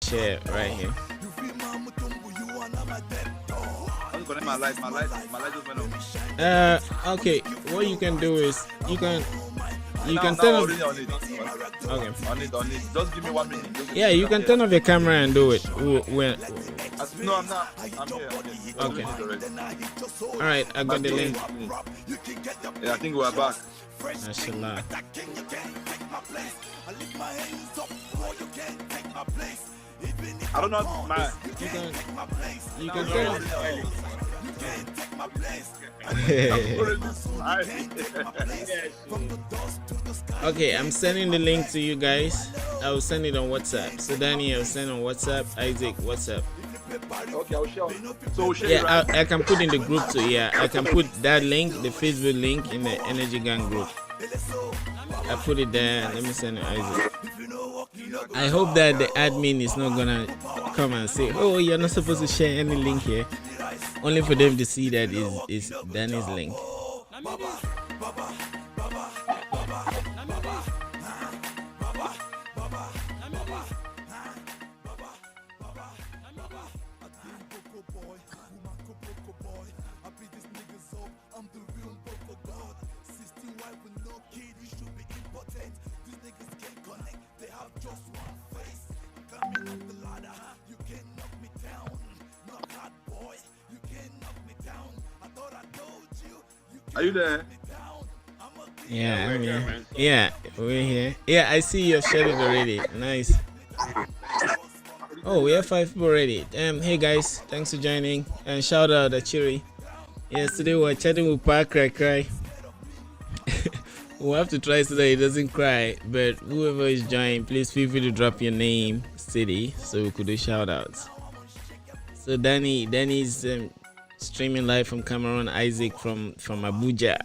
share right here. I'm gonna my light just went off. Okay. What you can do is you can turn off. On it. Just give me 1 minute. Yeah, you can turn off your camera and do it. When No, I'm not. I'm here. Okay. All right, I got the link. Yeah, I think we're back. Mashallah. I don't know, man. You can turn. Okay, I'm sending the link to you guys. I will send it on WhatsApp. So Danny, I'll send on WhatsApp. Isaac, WhatsApp. Okay, I'll share. So we'll share. Yeah, I can put in the group too. Yeah, I can put that link, the Facebook link, in the Energy Gang group. I put it there. Let me send it, Isaac. I hope that the admin is not gonna come and say, "Oh, you're not supposed to share any link here," only for them to see that is Danny's link. Are you there? Yeah, I'm here. Yeah, we're here. Yeah, I see you've shared it already. Nice. Oh, we have 5 people already. Hey guys, thanks for joining. And shout out to Chiri. Yes, today we're chatting with Pa Cry. We'll have to try so that he doesn't cry. But whoever is joining, please feel free to drop your name, city, so we could do shout outs. So Danny's streaming live from Cameroon, Isaac from Abuja,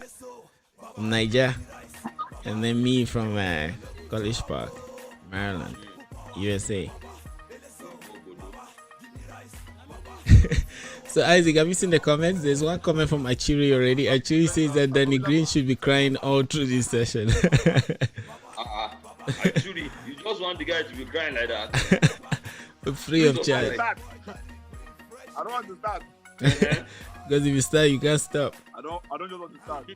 from Niger, and then me from College Park, Maryland, USA. So Isaac, have you seen the comments? There's one comment from Achiri already. Achiri says that Danny Green should be crying all through this session. Actually, you just want the guy to be crying like that. Free of charge. I don't want to start. Because if you start, you can't stop. I don't just want to start.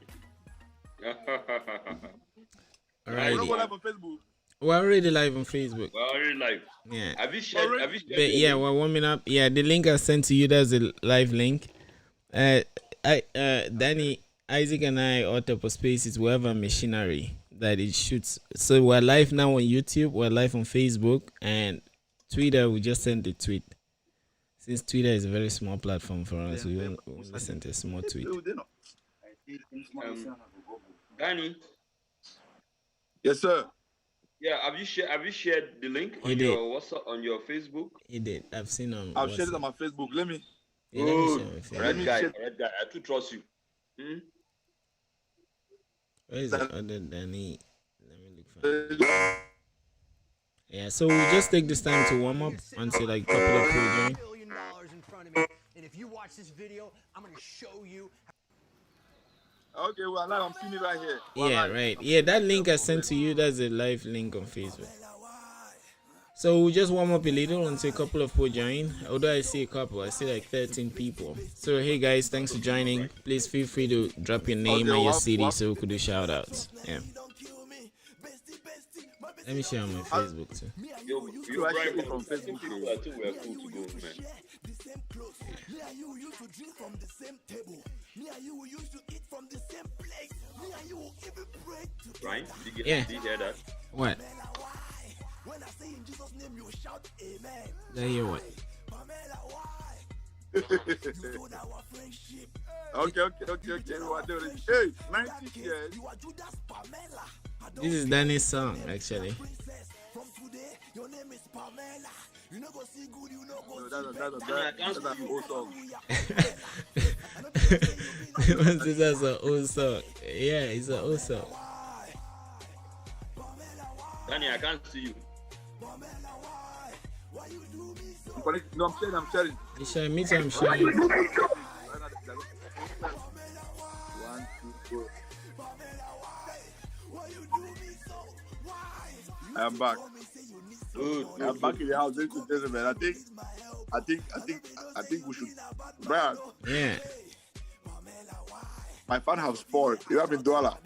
Alright. We're live on Facebook. We're already live on Facebook. We're already live. Yeah. Have you shared? But yeah, we're warming up. Yeah, the link I sent to you, that's a live link. Danny, Isaac and I, Autopo Spaces, we have a machinery that it shoots. So we're live now on YouTube, we're live on Facebook, and Twitter, we just sent the tweet. Since Twitter is a very small platform for us, we won't send a small tweet. Danny. Yes, sir. Yeah, have you shared the link on your WhatsApp, on your Facebook? He did. I've seen on. I've shared it on my Facebook. Let me. Yeah, Red guy. I too trust you. Where is it? Other Danny. Let me look for it. Yeah, so we'll just take this time to warm up until like a couple of people join. And if you watch this video, I'm gonna show you. Okay, well, I'm seeing it right here. Yeah, right. Yeah, that link I sent to you, that's a live link on Facebook. So we'll just warm up a little until a couple of people join. Although I see a couple, I see like 13 people. So hey guys, thanks for joining. Please feel free to drop your name and your city so we could do shout outs. Yeah. Let me share on my Facebook too. You right from Facebook. I think we're cool to go, man. Right? Did you hear that? What? Did I hear what? Okay. Hey, 90 years. This is Danny's song, actually. That's an old song. That's an old song. Yeah, it's an old song. Danny, I can't see you. No, I'm sharing. You sharing? Me too, I'm sharing. 1, 2, 4. I am back. Good, I'm good, back good. in the house. This is Jezebel. I think we should. Brian, Yeah. my fan have spoiled. You have been Douala.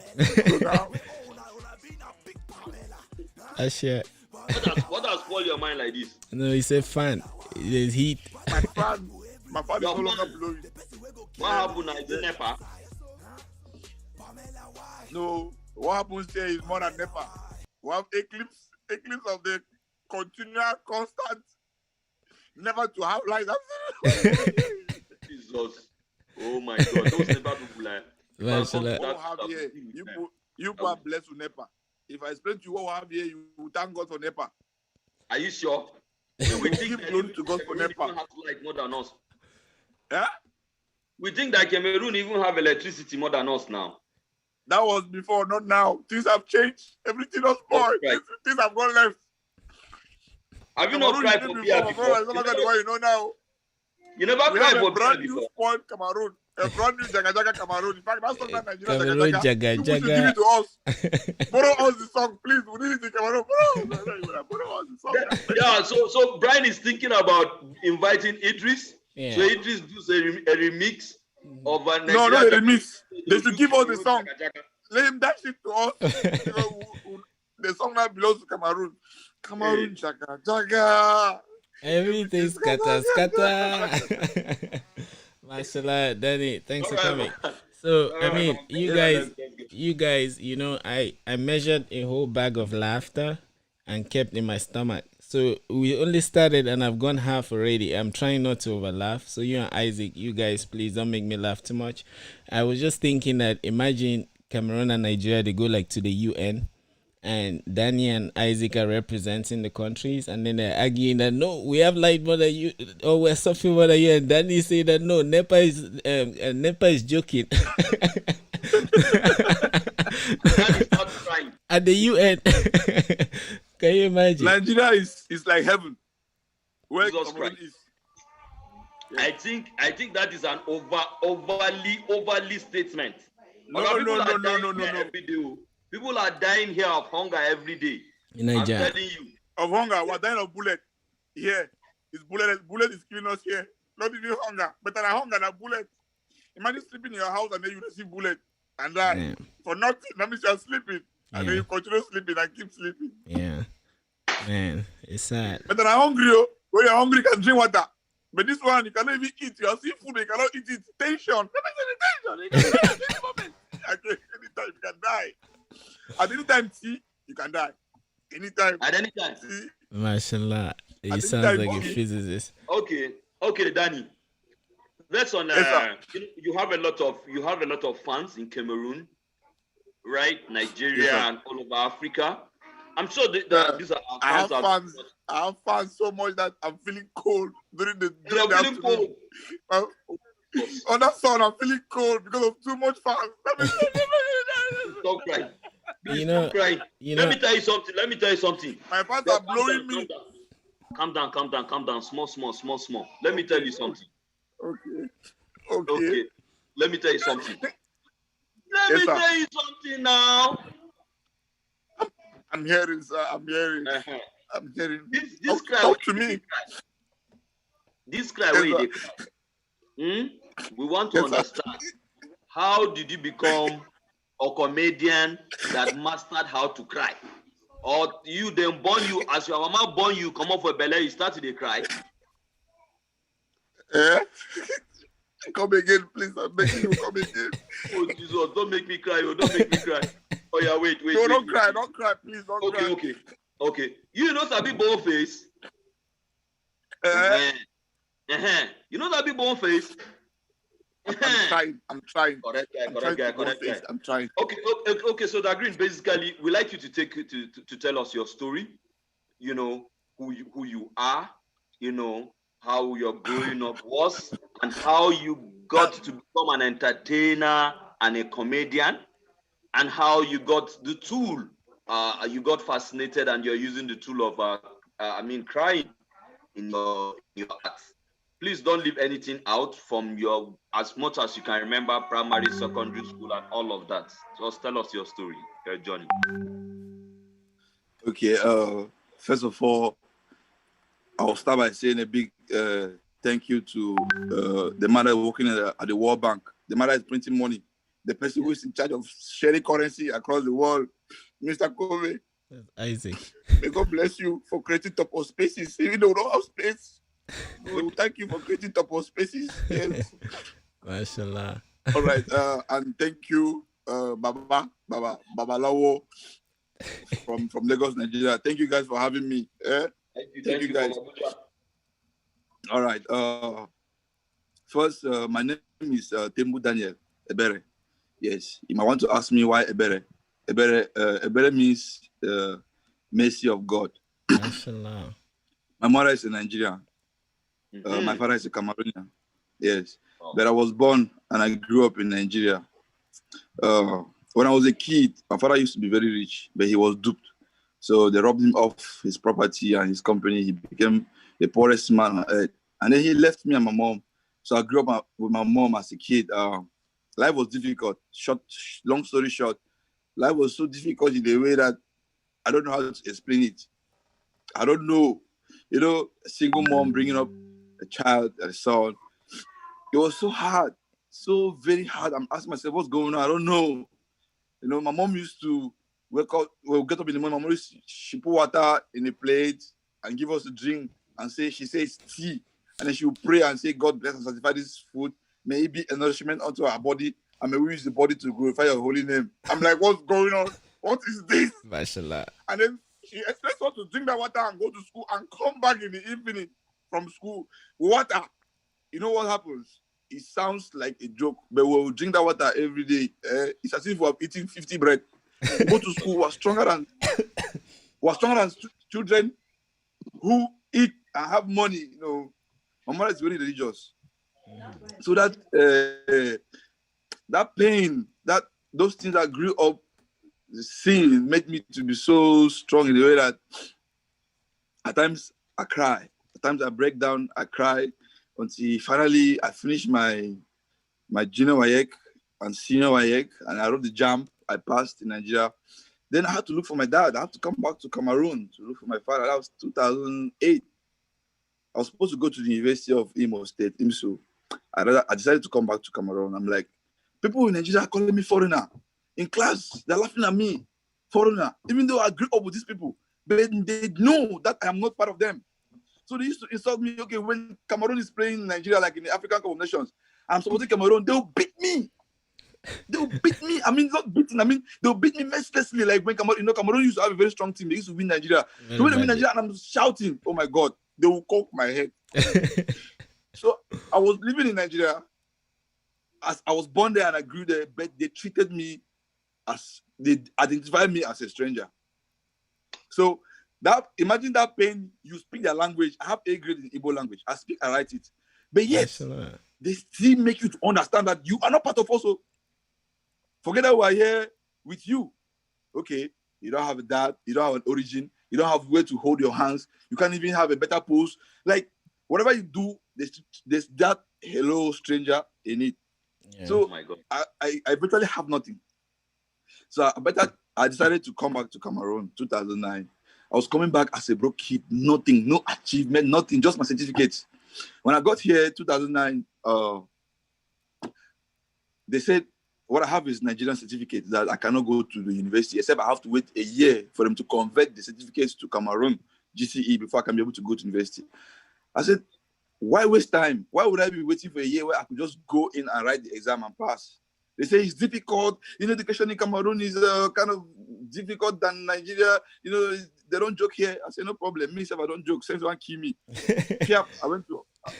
So now, Usher. What has spoiled your mind like this? No, he said fan. There's heat. my fan is no Your longer fan. blowing. What happened now? Is it NEPA? No, what happens here is more than NEPA. We have eclipse of the continual, constant, never to have light. Jesus. Oh my God. Those NEPA people like. Mashallah. What we have here, you are blessed with NEPA. If I explain to you what we have here, you will thank God for NEPA. Are you sure? We give glory to God for NEPA. Have light more than us. Yeah? We think that Cameroon even have electricity more than us now. That was before, not now. Things have changed. Everything was spoiled. Right. Things have gone left. Have you not cried for beer before? It's no longer the one you know now. You never We cried have for a brand beer new before. spoiled Cameroon. A brand new Jaga Jaga Cameroon. In fact, that's not that Nigeria Cameroon Jaga Jaga Jaga. You should give Jaga. it to us. Borrow us the song, please. We need it in Cameroon. Borrow us the song. Yeah, so Brian is thinking about inviting Idris. Yeah. So Idris does a remix of a No, Nigeria the remix. They should give us the Cameroon song. Jaga Jaga. Let him dash it to us. The song that belongs to Cameroon. Cameroon Jaga Jaga. Everything's scatter. Mashallah, Danny, thanks for coming. So, I mean, you guys, you know, I measured a whole bag of laughter and kept in my stomach. So we only started and I've gone half already. I'm trying not to over laugh. So you and Isaac, you guys, please don't make me laugh too much. I was just thinking that imagine Cameroon and Nigeria, they go like to the UN and Danny and Isaac are representing the countries and then they're arguing that no, we have light more than you, or we're suffering more than you, and Danny say that no, NEPA is joking. At the UN. Can you imagine? Nigeria is like heaven. Where Jesus Cameroon Christ. is. Yeah. I think that is an overly statement. No. Every day. People are dying here of hunger every day. In Nigeria. I'm telling you. Of hunger, we're dying of bullet. Here. It's bullet. Bullet is killing us here. Not even hunger. Better than hunger than bullet. Imagine sleeping in your house and then you receive bullet and die. Yeah. For nothing. That means you're sleeping. And then Yeah. you continue sleeping and keep sleeping. Yeah. Man, it's sad. Better than hungry. When you're hungry, you can drink water. But this one, you cannot even eat. You see food, you cannot eat it. Tension. Anytime you can die. At any time, see, you can die. Anytime. At any time. See, Mashallah. He think sounds that like a movie- physicist. Okay, Danny. Let's on. Yes, You have a lot of fans in Cameroon, right? Nigeria Yes, and all over Africa. I'm sure Yeah. these are I have fans. I have fans so much that I'm feeling cold during the You're feeling afternoon. cold. On that sun, I'm feeling cold because of too much fans. Stop crying. You know, Stop crying. you Let know, me tell you something. My fans Yeah, are blowing me. Calm down. Small. Let me tell you something. Okay. Let me tell you something. Yes, Let me sir. tell you something now. I'm hearing, sir. I'm hearing. Uh-huh. I'm hearing. This cry. Talk to me. This cry Yes, where sir. they cry. We want to Yes, sir. understand how did you become a comedian that mastered how to cry? Or you then born you as your mama born you come up for belly, you start to cry. Yeah. Come again, please. I'm begging you. Come again. Oh Jesus, don't make me cry. Don't make me cry. Oh yeah, wait. No, don't cry. Don't cry, please. Don't cry. Okay. You know Sabi Boneface? You know Sabi Boneface? I'm trying. Correct guy. I'm trying. Okay. So the green, basically, we like you to take to tell us your story. You know who you are. You know how your growing up was, and how you got to become an entertainer and a comedian, and how you got the tool. You got fascinated, and you're using the tool of crying in your art. Please don't leave anything out from your, as much as you can remember, primary, secondary school, and all of that. Just tell us your story, your journey. Okay. First of all, I'll start by saying a big thank you to the mother working at the World Bank. The mother is printing money. The person who is in charge of sharing currency across the world, Mr. Kobe. Isaac. May God bless you for creating top of spaces. Even though we don't have space, we will thank you for creating top of spaces. Yes. Mashallah. All right. And thank you, Baba Lawo from Lagos, Nigeria. Thank you guys for having me. Thank you guys. All right. First, my name is Tembu Daniel Ebere. Yes. You might want to ask me why Ebere. Ebere means mercy of God. Mashallah. My mother is a Nigerian. My father is a Cameroonian. Yes. But I was born and I grew up in Nigeria. When I was a kid, my father used to be very rich, but he was duped. So they robbed him of his property and his company. He became the poorest man on earth. And then he left me and my mom. So I grew up with my mom as a kid. Life was difficult. Long story short, life was so difficult in a way that I don't know how to explain it. I don't know. You know, a single mom bringing up a child, a son. It was so hard, so very hard. I'm asking myself, what's going on? I don't know. You know, my mom used to wake up, we'll get up in the morning, my mom she put water in a plate and give us a drink and she says tea. And then she will pray and say, God bless and sanctify this food. May it be a nourishment unto our body and may we use the body to glorify your holy name. I'm like, what's going on? What is this? Mashallah. And then she expects us to drink that water and go to school and come back in the evening from school with water. You know what happens? It sounds like a joke, but we'll drink that water every day. It's as if we're eating 50 bread. We go to school, we're stronger than children who eat and have money. You know, my mother is very religious. So that pain, those things that grew up seeing made me to be so strong in the way that at times I cry, at times I break down, I cry until finally I finished my junior WAEC and senior WAEC, and I wrote the JAMB. I passed in Nigeria. Then I had to look for my dad. I had to come back to Cameroon to look for my father. That was 2008. I was supposed to go to the University of Imo State, IMSU. I decided to come back to Cameroon. I'm like, people in Nigeria are calling me foreigner. In class, they're laughing at me, foreigner. Even though I grew up with these people, but they know that I am not part of them. So they used to insult me. Okay, when Cameroon is playing Nigeria, like in the African Cup of Nations, I'm supporting Cameroon, they'll beat me. They'll beat me. I mean, not beating. I mean, they'll beat me mercilessly. Like when Cameroon used to have a very strong team. They used to win Nigeria. So when they win Nigeria, and I'm shouting, oh my God, they will cock my head. So I was living in Nigeria. As I was born there and I grew there, but they treated me they identified me as a stranger. So imagine that pain. You speak their language. I have A grade in Igbo language. I speak and write it. But yes, they still make you to understand that you are not part of us. Forget that we are here with you. Okay, you don't have a dad, you don't have an origin, you don't have where to hold your hands, you can't even have a better pose. Like, whatever you do, there's that hello stranger in it. Yeah. So, oh my God. I virtually have nothing. So I decided to come back to Cameroon 2009. I was coming back as a broke kid, nothing, no achievement, nothing, just my certificates. When I got here 2009, they said, what I have is Nigerian certificate that I cannot go to the university, except I have to wait a year for them to convert the certificates to Cameroon GCE before I can be able to go to university. I said, why waste time? Why would I be waiting for a year where I could just go in and write the exam and pass? They say it's difficult. You know, education in Cameroon is kind of difficult than Nigeria. You know, they don't joke here. I say, no problem. Me, if I don't joke, since one kill me. Yeah, I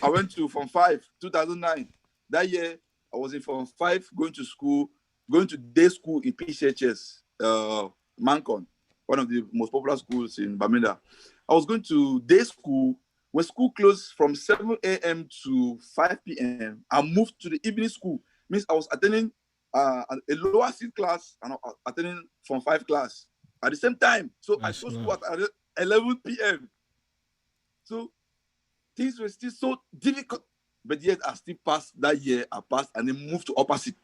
went to Form 5, 2009. That year, I was in Form 5, going to day school in PCHS, Mancon, one of the most popular schools in Bamenda. I was going to day school. When school closed from 7 a.m. to 5 p.m., I moved to the evening school. Means I was attending a lower seat class and attending Form 5 class at the same time. So I chose school at 11 p.m. So things were still so difficult. But yet I still passed that year. I passed and then moved to opposite.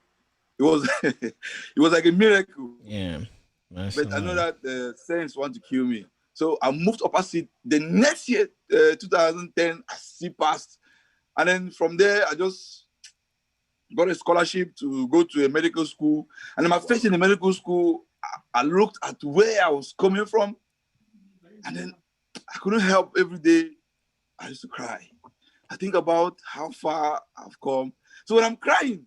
It was it was like a miracle. Yeah. But I know that the saints want to kill me. So I moved to Upper Seat. The next year, 2010, I see passed. And then from there, I just got a scholarship to go to a medical school. And in my first year in the medical school, I looked at where I was coming from. And then I couldn't help every day. I used to cry. I think about how far I've come. So when I'm crying,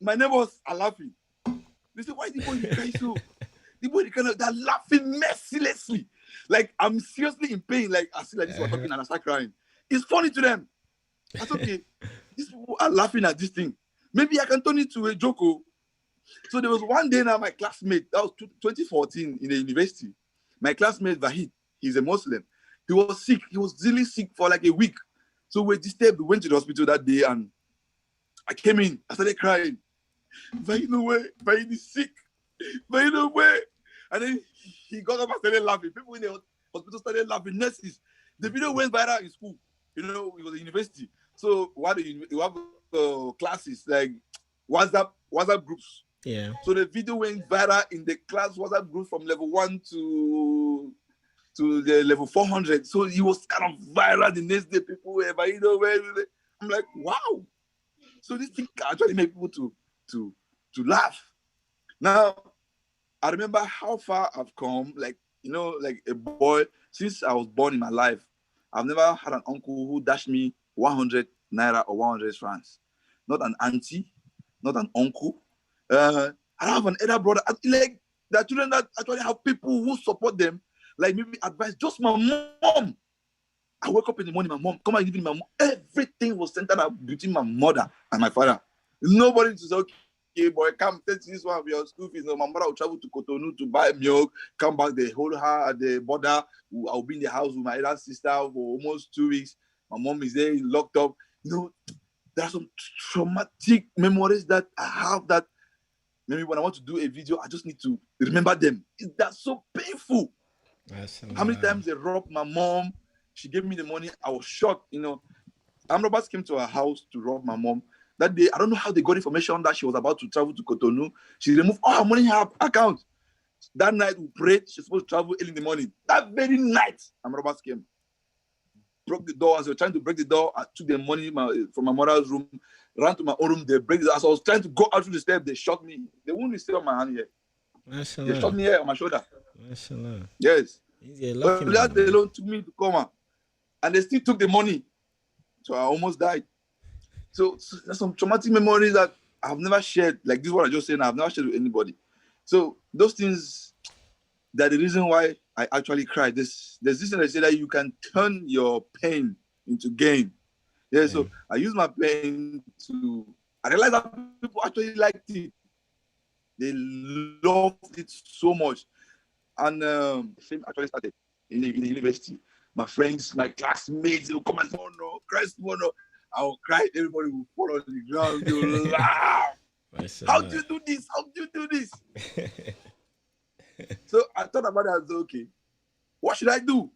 my neighbors are laughing. They say, why the boy cry so? The boy they're laughing mercilessly. Like I'm seriously in pain. Like I see like this one talking and I start crying. It's funny to them. That's okay. These people are laughing at this thing. Maybe I can turn it to a joke. So there was one day now, my classmate, that was 2014 in the university. My classmate Vahid, he's a Muslim. He was sick. He was really sick for like a week. So we disturbed. We went to the hospital that day and I came in. I started crying. Vahid, no way. Vahid is sick. Vahid, no way. And then he got up and started laughing. People in the hospital started laughing. Nurses. The video went viral in school. You know, it was a university. So you have classes like WhatsApp groups. Yeah. So the video went viral in the class WhatsApp group from level 1 to the level 400. So it was kind of viral. The next day, people were, you know, I'm like, wow. So this thing actually made people to laugh. Now, I remember how far I've come. Like, you know, like a boy, since I was born in my life, I've never had an uncle who dashed me 100 naira or 100 francs. Not an auntie, not an uncle. I have an elder brother. Like, there are children that actually have people who support them, like maybe advice. Just my mom. I wake up in the morning, my mom, come and give me my mom. Everything was centered between my mother and my father. Nobody to say, okay, boy, come take this one of your school fees. No, my mother will travel to Cotonou to buy milk, come back, they hold her at the border. I'll be in the house with my elder sister for almost 2 weeks. My mom is there locked up. You know, there are some traumatic memories that I have that maybe when I want to do a video, I just need to remember them. That's so painful. How many times they robbed my mom? She gave me the money. I was shocked. You know, armed robbers came to her house to rob my mom. That day, I don't know how they got information that she was about to travel to Cotonou. She removed all her money in her account. That night, we prayed. She's supposed to travel early in the morning. That very night, armed robbers came. Broke the door. As they were trying to break the door, I took the money from my mother's room, ran to my own room. They break the. As I was trying to go out through the steps, they shot me. The wound is still on my hand here. Mashallah. They shot me here on my shoulder. Mashallah. Yes. Lucky but that alone took me to coma. And they still took the money. So I almost died. So there's some traumatic memories that I've never shared. Like this, what I just said, I've never shared with anybody. So those things, that the reason why I actually cried. There's this thing that say that you can turn your pain into gain. Yeah, so I use my pain to, I realized that people actually liked it. They loved it so much. And same actually started in the university. My friends, my classmates, they will come and say, oh no, Christ, oh no. I will cry, everybody will fall on the ground, they will laugh. How do you do this? How do you do this? So I thought about it, I was okay, what should I do?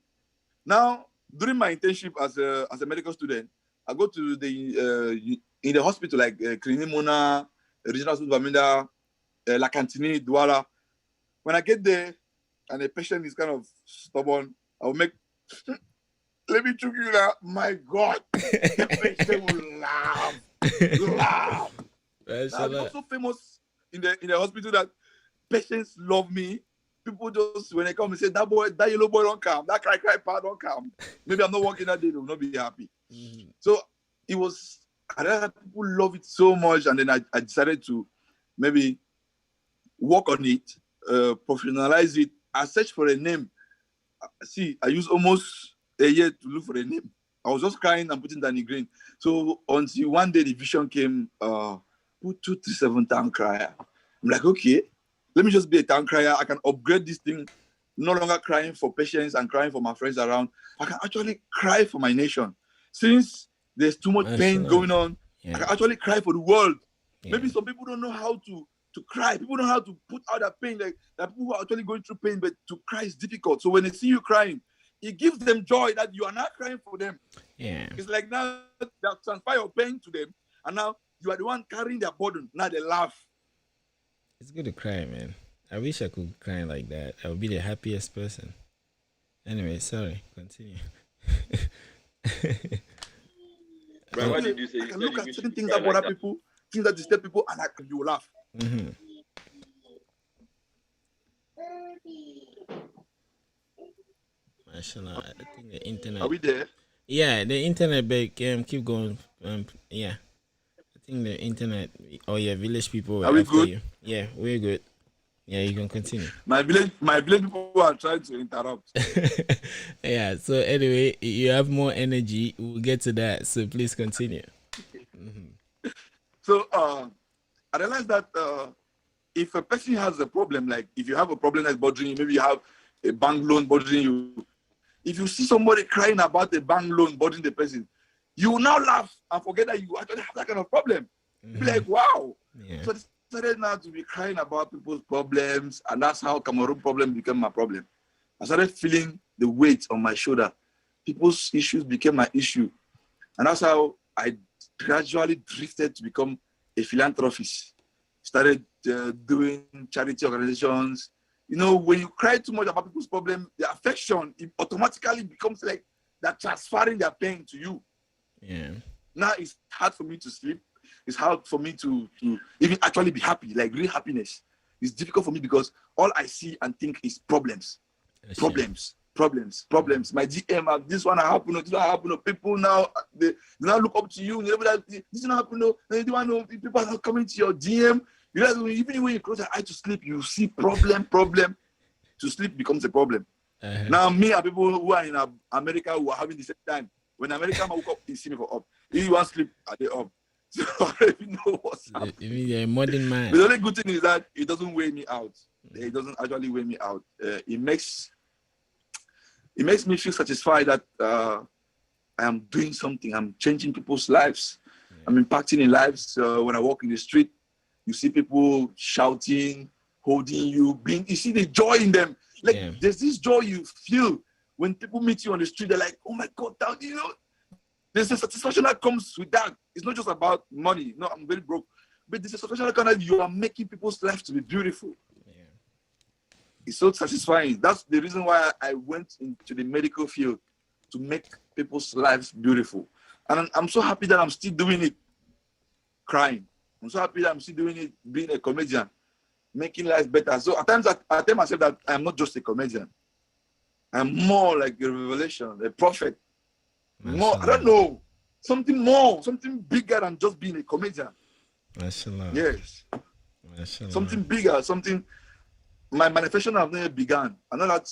Now, during my internship as a medical student, I go to the in the hospital like Kirinimona, Regional Hospital Bamenda, La Cantine, Douala. When I get there and the patient is kind of stubborn, I will make, let me choke you now. My God, the patient will laugh. I'm also famous in the hospital that patients love me. People just, when they come and say, that yellow boy don't come, that cry part don't come. Maybe I'm not working that day, they will not be happy. Mm-hmm. So it was, I realized that people love it so much, and then I decided to maybe work on it, professionalize it. I searched for a name. See, I used almost a year to look for a name. I was just crying and putting Danny Green. So until one day the vision came, put 237 town crier. I'm like, okay, let me just be a town crier. I can upgrade this thing. No longer crying for patients and crying for my friends around. I can actually cry for my nation. Since there's too much pain going on, I can actually cry for the world. Maybe some people don't know how to cry. People don't know how to put out that pain. Like that people who are actually going through pain, but to cry is difficult. So when they see you crying, it gives them joy that you are not crying for them. Yeah. It's like now that transfer your pain to them, and now you are the one carrying their burden. Now they laugh. It's good to cry, man. I wish I could cry like that. I would be the happiest person. Anyway, sorry. Continue. Brian, Oh, what did you say? I You can said look you at wish certain you things cry that like bother that. people, things that disturb people, and you will laugh. mm-hmm. Mashallah. I think the Are internet. we there? Yeah, the internet back. Keep going. Yeah. I think the internet. Oh yeah, village people were Are we after good? you. Yeah, we're good. Yeah, you can continue. My village people are trying to interrupt. Yeah. So anyway, you have more energy. We'll get to that. So please continue. So I realized that if a person has a problem, like if you have a problem that's bothering you, maybe you have a bank loan bothering you. If you see somebody crying about a bank loan bothering the person, you will now laugh and forget that you actually have that kind of problem. You'll be like, wow. Yeah. So I started now to be crying about people's problems, and that's how Cameroon problem became my problem. I started feeling the weight on my shoulder. People's issues became my issue. And that's how I gradually drifted to become a philanthropist. Started doing charity organizations. You know, when you cry too much about people's problems, the affection, it automatically becomes like they're transferring their pain to you. Yeah. Now it's hard for me to sleep. It's hard for me to even actually be happy, like real happiness. It's difficult for me because all I see and think is problems. Problems. My GM, this one happened, this one happened. People now they now look up to you. This one happened. They don't know people are not coming to your GM. You know, even when you close your eye to sleep, you see problem. To sleep becomes a problem. Now me and people who are in America who are having the same time. When American woke up, they see me for up. If you want sleep, are they up? So I already know what's happening. You mean you're a modern man? But the only good thing is that it doesn't weigh me out. It doesn't actually weigh me out. It makes me feel satisfied that I am doing something. I'm changing people's lives. I'm impacting in lives. When I walk in the street, you see people shouting, holding you, you see the joy in them. Like there's this joy you feel when people meet you on the street. They're like, oh my God, you know, there's a satisfaction that comes with that. It's not just about money. No, I'm very broke. But there's a satisfaction that comes that you are making people's lives to be beautiful. It's so satisfying. That's the reason why I went into the medical field, to make people's lives beautiful. And I'm so happy that I'm still doing it, crying. I'm so happy that I'm still doing it, being a comedian, making lives better. So at times I tell myself that I'm not just a comedian. I'm more like a revelation, a prophet. More, I don't know, something more, something bigger than just being a comedian. Mashallah. Yes. Mashallah. Something bigger, something. My manifestation have not begun. I know that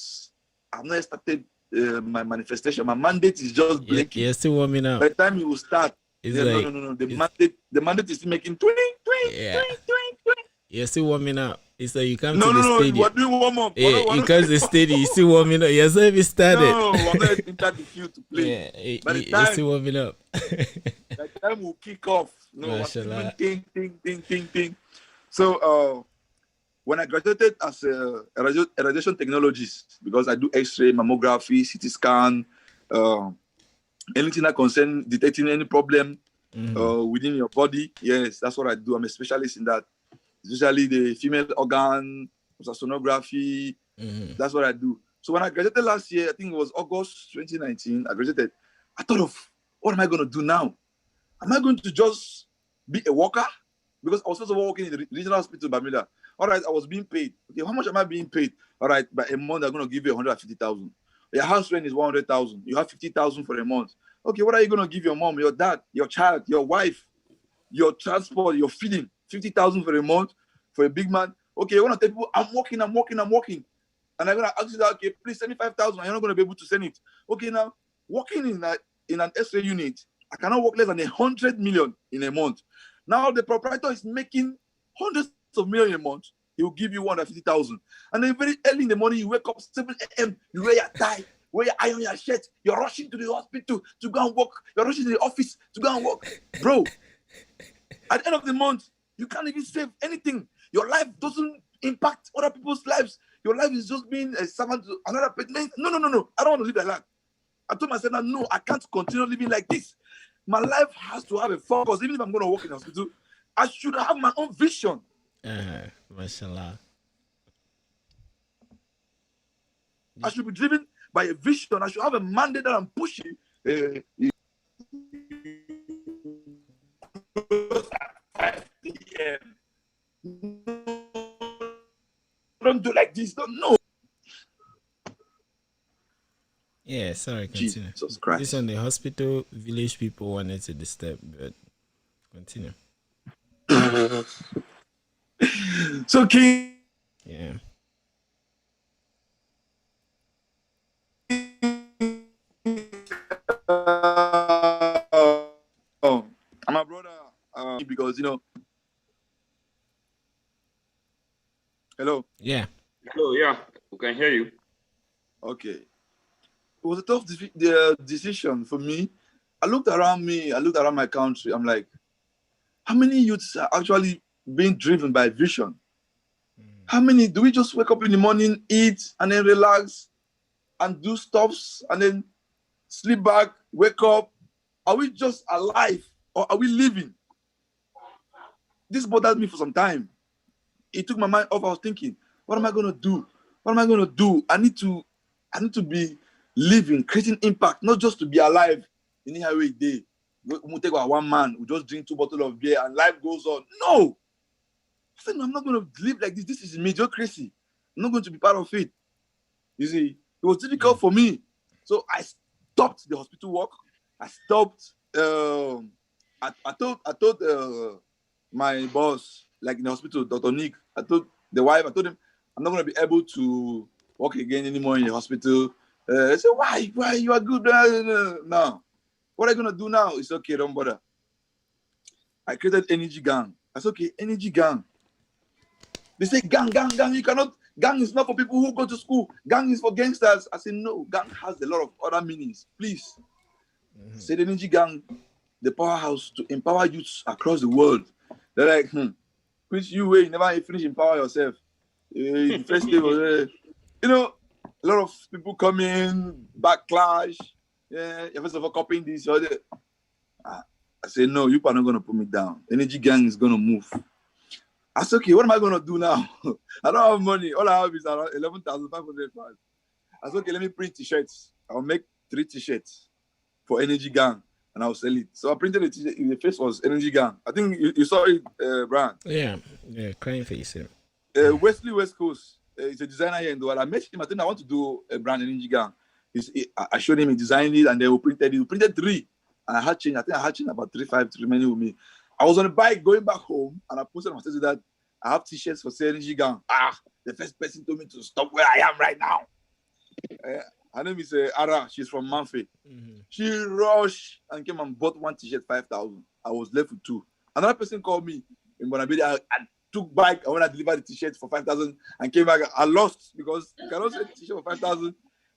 I've not started my manifestation. My mandate is just blinking. You're still warming up. By the time you will start, no. The mandate is still making twing. You're still warming up. It's like you come No, to the stadium. We're doing warm up. Yeah, you come to the stadium. You're still warming up. You're still even started. No, I'm not entered the field to play. Yeah, By the you're time, still warming up. by the time we'll kick off. No, Mashallah. Ting. So when I graduated as a radiation technologist, because I do X-ray, mammography, CT scan, anything that concerns detecting any problem within your body, yes, that's what I do. I'm a specialist in that, especially the female organ, sonography. That's what I do. So when I graduated last year, I think it was August 2019, I graduated. I thought of, what am I going to do now? Am I going to just be a worker? Because I was supposed to work in the regional hospital in Bermuda. All right, I was being paid. Okay, how much am I being paid? All right, by a month, I'm going to give you 150,000. Your house rent is 100,000. You have 50,000 for a month. Okay, what are you going to give your mom, your dad, your child, your wife, your transport, your feeding? 50,000 for a month for a big man. Okay, you're going to tell people, I'm working. And I'm going to ask you that, okay, please send me 5,000. You're not going to be able to send it. Okay, now, working in an X-ray unit, I cannot work less than 100 million in a month. Now the proprietor is making hundreds of millions a month. He will give you 150,000. And then very early in the morning, you wake up 7 a.m., you wear your tie, wear your iron your shirt, you're rushing to the hospital to go and work, you're rushing to the office to go and work. Bro, at the end of the month, you can't even save anything. Your life doesn't impact other people's lives. Your life is just being a servant to another person. No. I don't want to live like that. I told myself that, no, I can't continue living like this. My life has to have a focus. Even if I'm going to work in a hospital, I should have my own vision. Mashallah. I should be driven by a vision. I should have a mandate that I'm pushing. Don't do like this. Don't know. Yeah, sorry, continue. Jesus Christ. This on the hospital village people wanted to disturb, but continue. So King. Yeah. I'm a brother because hello. Yeah. Hello, yeah, we can hear you. Okay. It was a tough decision for me. I looked around me, I looked around my country. I'm like, how many youths are actually being driven by vision? How many do we just wake up in the morning, eat, and then relax and do stuffs and then sleep back, wake up? Are we just alive or are we living? This bothered me for some time. It took my mind off. I was thinking, what am I going to do? What am I going to do? I need to be living, creating impact, not just to be alive in the highway day. We take one man, we just drink 2 bottles of beer and life goes on. No! I said, no, I'm not going to live like this. This is mediocrity. I'm not going to be part of it. You see, it was difficult for me. So I stopped the hospital work. I stopped. I told my boss, like in the hospital, Dr. Nick, I told the wife, I told him, I'm not going to be able to work again anymore in the hospital. They said, why? You are good. No. What are you going to do now? It's okay, don't bother. I created Energy Gang. I said, okay, Energy Gang. They say, gang, you cannot, gang is not for people who go to school. Gang is for gangsters. I said, no, gang has a lot of other meanings. Please. Say the Energy Gang, the powerhouse to empower youths across the world. They're like, which you never finish empower yourself. The first day was, a lot of people come in, backlash. Yeah, first of all, copying this or that. I said, no, you are not going to put me down. Energy Gang is going to move. I said, okay, what am I going to do now? I don't have money. All I have is around 11,500 pounds. I said, okay, let me print t-shirts. I'll make 3 t-shirts for Energy Gang and I'll sell it. So I printed a t-shirt. The face was Energy Gang. I think you saw it, Brian. Yeah, crying face. Yeah. Wesley West Coast. He's a designer here in Douala. I met him. I think I want to do a brand Energy Gang. I showed him, he designed it, and then we printed it. We printed 3. And I think I had changed about 3-5 to remaining with me. I was on a bike going back home, and I posted on my status that I have t-shirts for Energy Gang. The first person told me to stop where I am right now. Her name is Ara. She's from Manfe. She rushed and came and bought 1 t-shirt, 5,000. I was left with 2. Another person called me in Bonabidi. I took bike, and when I delivered the t-shirt for 5,000 and came back, I lost because you cannot sell the t-shirt for 5,000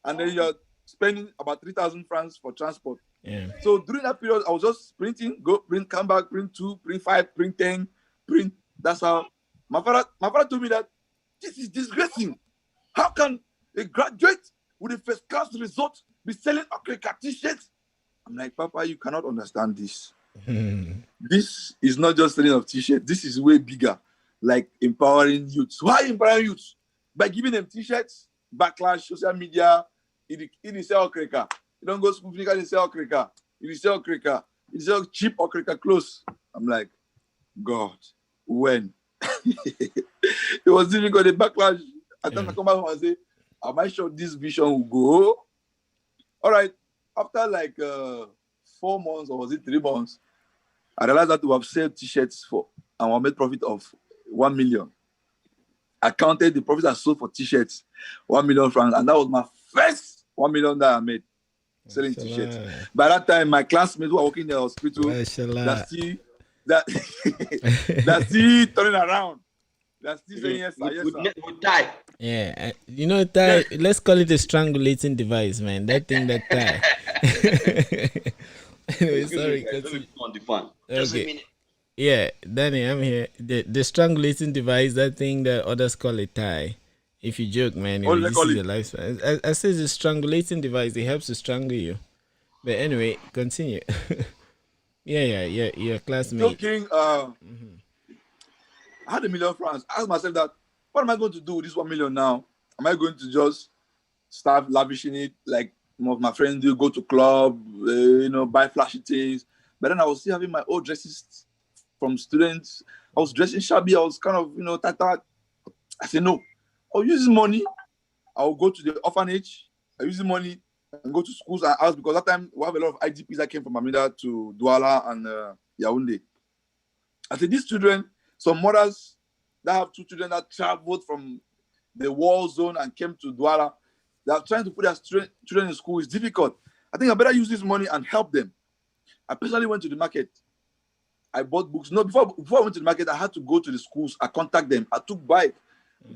and then you're spending about 3,000 francs for transport. Yeah. So during that period, I was just printing, go print, come back, print 2, print 5, print 10, print. That's how my father told me that this is disgracing. How can a graduate with a first class result be selling Okrika t-shirts? I'm like, Papa, you cannot understand this. This is not just selling of t-shirts. This is way bigger, like empowering youths. Why empowering youths? By giving them t-shirts, backlash, social media. It sell Okrika. You don't go to school, you can sell Okrika. It sell Okrika. It sell cheap Okrika clothes. I'm like, God, when? It was difficult, the backlash. I thought I come back home and say, am I sure this vision will go? All right. After like 4 months, or was it 3 months, I realized that we have sold t-shirts for, and we made profit of 1 million. I counted the profits I sold for t-shirts, 1 million francs, and that was my first 1 million that I made selling t-shirts. By that time, my classmates who are working in the hospital, that's still turning around. That's still saying yes, sir, yes, sir. With tie. Yeah, tie. Let's call it a strangulating device, man. That thing, that tie. Anyway, sorry. On the phone. Just a minute. Yeah, Danny, I'm here. The strangulating device, that thing that others call a tie. If you joke, man, it reduces your lifespan. I say it's a strangulating device. It helps to strangle you. But anyway, continue. Yeah, your classmate. Joking. I had 1 million francs. I asked myself that, what am I going to do with this 1 million now? Am I going to just start lavishing it like some of my friends do, go to club, buy flashy things. But then I was still having my old dresses from students. I was dressing shabby. I was kind of, tata. I said, no, I'll use this money. I'll go to the orphanage. I use the money and go to schools and house, because that time we have a lot of IDPs that came from Amida to Douala and Yaoundé. I said, these children, some mothers that have 2 children that traveled from the war zone and came to Douala, they are trying to put their children in school. It's difficult. I think I better use this money and help them. I personally went to the market. I bought books. No, before I went to the market, I had to go to the schools. I contact them. I took bike,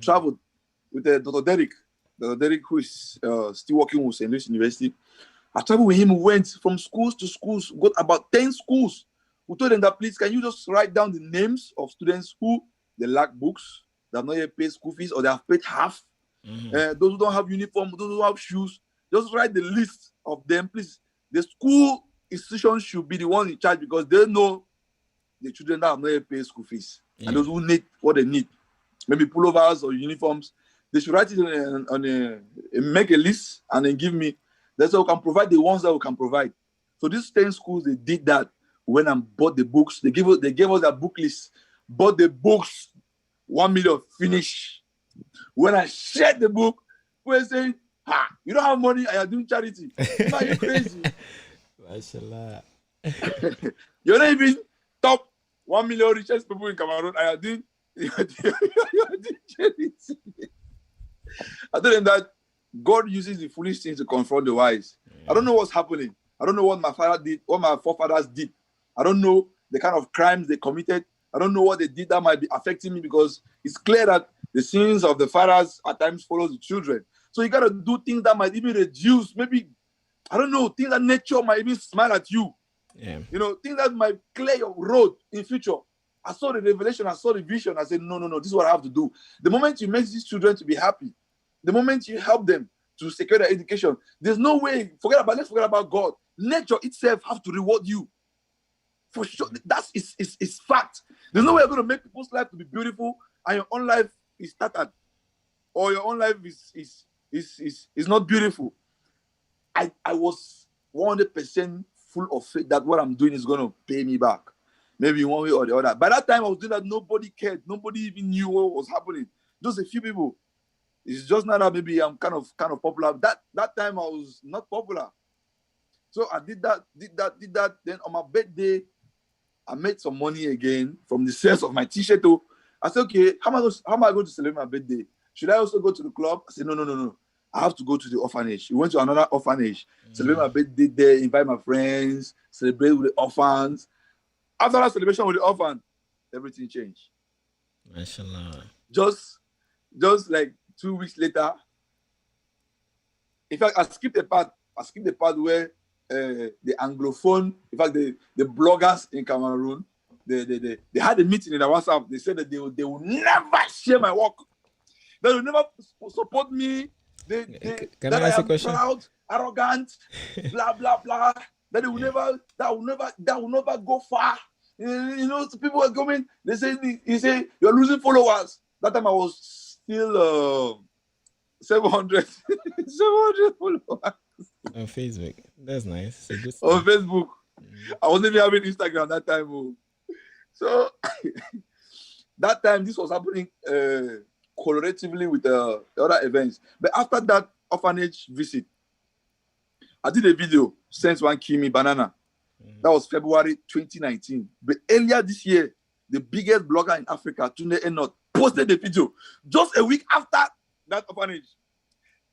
traveled with Dr. Derek. Dr. Derek, who is still working with St. Louis University. I traveled with him. We went from schools to schools, got about 10 schools. We told them that, please, can you just write down the names of students who they lack books, they have not yet paid school fees, or they have paid half. Those who don't have uniform, those who have shoes, just write the list of them, please. The school institution should be the one in charge, because they know the children that have not yet paid school fees. And those who need what they need, maybe pullovers or uniforms, they should write it make a list and then give me. That's how we can provide the ones that we can provide. So these 10 schools, they did that. When I bought the books, they gave us their book list. Bought the books, 1 million, finish. When I shared the book, we're saying, you don't have money and you're doing charity. Are you crazy? Mashallah. You're not even top 1 million richest people in Cameroon and you're doing charity. I told them that God uses the foolish things to confront the wise. I don't know what's happening. I don't know what my father did, what my forefathers did. I don't know the kind of crimes they committed. I don't know what they did that might be affecting me, because it's clear that the sins of the fathers at times follow the children. So you got to do things that might even reduce, maybe, I don't know, things that nature might even smile at you. Yeah. Things that might clear your road in future. I saw the revelation, I saw the vision. I said, no, this is what I have to do. The moment you make these children to be happy, the moment you help them to secure their education, there's no way, let's forget about God. Nature itself has to reward you. For sure, that's it's fact. There's no way you're going to make people's life to be beautiful and your own life is tattered, or your own life is not beautiful. I was 100% full of faith that what I'm doing is going to pay me back, maybe one way or the other. By that time, I was doing that. Nobody cared. Nobody even knew what was happening. Just a few people. It's just not that maybe I'm kind of popular. That time I was not popular. So I did that. Then on my birthday, I made some money again from the sales of my t-shirt. I said, okay, how am I going to celebrate my birthday? Should I also go to the club? I said, no. I have to go to the orphanage. We went to another orphanage, celebrate my birthday there, invite my friends, celebrate with the orphans. After that celebration with the orphan, everything changed. Mashallah. Just like 2 weeks later, in fact, I skipped the part where the Anglophone, in fact, the bloggers in Cameroon, they had a meeting in the WhatsApp. They said that they will never share my work. They will never support me. Can I ask a question? Proud, arrogant, blah blah blah. That will never go far. People are coming. They say you're losing followers. That time I was still 700 followers on Facebook. That's nice. On Facebook. I wasn't even having Instagram that time. So that time this was happening correlatively with the other events. But after that orphanage visit, I did a video, Sense One Kimi Banana. That was February 2019. But earlier this year, the biggest blogger in Africa, Tunde Enoch, posted the video just a week after that orphanage.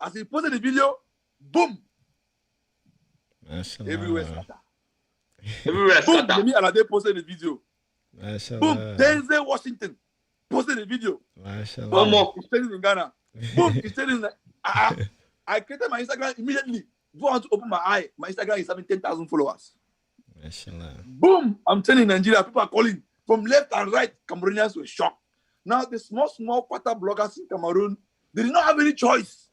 As he posted the video, boom! Mashallah. Everywhere scatter. Everywhere Boom! scatter. Yemi Alade posted the video. Mashallah. Boom! Denzel Washington posted the video. Mashallah. One more. He's training in Ghana. Boom! He's training in I created my Instagram immediately. Before I want to open my eye, my Instagram is having 10,000 followers. Mashallah. Boom! I'm telling in Nigeria, people are calling from left and right. Cameroonians were shocked. Now, the small quarter bloggers in Cameroon, they did not have any choice.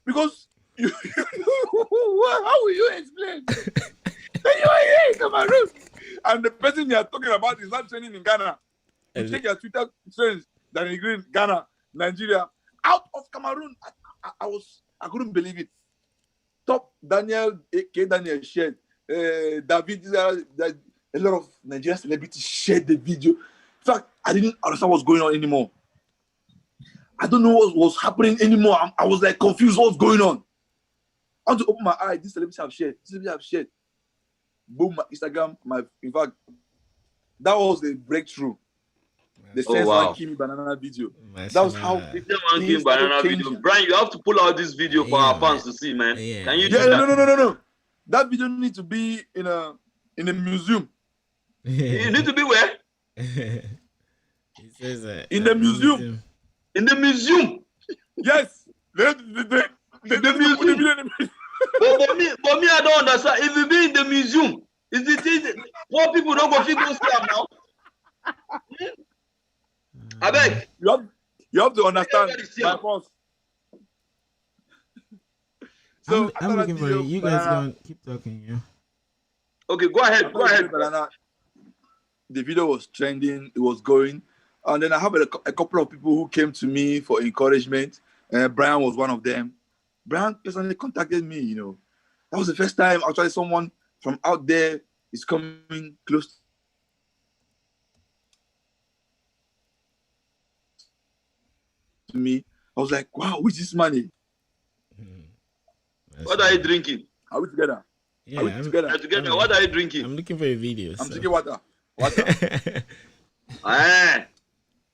Because, how will you explain? That you are here in Cameroon. And the person you are talking about is not training in Ghana. You take your Twitter trends that in Ghana, Nigeria, out of Cameroon. I couldn't believe it. Top Daniel, K. Daniel shared. David, a lot of Nigerian celebrities shared the video. In fact, I didn't understand what's going on anymore. I don't know what was happening anymore. I was like confused. What's going on? I want to open my eye. These celebrities have shared. These celebrities have shared. Boom, my Instagram. In fact, that was the breakthrough. The Sense One Kimi Banana video. That was how Sense One Kimi Banana video. Brian, you have to pull out this video for our fans to see, man. Yeah. Can you? Yeah, no. That video needs to be in a museum. You need to be where? It says in the museum. In the museum. Yes. The museum. But me, I don't understand. If you be in the museum, is it poor people don't go fit those things now? I beg. You have to understand my boss. So I'm looking for you guys. Going keep talking, yeah. Okay, go ahead. The video was trending. It was going, and then I have a couple of people who came to me for encouragement. Brian was one of them. Brian personally contacted me. You know, that was the first time actually someone from out there is coming close to me. I was like, wow, who is this man? What are you drinking? Are we together? Yeah, are we together? What are you drinking? I'm looking for a video. I'm drinking water.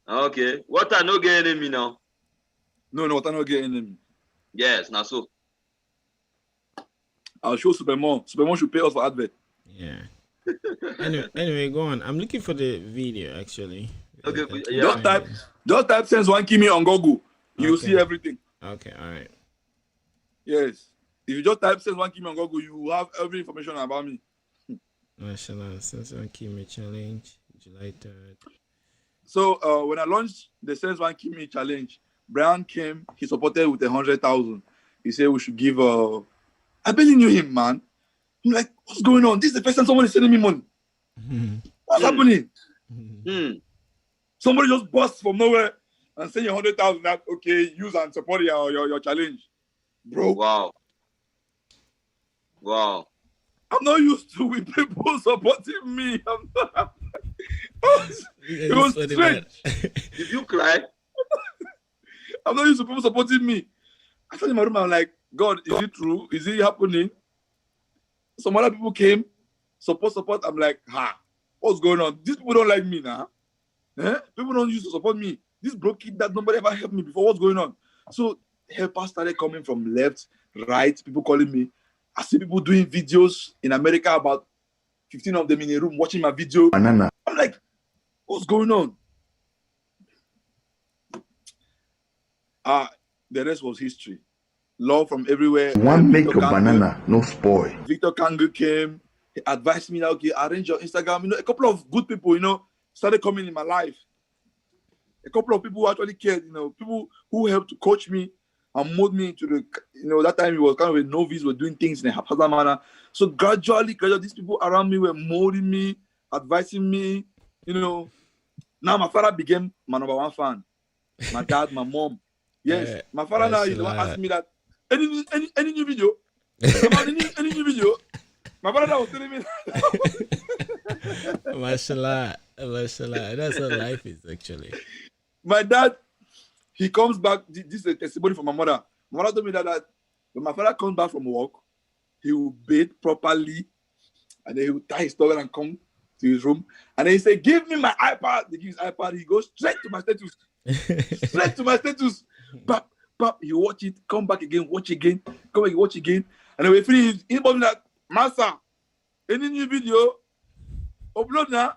Okay. Water no get enemy now. No, water no get enemy. Yes, now so. I'll show Supermon. Supermon should pay us for advert. Yeah. Anyway, go on. I'm looking for the video actually. Okay. Yeah. Just type Sense One Kimi on Google. You'll see everything. Okay. All right. Yes. If you just type Sense One Kimi on Google, you will have every information about me. Mashallah, Sense One Kimi challenge, July 3rd. So when I launched the Sense One Kimi challenge, Brian came. He supported with 100,000. He said we should give. I barely knew him, man. I'm like, what's going on? This is the first time someone is sending me money. What's happening? Somebody just busts from nowhere and send you 100,000. That okay, use and support your challenge, bro. Wow. I'm not used to with people supporting me. It was strange. Did you cry? I'm not used to people supporting me. I sat in my room. I'm like, God, is it true? Is it happening? Some other people came, support. I'm like, what's going on? These people don't like me now. People don't used to support me. This broke kid that nobody ever helped me before. What's going on? So helpers started coming from left, right. People calling me. I see people doing videos in America, about 15 of them in a room watching my video. Banana. I'm like, what's going on? The rest was history. Love from everywhere. One make your banana, no spoil. Victor Kangu came. He advised me, okay, arrange your Instagram. You know, a couple of good people, you know, started coming in my life. A couple of people who actually cared, you know, people who helped to coach me and mold me into the, you know, that time it was kind of a novice, were doing things in a haphazard manner. So gradually, these people around me were molding me, advising me, you know. Now my father became my number one fan. My dad, my mom. Yes, my father now is the one asking me that, any new video? any new video? My brother was telling me that. Mashallah. That's how life is actually. My dad, he comes back. This is a testimony from my mother. My mother told me that when my father comes back from work, he will bathe properly, and then he will tie his towel and come to his room. And then he say, "Give me my iPad." They give his iPad. He goes straight to my status. Straight to my status. Pap, you watch it, come back again, watch again, come back, watch again. And then we finish. He's like, "Master, any new video? Upload now."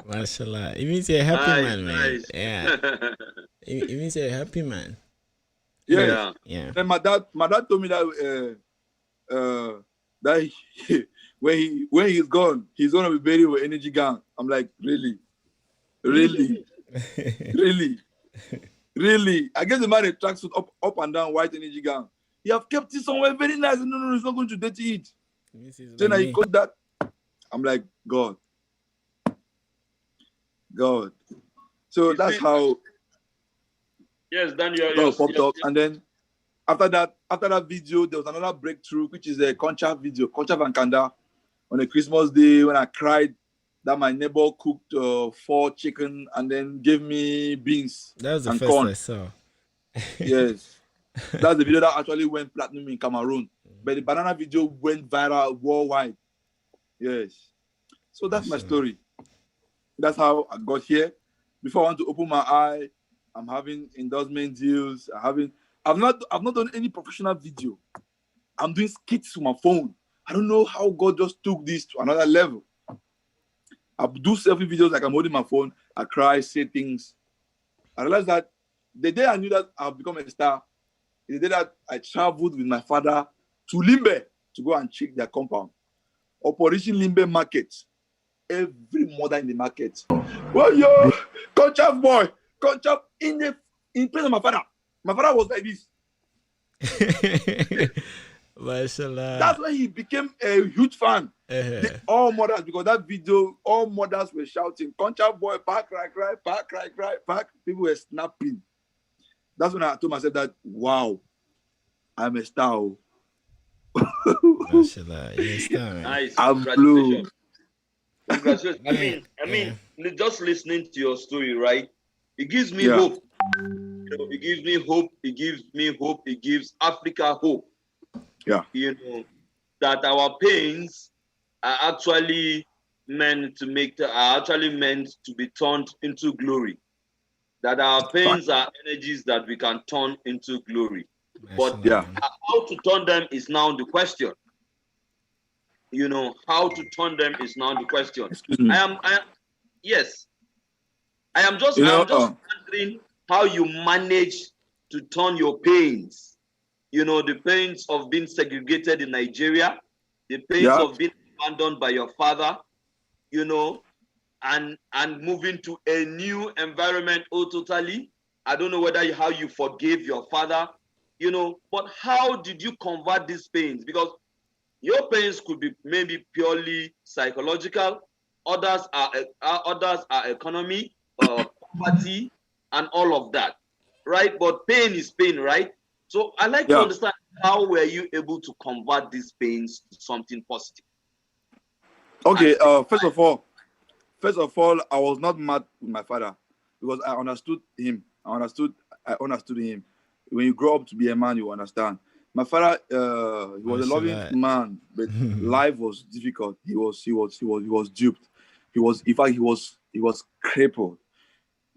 Mashallah. It means you're a happy man, man. Nice. Yeah. It means you're a happy man. Yeah. Yeah. My dad told me that when he's gone, he's gonna be buried with Energy Gang. I'm like, really? Really? I guess the man in tracksuit up and down, white Energy Gang. He have kept it somewhere very nice. No, he's not going to dirty it. Then I got that. I'm like, God. So that's how Yes, then Popped up, and then after that video, there was another breakthrough, which is a Concha video, Concha Van Kanda, on a Christmas day when I cried that my neighbor cooked 4 chicken and then gave me beans That was the and first corn. I saw. Yes, that's the video that actually went platinum in Cameroon. But the banana video went viral worldwide. Yes, so that's my story. That's how I got here. Before I want to open my eye, I'm having endorsement deals. I've not done any professional video. I'm doing skits with my phone. I don't know how God just took this to another level. I do selfie videos like I'm holding my phone. I cry, say things. I realized that the day I knew that I've become a star, is the day that I traveled with my father to Limbe to go and check their compound. Operation Limbe Market. Every mother in the market. Well, yo, Conchaf boy, Conchaf in place of my father. My father was like this. Mashallah. That's why he became a huge fan. All mothers, because that video, all mothers were shouting, Conchaf boy, pack, cry, cry, pack, cry, cry, pack. People were snapping. That's when I told myself that, wow, I'm a star. Mashallah, yes, nice. I'm blue. Congratulations. I mean, just listening to your story, right? It gives me hope. You know, it gives me hope. It gives me hope. It gives Africa hope. Yeah. You know, that our pains are actually meant to be turned into glory. That our pains are energies that we can turn into glory. But how to turn them is now the question. You know, how to turn them is now the question. I am just wondering how you manage to turn your pains. You know, the pains of being segregated in Nigeria, the pains of being abandoned by your father, you know, and moving to a new environment totally. I don't know how you forgave your father, you know, but how did you convert these pains? Because your pains could be maybe purely psychological. Others are economy, poverty, and all of that, right? But pain is pain, right? So I like to understand, how were you able to convert these pains to something positive? Okay. First of all, I was not mad with my father because I understood him. I understood him. When you grow up to be a man, you understand. My father, he was a loving man, but life was difficult. He was duped. He was crippled.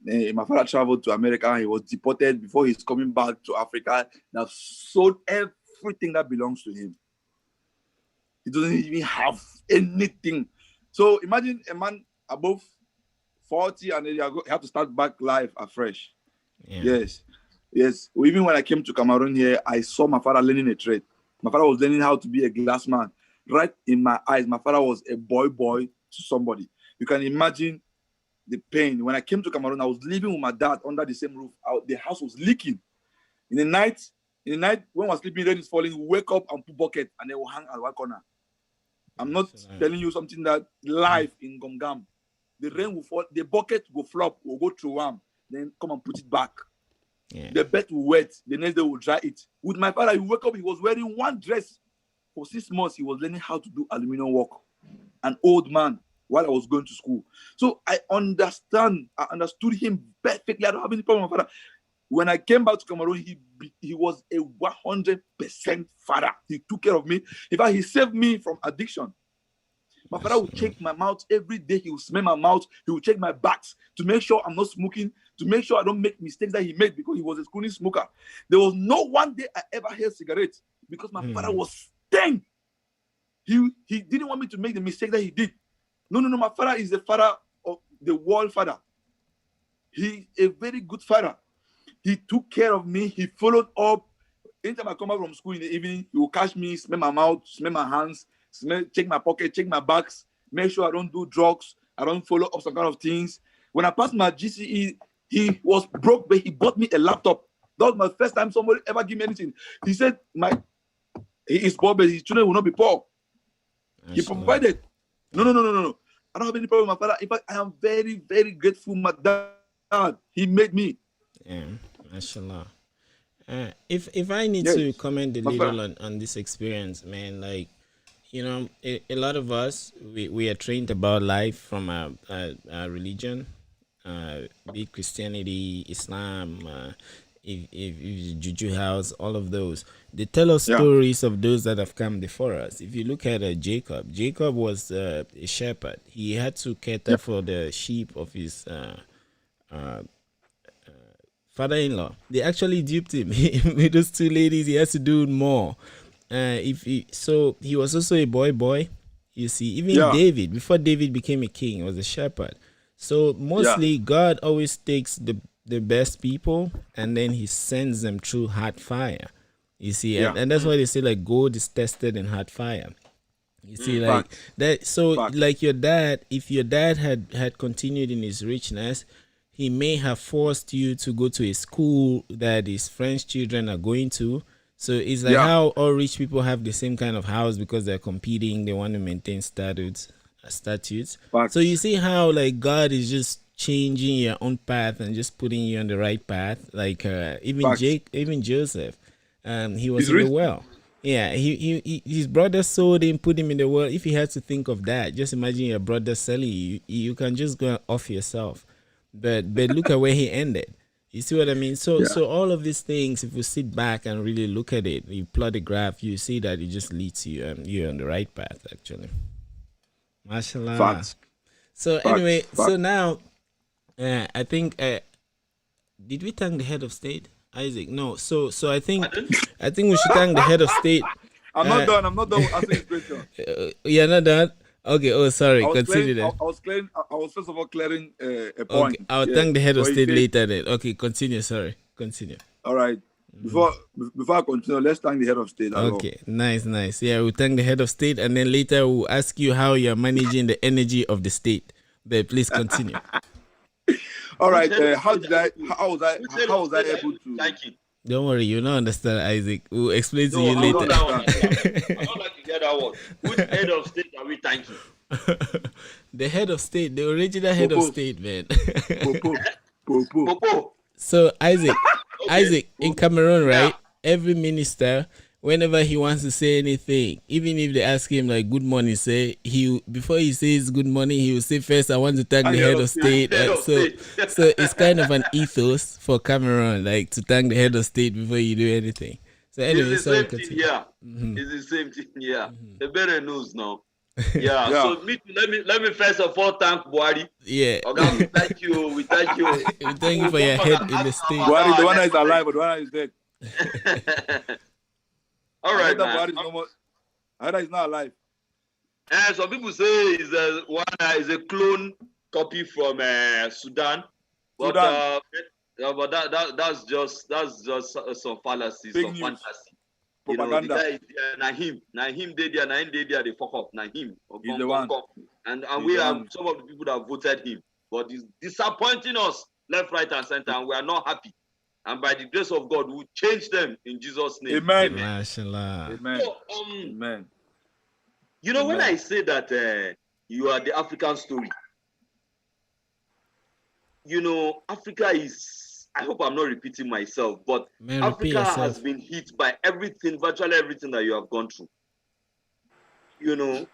My father traveled to America. He was deported before he's coming back to Africa. They have sold everything that belongs to him. He doesn't even have anything. So imagine a man above 40 and then you have to start back life afresh. Yes. Even when I came to Cameroon here, I saw my father learning a trade. My father was learning how to be a glass man. Right in my eyes, my father was a boy to somebody. You can imagine the pain. When I came to Cameroon, I was living with my dad under the same roof. The house was leaking. In the night, when we're sleeping, rain is falling, we wake up and put bucket and then we'll hang at one corner. I'm not telling you something that live in Gomgam. The rain will fall, the bucket will flop, will go through one, then come and put it back. The bed will wet, the next day will dry it. With my father, he woke up, he was wearing one dress. For 6 months, he was learning how to do aluminum work. An old man while I was going to school. So I understood him perfectly. I don't have any problem with my father. When I came back to Cameroon, he was a 100% father. He took care of me. In fact, he saved me from addiction. My father would check my mouth every day. He would smell my mouth. He would check my back to make sure I'm not smoking, to make sure I don't make mistakes that he made, because he was a schooling smoker. There was no one day I ever held cigarettes because my father was staying. He didn't want me to make the mistake that he did. No. My father is the father of the world father. He's a very good father. He took care of me. He followed up. Anytime I come back from school in the evening, he will catch me, smell my mouth, smell my hands, check my pocket, check my bags, make sure I don't do drugs, I don't follow up some kind of things. When I passed my GCE, he was broke, but he bought me a laptop. That was my first time somebody ever give me anything. He said, he is poor, but his children will not be poor. He provided. No. I don't have any problem with my father. In fact, I am very, very grateful. My dad, he made me. Mashallah. If I need Yes. to comment a Papa. little on this experience, man, like, a lot of us, we are trained about life from a religion, be it Christianity, Islam, if Juju House, all of those. They tell us Yeah. stories of those that have come before us. If you look at Jacob was a shepherd. He had to cater for the sheep of his father-in-law. They actually duped him. With those two ladies, he has to do more. So he was also a boy. You see, even Yeah. David, before David became a king, was a shepherd. So mostly God always takes the best people and then he sends them through hot fire. You see, Yeah. and that's why they say like gold is tested in hot fire. You see, like Facts. that. So, Facts. like your dad, if your dad had continued in his richness, he may have forced you to go to a school that his friends' children are going to. So it's like Yeah. how all rich people have the same kind of house because they're competing. They want to maintain statutes. Facts. So you see how like God is just changing your own path and just putting you on the right path. Like Facts. even Joseph, he was He's in the rich. well. Yeah, his brother sold him, put him in the world. If he had to think of that, just imagine your brother selling you. You can just go off yourself. But look at where he ended. You see what I mean? So Yeah. so all of these things, if you sit back and really look at it, you plot the graph, you see that it just leads you you're on the right path actually. Mashallah. Facts. So Facts. anyway, so Facts. now I think did we thank the head of state? Isaac? No. So I think we should thank the head of state. I'm not done. I'm not done asking this question. You're not done? Okay, oh sorry, I was continue clearing, then. I was first of all clearing a point. Okay, I'll Yeah. thank the head of So he state said- later then. Okay, continue, sorry. Continue. All right. Before I continue, let's thank the head of state. as well. Okay, nice. Yeah, we'll thank the head of state and then later we'll ask you how you're managing the energy of the state. But please continue. All right. Which head of How state did I? are you- How was I? which head How of was I state are able you to? thanking? Don't worry, you'll not understand, Isaac. We'll explain to No, you I don't later. like that one. I don't like to hear that one. Which head of state are we thanking? The head of state, the original head of Popo. state, man. Popo. Popo. Popo. So Isaac in Cameroon, right? Yeah. Every minister, whenever he wants to say anything, even if they ask him like "Good morning," before he says "Good morning," he will say first, "I want to thank the head of state." Head of state. So it's kind of an ethos for Cameroon, like to thank the head of state before you do anything. So anyway, It's the sorry, same thing continue. here. It's the same thing here. The better news now. Yeah. Yeah. So let me first of all thank Buhari. Yeah. Okay, we thank you. We thank you. We thank you for your head in the state. Buhari, the one that is alive, but the one that is dead. All right, Buhari man. is no more. Either is not alive. And some people say is a one is a clone copy from Sudan, but Sudan. but that's just some fallacy, Fake some news. fantasy. You know, the Propaganda. guy is Nahim they there, they fuck up. Nahim. He's the one. And He's we the are one. some of the people that voted him, but he's disappointing us left, right, and center, and we are not happy. And by the grace of God, we'll change them in Jesus' name. Amen. Mashallah. Amen. So, Amen. you know, when Amen. I say that you are the African story, you know, Africa is, I hope I'm not repeating myself, but Man, repeat Africa has yourself. been hit by everything, virtually everything that you have gone through. You know,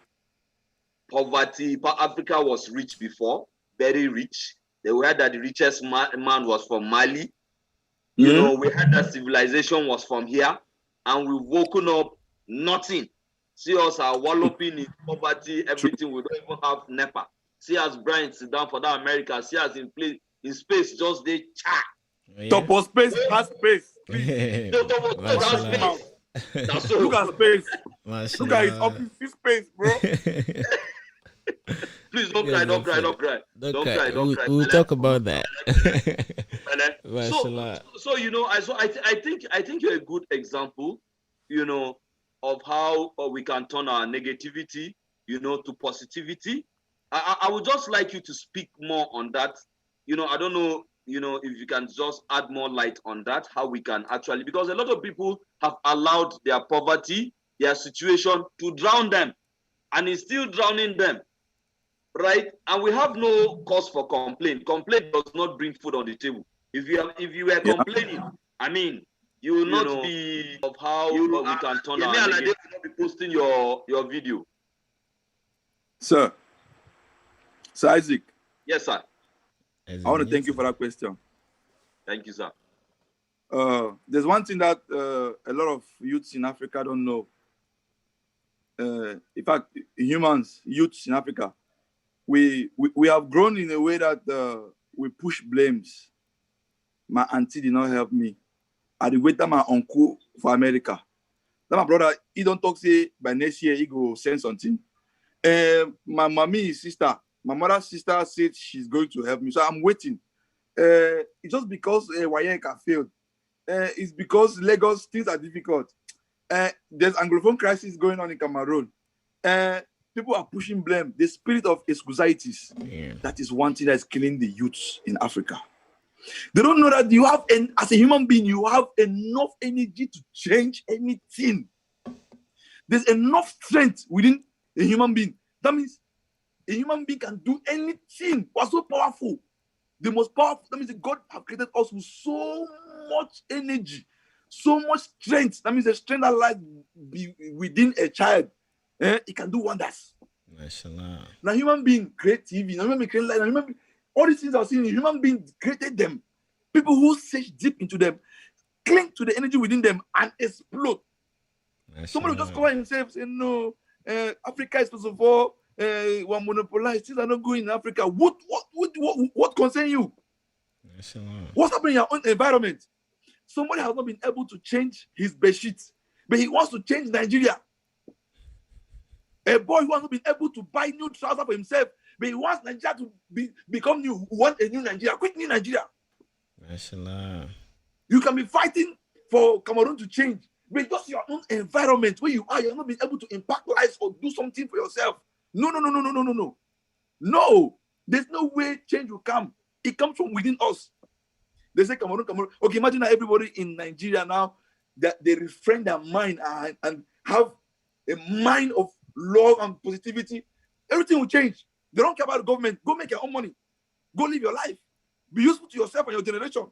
poverty. Africa was rich before, very rich. They heard that the richest man was from Mali. You know, we heard that civilization was from here, and we've woken up nothing. See us are walloping in poverty, everything. We don't even have NEPA. See us, Brian, sit down for that America. See us in space, just they chat. Yeah. Top of space has space. Mashallah. That's Look at space. Look at his Mashallah. office space, bro. Please don't Yeah, cry, don't cry, no, don't cry. Don't cry. Don't cry. We'll talk about that. So, Mashallah. so you know, I think you're a good example, you know, of how we can turn our negativity, you know, to positivity. I would just like you to speak more on that. You know, I don't know, you know, if you can just add more light on that, how we can actually, because a lot of people have allowed their poverty, their situation to drown them, and it's still drowning them, right? And we have no cause for complaint. Complaint does not bring food on the table. If you were complaining, I mean, you will not be of how we can turn out. And they will not be posting your video. Sir Isaac. Yes, sir. I want to thank you for that question. Thank you, sir. There's one thing that a lot of youths in Africa don't know. In fact, youths in Africa, we have grown in a way that we push blames. My auntie did not help me. I did wait that my uncle for America. That my brother, he don't talk say by next year he go send something. My mother's sister said she's going to help me, so I'm waiting. It's just because Wayeka failed. It's because Lagos things are difficult. There's Anglophone crisis going on in Cameroon. People are pushing blame. The spirit of excusitis. Yeah. That is one thing that's killing the youths in Africa. They don't know that you have, as a human being, you have enough energy to change anything. There's enough strength within a human being. That means a human being can do anything. We're so powerful. The most powerful, that means God has created us with so much energy, so much strength. That means the strength that lies within a child. It can do wonders. Mashallah. Now, human being create TV, human being create light, all these things I've seen, human beings created them. People who search deep into them, cling to the energy within them and explode. Somebody just cover himself say, no, Africa is first of all, one monopolized. Things are not going in Africa. What concerns you? What's happening in your own environment? Somebody has not been able to change his bedsheet, but he wants to change Nigeria. A boy who has not been able to buy new trousers for himself, but he wants Nigeria to become new. Who want a new Nigeria? Quick new Nigeria. Mashallah. You can be fighting for Cameroon to change, but just your own environment where you are, you're not being able to impact lives or do something for yourself. No. No, there's no way change will come. It comes from within us. They say Cameroon. Okay, imagine that everybody in Nigeria now, that they refrain their mind and have a mind of love and positivity. Everything will change. They don't care about the government. Go make your own money. Go live your life. Be useful to yourself and your generation.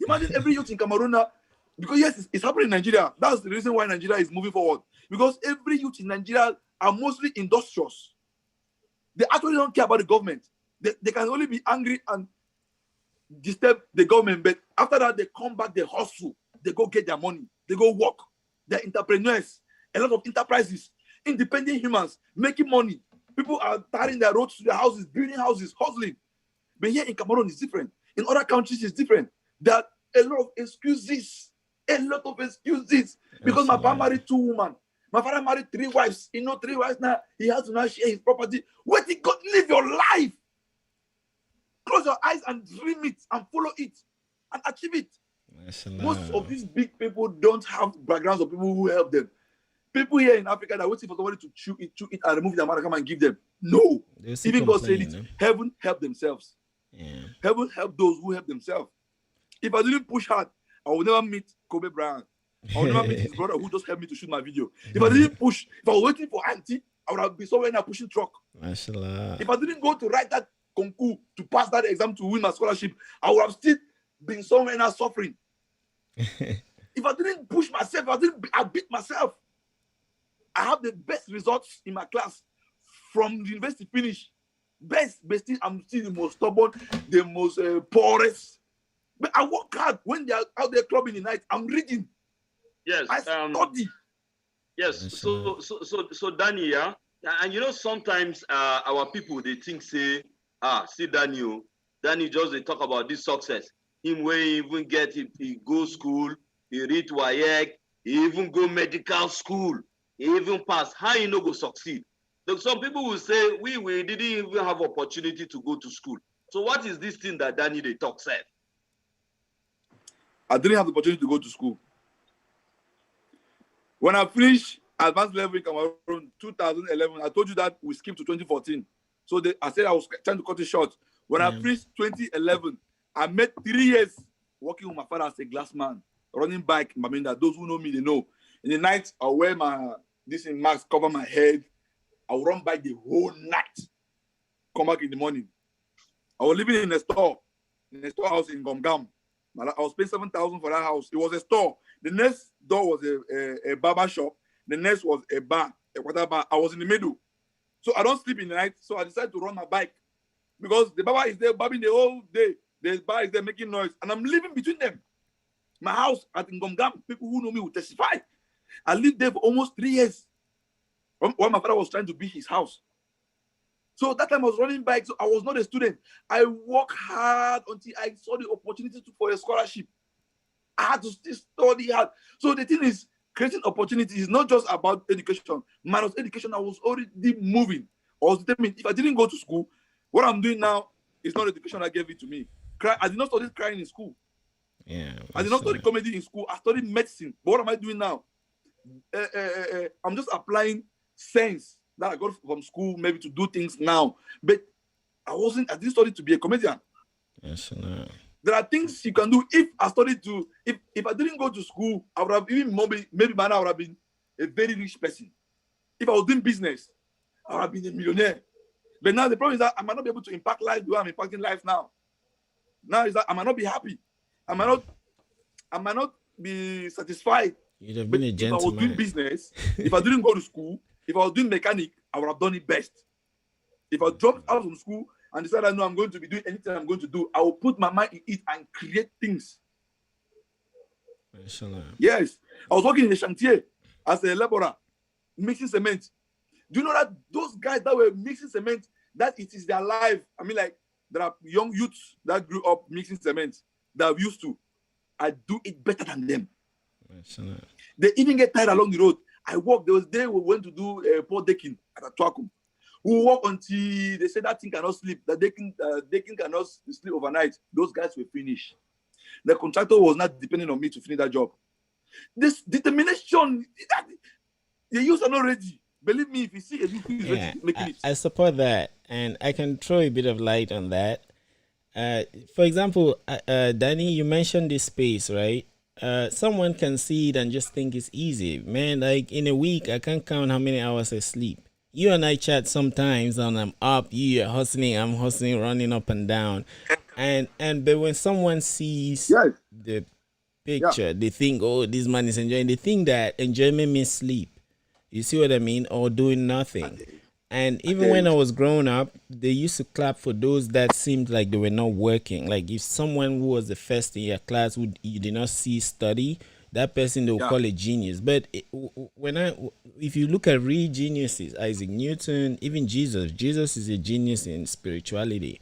Imagine every youth in Cameroon now, because yes, it's happening in Nigeria. That's the reason why Nigeria is moving forward. Because every youth in Nigeria are mostly industrious. They actually don't care about the government. They can only be angry and disturb the government, but after that, they come back, they hustle, they go get their money, they go work. They're entrepreneurs, a lot of enterprises, independent humans, making money. People are tiring their roads to their houses, building houses, hustling. But here in Cameroon, it's different. In other countries, it's different. There are a lot of excuses. Because my father married 2 women. My father married 3 wives. 3 wives now. He has to now share his property. Wait till God, live your life. Close your eyes and dream it and follow it and achieve it. Most of these big people don't have backgrounds of people who help them. People here in Africa that are waiting for somebody to chew it and remove their money, come and give them. No. Even God said it. Heaven help themselves. Yeah. Heaven help those who help themselves. If I didn't push hard, I would never meet Kobe Bryant. I would never meet his brother who just helped me to shoot my video. If I didn't push, if I was waiting for auntie, I would have been somewhere now pushing truck. Mashallah. If I didn't go to write that concours to pass that exam to win my scholarship, I would have still been somewhere now suffering. If I didn't push myself, I beat myself. I have the best results in my class from the university finish. Best, I'm still the most stubborn, the most poorest. But I work hard when they are out there clubbing in the night. I'm reading. Yes. I study. Yes. So Danny, yeah, and you know sometimes our people they think say, see Danny just they talk about this success. Him where he even get he go school, he read WAEC, he even go medical school, he even pass. How he no go succeed? Look, some people will say we didn't even have opportunity to go to school. So what is this thing that Danny they talk said? I didn't have the opportunity to go to school. When I finished advanced level in Cameroon 2011, I told you that we skipped to 2014. So I said I was trying to cut it short. When I finished 2011, I made 3 years working with my father as a glass man, running bike in Bamenda. Those who know me, they know. In the night, I'll wear this mask, cover my head. I'll run bike the whole night. Come back in the morning. I was living in a store in a storehouse in Gomgam. I was paying 7,000 for that house. It was a store. The next door was a barber shop. The next was a bar, a water bar. I was in the middle. So I don't sleep in the night. So I decided to run my bike because the barber is there babbling the whole day. The bar is there making noise. And I'm living between them. My house at Ngomgam, people who know me will testify. I lived there for almost 3 years while my father was trying to build his house. So that time I was running bike, so I was not a student. I worked hard until I saw the opportunity for a scholarship. I had to still study hard. So the thing is, creating opportunity is not just about education. Minus education, I was already moving. I was determined. If I didn't go to school, what I'm doing now is not education that gave it to me. I did not study crying in school. Yeah, I did not study comedy in school. I studied medicine. But what am I doing now? I'm just applying sense that I got from school, maybe to do things now. But I didn't study to be a comedian. Yes, no. There are things you can do. If I studied to, if I didn't go to school, I would have even maybe by now I would have been a very rich person. If I was doing business, I would have been a millionaire. But now the problem is that I might not be able to impact life the way I'm impacting life now. Now is that I might not be happy. I might not be satisfied. You'd have been a gentleman. If I was doing business, if I didn't go to school, if I was doing mechanic, I would have done it best. If I dropped out from school and decided, no, I'm going to be doing anything I'm going to do, I will put my mind in it and create things. Yes. I was working in a chantier as a laborer, mixing cement. Do you know that those guys that were mixing cement, that it is their life? I mean, like, there are young youths that grew up mixing cement that I'm used to. I do it better than them. They even get tired along the road. I walk. There was a day we went to do port decking at Atwakum. We walk until they said that thing cannot sleep. The decking cannot sleep overnight. Those guys were finished. The contractor was not depending on me to finish that job. This determination, the youths are not ready. Believe me, if you see a youth who is ready, making it. I support that, and I can throw a bit of light on that. For example, Danny, you mentioned this space, right? Someone can see it and just think it's easy. Man, like in a week, I can't count how many hours I sleep. You and I chat sometimes and I'm up, you're hustling, I'm hustling, running up and down. But when someone sees the picture, they think, oh, this man is enjoying. They think that enjoyment means sleep. You see what I mean? Or doing nothing. And even when I was growing up, they used to clap for those that seemed like they were not working. Like if someone who was the first in your class who you did not see study, that person they will call a genius. But if you look at real geniuses, Isaac Newton, even Jesus is a genius in spirituality.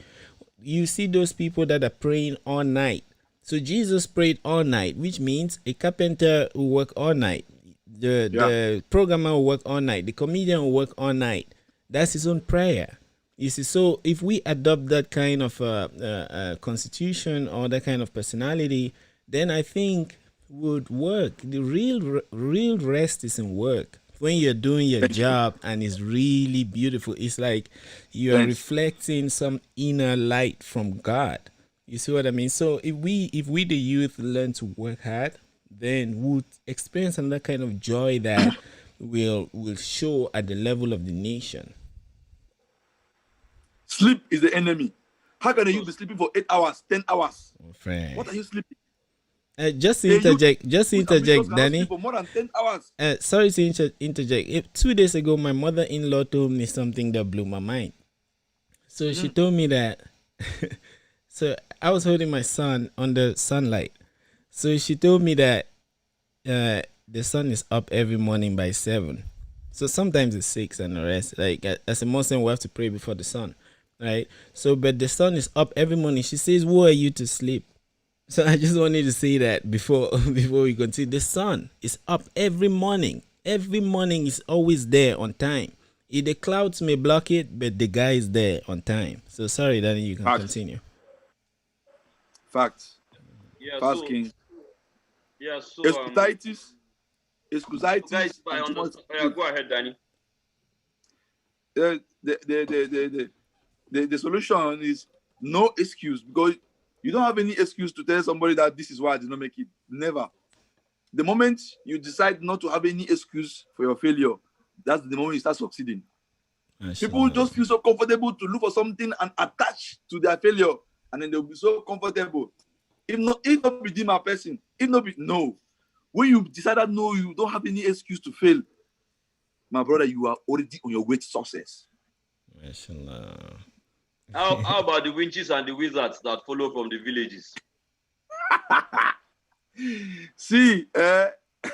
You see those people that are praying all night. So Jesus prayed all night, which means a carpenter will work all night. The programmer will work all night. The comedian will work all night. That's his own prayer. You see, so if we adopt that kind of constitution or that kind of personality, then I think would work. The real rest is in work. When you're doing your job and it's really beautiful, it's like you are reflecting some inner light from God. You see what I mean? So if we the youth learn to work hard, then we'll experience another kind of joy that will show at the level of the nation. Sleep is the enemy. How can you be sleeping for 8 hours, 10 hours? Oh, friend. What are you sleeping? Just to interject, Danny. For more than 10 hours. Sorry to interject. 2 days ago, my mother-in-law told me something that blew my mind. So she told me that. So I was holding my son under sunlight. So she told me that the sun is up every morning by 7. So sometimes it's 6 and the rest. Like as a Muslim, we have to pray before the sun, right? So, but the sun is up every morning. She says, "Who are you to sleep?" So I just wanted to say that before we continue. The sun is up every morning. Every morning is always there on time. The clouds may block it, but the guy is there on time. So sorry, Danny, you can continue. Facts. Yeah, Fasting. Yeah, so Excuse. Guys, go ahead, Danny. The solution is no excuse, because you don't have any excuse to tell somebody that this is why I did not make it. Never. The moment you decide not to have any excuse for your failure, that's the moment you start succeeding. People just feel so comfortable to look for something and attach to their failure. and then they'll be so comfortable. If not be my person, if not be no. When you decide that no, you don't have any excuse to fail, my brother, you are already on your way to success. Mashallah. How about the witches and the wizards that follow from the villages? See,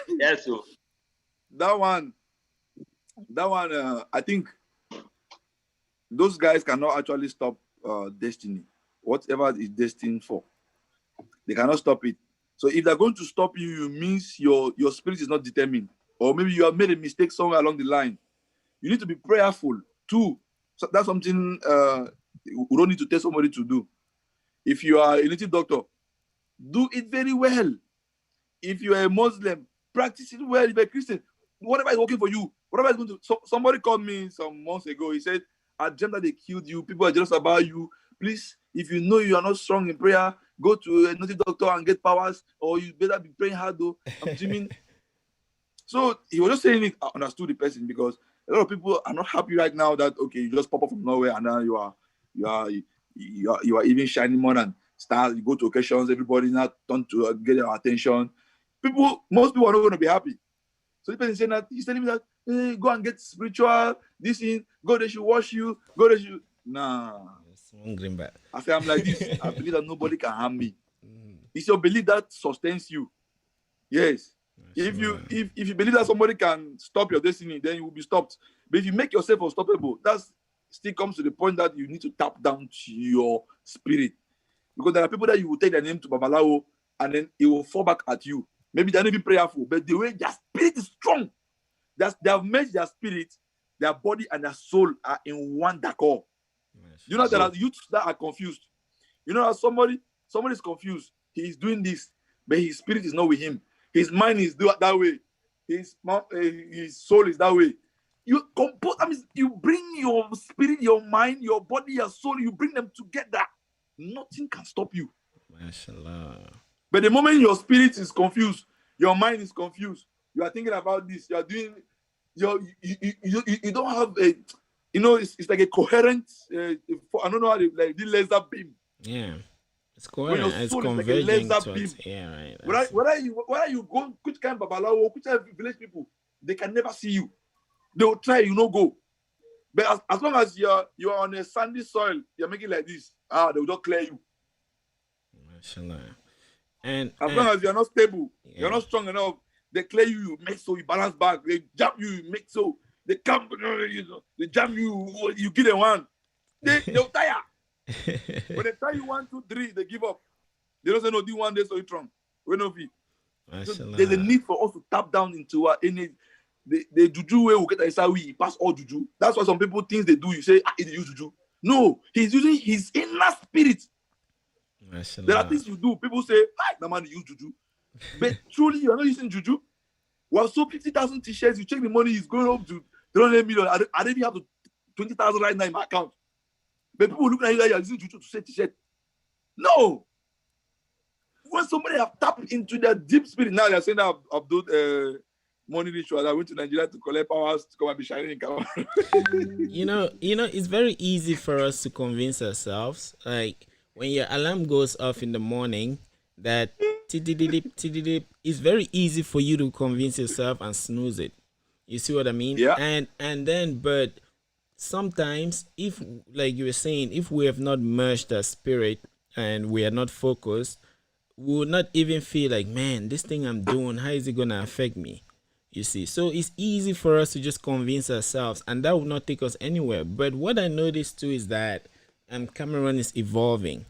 Yes, so that one, I think those guys cannot actually stop destiny. Whatever is destined for, they cannot stop it. So if they're going to stop you, it means your spirit is not determined, or maybe you have made a mistake somewhere along the line. You need to be prayerful too. So that's something we don't need to tell somebody to do. If you are a native doctor, do it very well. If you are a Muslim, practice it well. If you're a Christian, whatever is working for you, whatever is going to. So, somebody called me some months ago. He said, "I dreamt that they killed you. People are jealous about you. Please, if you know you are not strong in prayer, go to a native doctor and get powers, or you better be praying hard though." I'm dreaming. So he was just saying it. I understood the person, because a lot of people are not happy right now that okay, you just pop up from nowhere and now you are even shining more than stars. You go to occasions, everybody's not turned to get your attention. Most people are not going to be happy. So the person saying that, he's telling me that, hey, go and get spiritual, this thing, go they should wash you, go they should. Nah. I say I'm like this. I believe that nobody can harm me. It's your belief that sustains you. Yes. If you believe that somebody can stop your destiny, then you will be stopped. But if you make yourself unstoppable, that still comes to the point that you need to tap down to your spirit. Because there are people that you will take their name to Babalawo and then it will fall back at you. Maybe they're not even prayerful, but the way their spirit is strong, they have merged their spirit, their body, and their soul are in one decor. You know, there are youths that are confused. You know, somebody is confused. He is doing this, but his spirit is not with him. His mind is that way. His soul is that way. You compose. I mean, you bring your spirit, your mind, your body, your soul. You bring them together. Nothing can stop you. Mashallah. But the moment your spirit is confused, your mind is confused. You are thinking about this. You are doing. You don't have a. You know, it's like a coherent. I don't know how to, like the laser beam. Yeah. It's coherent. It's converging towards. Yeah, right. Whether you go, which kind of Babalawo, which kind of village people, they can never see you. They will try, you know, go. But as long as you are on a sandy soil, you're making like this. They will just clear you. Mashallah. And as long as you're not stable, you're not strong enough, they clear you, you make so, you balance back. They jump you, you make so. They come, they jam you, you give them one. They'll tire. When they tell you 1, 2, 3, they give up. They don't say no, do one day so you strong. We know fee. So there's a need for us to tap down into our any the juju way we get inside we pass all juju. That's why some people things they do. You say he use juju. No, he's using his inner spirit. Mashallah. There are things you do. People say, the man use juju. But truly, you are not using juju. Well, so 50,000 t-shirts, you check the money is going up to 300 million. I don't even have to 20,000 right now in my account. But people look at you like you're using juju to say t-shirt. No. When somebody have tapped into their deep spirit, now they're saying that I've done money rituals. I went to Nigeria to collect powers to come and be shining in Cameroon. you know, it's very easy for us to convince ourselves. Like when your alarm goes off in the morning, that it's very easy for you to convince yourself and snooze it. You see what I mean? Yeah. And then, but sometimes, if like you were saying, if we have not merged our spirit and we are not focused, we will not even feel like, man, this thing I'm doing, how is it gonna affect me? You see, so it's easy for us to just convince ourselves, and that will not take us anywhere. But what I noticed too is that Cameroon is evolving,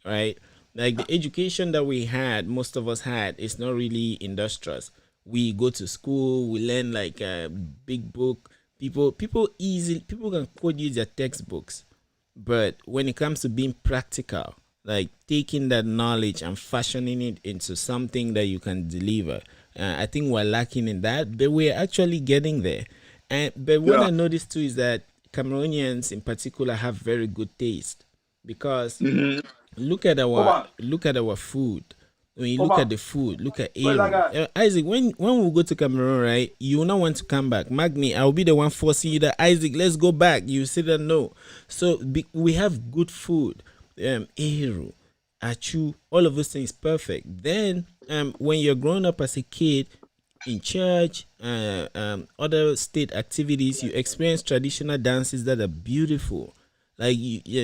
right? Like the education that we had, most of us had, is not really industrious. We go to school, we learn like a big book. People can quote you their textbooks, but when it comes to being practical, like taking that knowledge and fashioning it into something that you can deliver, I think we're lacking in that, but we're actually getting there. But what I noticed too is that Cameroonians in particular have very good taste, because look at our food. When you look at the food, look at Aaron. Isaac, when we go to Cameroon, right, you will not want to come back. Magni, I will be the one forcing you that, Isaac, let's go back. You say that no. So we have good food. Eru, Achu, all of those things perfect. Then when you're growing up as a kid in church, other state activities, you experience traditional dances that are beautiful. Like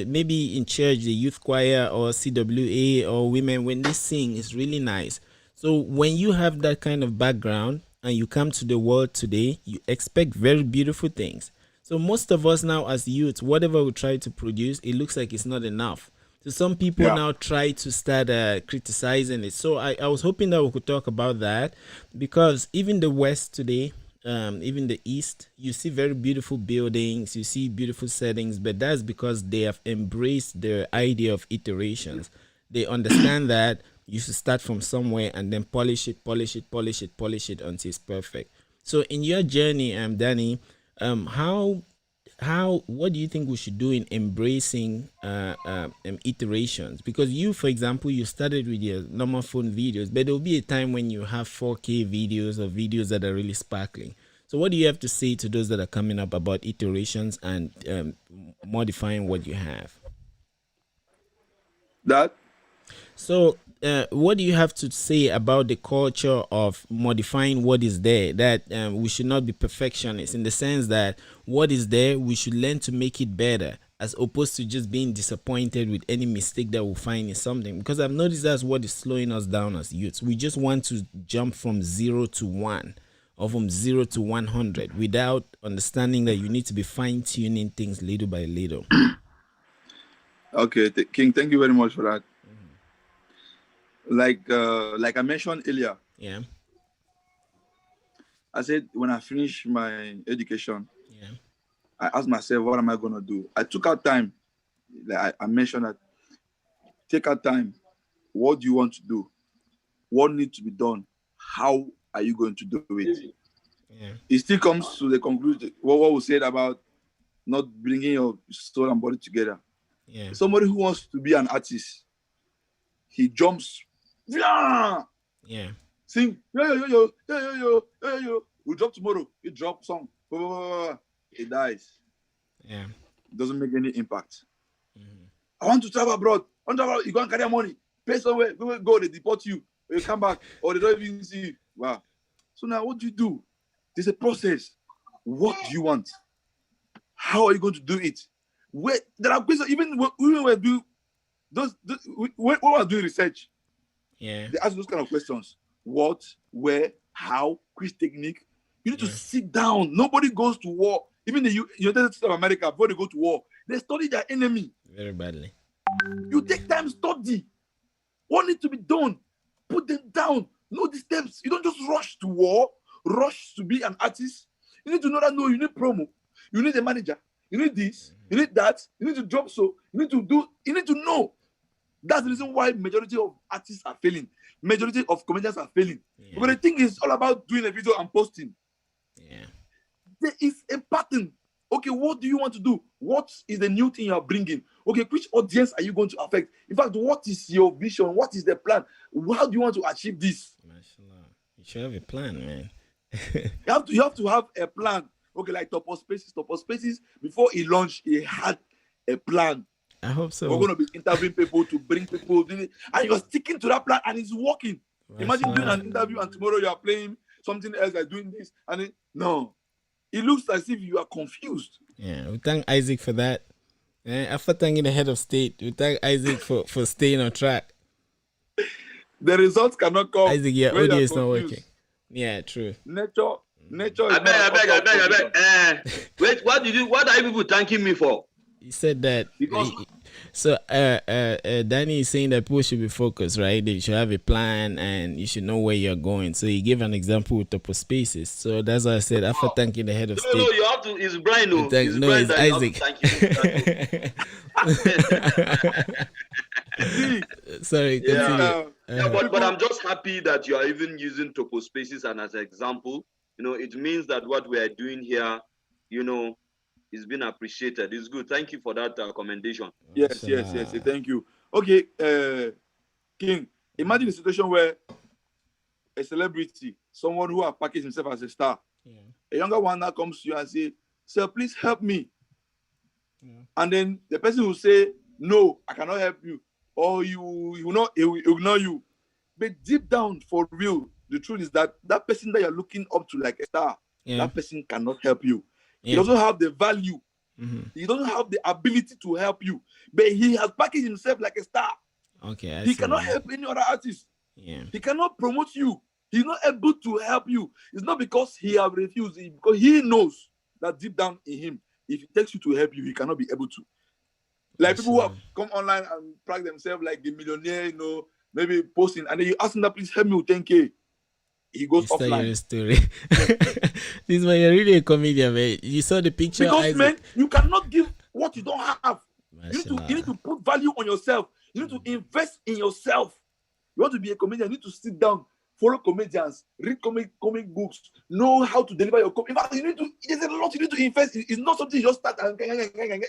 maybe in church, the youth choir or CWA or women, when they sing, it's really nice. So when you have that kind of background and you come to the world today, you expect very beautiful things. So most of us now as youth, whatever we try to produce, it looks like it's not enough. So some people Yeah. now try to start criticizing it. So I was hoping that we could talk about that, because even the West today, even the East, you see very beautiful buildings, you see beautiful settings, but that's because they have embraced the idea of iterations. They understand that you should start from somewhere and then polish it, polish it, polish it, polish it until it's perfect. So in your journey, Danny, how what do you think we should do in embracing iterations? Because you, for example, you started with your normal phone videos, but there will be a time when you have 4K videos or videos that are really sparkling. So what do you have to say to those that are coming up about iterations and modifying what you have? That So, what do you have to say about the culture of modifying what is there? That we should not be perfectionists, in the sense that what is there, we should learn to make it better, as opposed to just being disappointed with any mistake that we find in something. Because I've noticed that's what is slowing us down as youths. We just want to jump from 0 to 1, or from 0 to 100, without understanding that you need to be fine tuning things little by little. okay, King. Thank you very much for that. Like I mentioned earlier, Yeah, I said when I finish my education, yeah, I asked myself, what am I gonna do? I took out time. Like I mentioned that. Take out time. What do you want to do? What needs to be done? How are you going to do it? yeah, It still comes to the conclusion. What we said about not bringing your soul and body together. yeah, Somebody who wants to be an artist, he jumps. Yeah, yeah, sing. Yo, yo, yo, yo, yo, yo, yo, yo. We'll drop tomorrow. He drop song. He dies. yeah. It doesn't make any impact. I want to travel abroad. I want to travel. You go and carry money. Pay somewhere. Go. They deport you. You come back, or they don't even see you. Wow. So now, what do you do? There's a process. What do you want? How are you going to do it? Where there are questions. Even when we do when we are doing research, Yeah. they ask those kind of questions. What, where, how, which technique? You need to sit down. Nobody goes to war. Even the United States of America, before they go to war, they study their enemy. Very badly. You take time, study. What needs to be done? Put them down. Know the steps. You don't just rush to war, rush to be an artist. You need to know that, no, you need promo. You need a manager. You need this. You need that. You need to job so. You need to do. You need to know. That's the reason why majority of artists are failing. Majority of comedians are failing. Yeah. But the thing is all about doing a video and posting. Yeah. There is a pattern. Okay, what do you want to do? What is the new thing you are bringing? Okay, which audience are you going to affect? In fact, what is your vision? What is the plan? How do you want to achieve this? Mashallah. You should have a plan, man. You have to have a plan. Okay, like Top of Spaces, before he launched, he had a plan. I hope so. We're going to be interviewing people to bring people, and you're sticking to that plan, and it's working. Imagine doing an interview, and tomorrow you are playing something else, like doing this, and no. It looks as if you are confused. Yeah, we thank Isaac for that. After thanking the head of state, we thank Isaac for staying on track. The results cannot come. Isaac, your when you audio are is not confused. working. Yeah, true. Nature is I beg. not a competition. Wait, what are you people thanking me for? He said that. Because- So, Danny is saying that people should be focused, right? They should have a plan and you should know where you're going. So he gave an example with Top of Spaces. So that's why I said after thanking the head of state. No, you have to. It's Brian. No, It's Brian that you have Isaac. to thank you. Sorry, continue. Yeah, but I'm just happy that you are even using Topo Spaces and as an example. You know, it means that what we are doing here, you know, is being appreciated. It's good. Thank you for that commendation. Yes. Thank you. Okay, King, imagine a situation where a celebrity, someone who has packaged himself as a star, a younger one now comes to you and say, "Sir, please help me." And then the person will say, no, I cannot help you, or he will ignore you. But deep down, for real, the truth is that that person that you're looking up to like a star, that person cannot help you. He doesn't have the value. He doesn't have the ability to help you. But he has packaged himself like a star. Okay. He cannot help any other artist. Yeah. He cannot promote you. He's not able to help you. It's not because he has refused, because he knows that deep down in him, if he takes you to help you, he cannot be able to. Like people who have come online and brag themselves like the millionaire, you know, maybe posting, and then you ask him that, please help me with 10K. He goes offline. Your story. This man, you're really a comedian, man. You saw the picture. Because Isaac. man, you cannot give what you don't have. You need to put value on yourself. You need to invest in yourself. You want to be a comedian, you need to sit down, follow comedians, read comic books, know how to deliver your comic. In fact, there's a lot you need to invest in. It's not something you just start and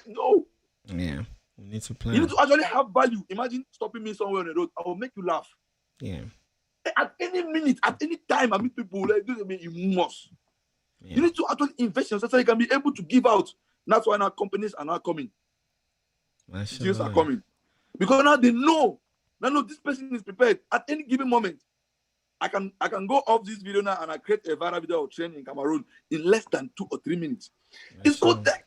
no. Yeah. We need to plan. You need to actually have value. Imagine stopping me somewhere on the road. I will make you laugh. Yeah. At any minute, at any time, I meet people like this. You must. Yeah. You need to actually invest in yourself so you can be able to give out. That's why now companies are now coming. Deals are coming. Because now they know. Now this person is prepared. At any given moment, I can go off this video now and I create a viral video of training in Cameroon in less than 2 or 3 minutes. It's called that.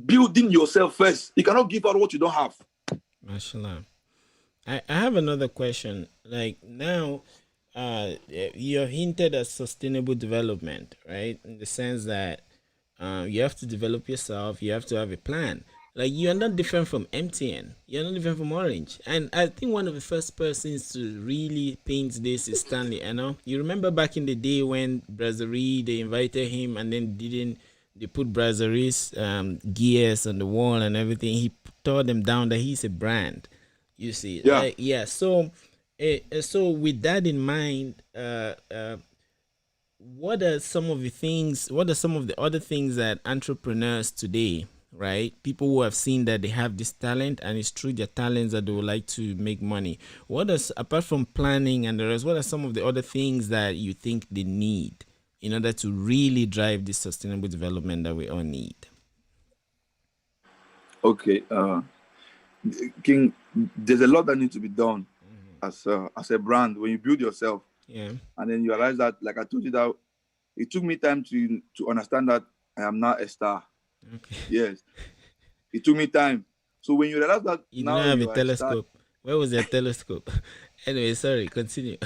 Building yourself first. You cannot give out what you don't have. Mashallah. I have another question. Like now, you have hinted at sustainable development, right? In the sense that you have to develop yourself. You have to have a plan. Like you are not different from MTN. You're not different from Orange. And I think one of the first persons to really paint this is Stanley. You know, you remember back in the day when Brasserie, they invited him and then they put Brasserie's gears on the wall and everything. He tore them down that he's a brand. You see, yeah. So with that in mind, what are some of the other things that entrepreneurs today, right? People who have seen that they have this talent and it's through their talents that they would like to make money. Apart from planning and the rest, what are some of the other things that you think they need in order to really drive this sustainable development that we all need? Okay, King, there's a lot that needs to be done as a brand when you build yourself. Yeah. And then you realize that, like I told you, that it took me time to understand that I am not a star. Okay. Yes. It took me time. So when you realize that you now don't have you a telescope. Where was your telescope? Anyway, sorry, continue.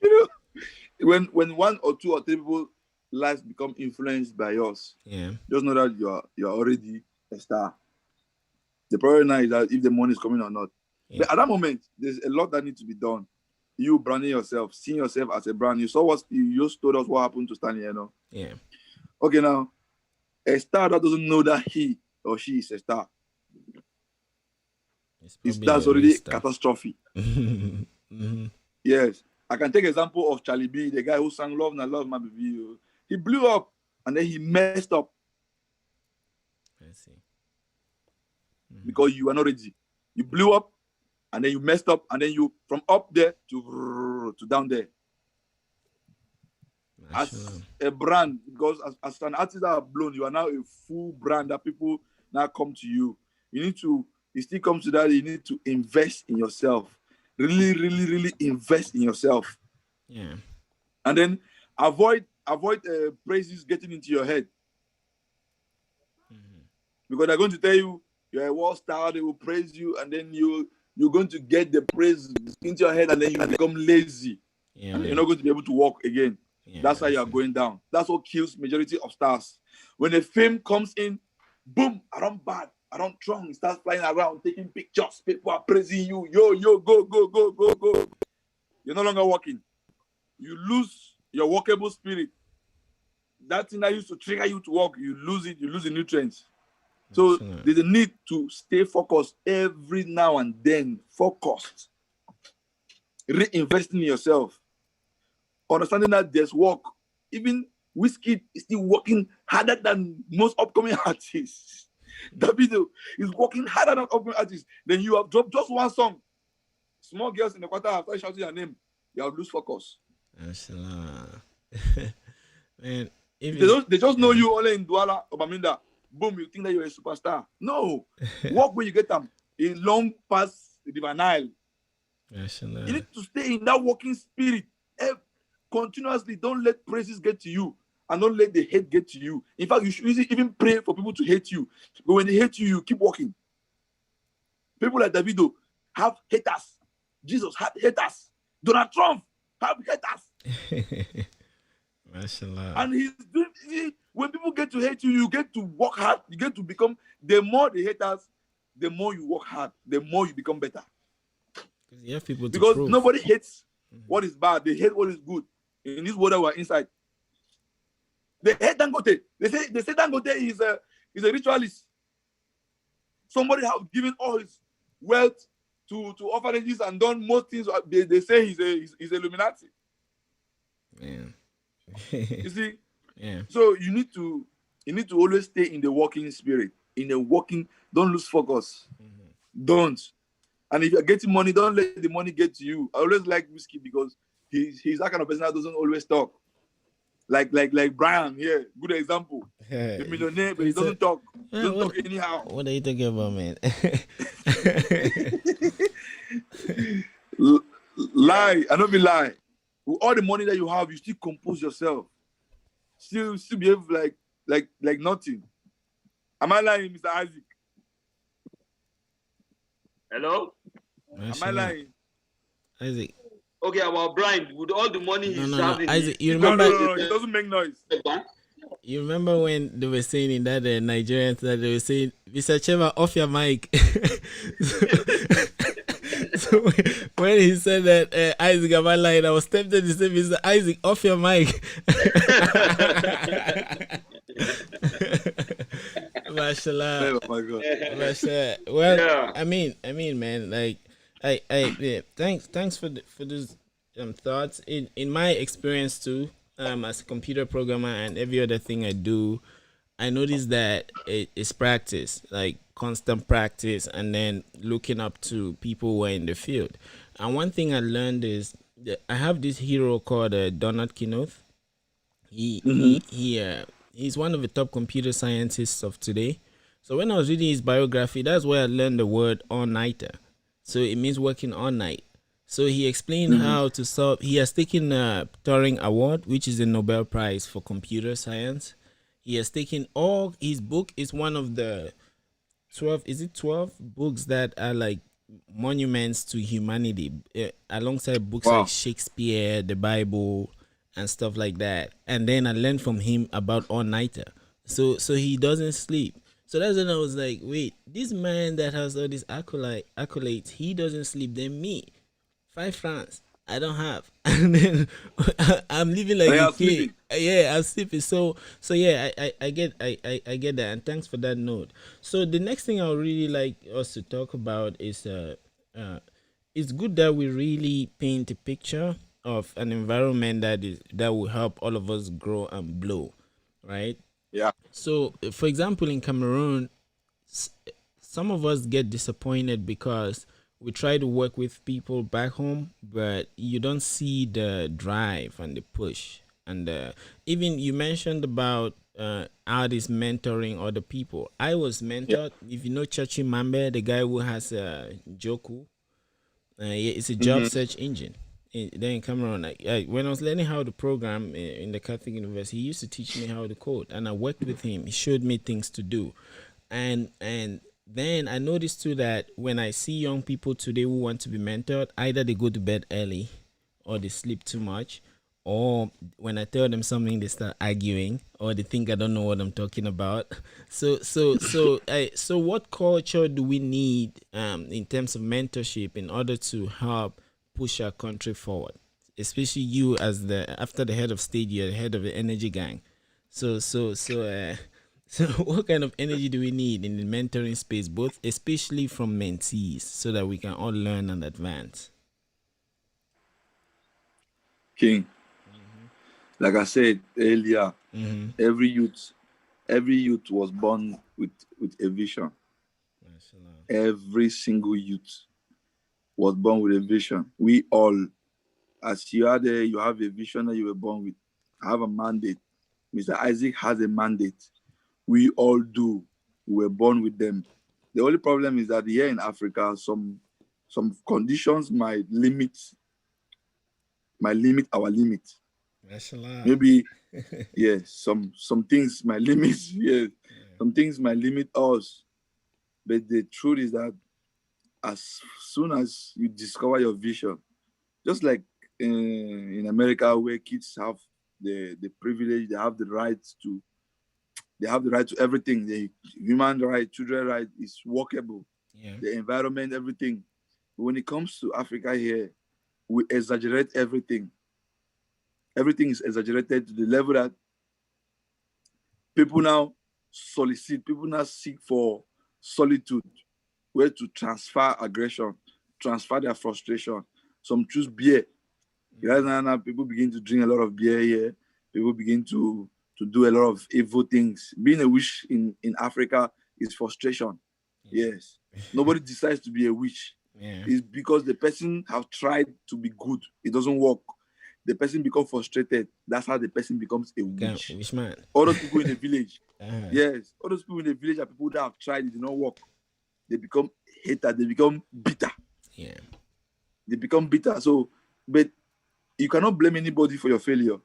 You know, when 1 or 2 or 3 people lives become influenced by yours, just know that you are already a star. The problem now is that if the money is coming or not. But at that moment, there's a lot that needs to be done. You branding yourself, seeing yourself as a brand. You saw what you just told us what happened to Stanley, you know. Yeah. Okay, now a star that doesn't know that he or she is a star, that's already catastrophe. Yes. I can take example of Charlie B, the guy who sang Love and I Love My Baby. He blew up and then he messed up. I see. Because you are not ready. You blew up and then you messed up and then you from up there to down there. As a brand, because as an artist that are blown, you are now a full brand that people now come to you. It still comes to that, you need to invest in yourself. Really, really, really invest in yourself. Yeah. And then avoid praises getting into your head. Because they're going to tell you you're a world star, they will praise you, and then you're going to get the praise into your head, and then you become lazy. Yeah, and you're not going to be able to walk again. Yeah, that's why you are going down. That's what kills majority of stars. When the fame comes in, boom, I don't bad. I don't strong. He starts flying around, taking pictures. People are praising you. Yo, go. You're no longer walking. You lose your walkable spirit. That thing that used to trigger you to walk, you lose it. You lose the nutrients. So there's a need to stay focused every now and then. Focused. Reinvesting in yourself. Understanding that there's work. Even Wizkid is still working harder than most upcoming artists. Davido is working harder than upcoming artists. Then you have dropped just one song. Small girls in the quarter have started shouting your name. You have lose focus. Man, they just know you only in Douala or Bamenda. boom, you think that you're a superstar. No. Walk where you get them. A long past the River Nile. Mashallah. You need to stay in that walking spirit. Continuously. Don't let praises get to you. And don't let the hate get to you. In fact, you should even pray for people to hate you. But when they hate you, you keep walking. People like Davido have haters. Jesus had haters. Donald Trump have haters. Mashallah. And he's doing, when people get to hate you, you get to work hard. You get to become, the more the haters, the more you work hard, the more you become better. You have people to because prove. nobody hates what is bad. They hate what is good. In this world that we're inside. They hate Dangote. They say Dangote is a ritualist. Somebody has given all his wealth to orphanages and done most things. They say he's Illuminati. Man. You see? Yeah. So you need to always stay in the walking spirit. In the walking, don't lose focus. Don't. And if you're getting money, don't let the money get to you. I always like Whiskey because he's that kind of person that doesn't always talk. Like Brian here, good example. The millionaire, but he doesn't talk. Doesn't talk anyhow. What are you talking about, man? Lie, I don't be lie. With all the money that you have, you still compose yourself. Still behave like nothing. Am I lying, Mr. Isaac? Hello? Am I lying? Isaac. Okay, about Brian, with all the money he's having. Isaac, you remember? No, it doesn't make noise. You remember when they were saying in that Nigerians that they were saying, Mr. Chema, off your mic. So when he said that Isaac, am I lying? I was tempted to say, Mr. Isaac, off your mic. Mashallah. Oh my God. Mashallah. Well, Yeah. I mean, man, like, yeah, thanks for those thoughts. In my experience too, as a computer programmer and every other thing I do, I noticed that it's practice, like constant practice, and then looking up to people who are in the field. And one thing I learned is that I have this hero called Donald Knuth. He's one of the top computer scientists of today. So when I was reading his biography, that's where I learned the word all-nighter. So it means working all night. So he explained how to solve. He has taken a Turing Award, which is a Nobel Prize for computer science. He has taken all his book is one of the 12 books that are like monuments to humanity, alongside books like Shakespeare, the Bible, and stuff like that. And then I learned from him about all-nighter. So he doesn't sleep. So that's when I was like, wait, this man that has all these accolades, he doesn't sleep. Then me, 5 francs, I don't have. And then I'm living like a king. Yeah, I'm sleeping. So yeah, I get that. And thanks for that note. So the next thing I would really like us to talk about is it's good that we really paint a picture of an environment that will help all of us grow and blow, right? Yeah. So, for example, in Cameroon, some of us get disappointed because we try to work with people back home, but you don't see the drive and the push. And even you mentioned about artists mentoring other people. I was mentored. If you know Chachi Mambe, the guy who has Joku, it's a job search engine. Then in Cameroon, when I was learning how to program in the Catholic University, he used to teach me how to code, and I worked with him. He showed me things to do, and then I noticed too that when I see young people today who want to be mentored, either they go to bed early, or they sleep too much, or when I tell them something, they start arguing, or they think I don't know what I'm talking about. So what culture do we need in terms of mentorship in order to help push our country forward, especially you as after the head of state, you're the head of the energy gang. So what kind of energy do we need in the mentoring space, both especially from mentees, so that we can all learn and advance? King, like I said earlier, every youth was born with a vision. Every single youth was born with a vision. We all, as you are there, you have a vision that you were born with. I have a mandate. Mr. Isaac has a mandate. We all do. We were born with them. The only problem is that here in Africa, some conditions might limit our limit. Mashallah. Maybe yes, some things might limit yes, some things might limit us. But the truth is that as soon as you discover your vision, just like in America where kids have the privilege, they have the right to everything. The human right, children right is workable. Yeah. The environment, everything. But when it comes to Africa here, we exaggerate everything. Everything is exaggerated to the level that people now seek for solitude, where to transfer aggression, transfer their frustration. Some choose beer. Right now, people begin to drink a lot of beer here. People begin to do a lot of evil things. Being a witch in Africa is frustration. Yes. Nobody decides to be a witch. Yeah. It's because the person have tried to be good. It doesn't work. The person becomes frustrated. That's how the person becomes a witch. Witch man. All those people in the village. Uh-huh. Yes. All those people in the village are people that have tried, it did not work. They become hater. They become bitter. Yeah. They become bitter. So, but you cannot blame anybody for your failure.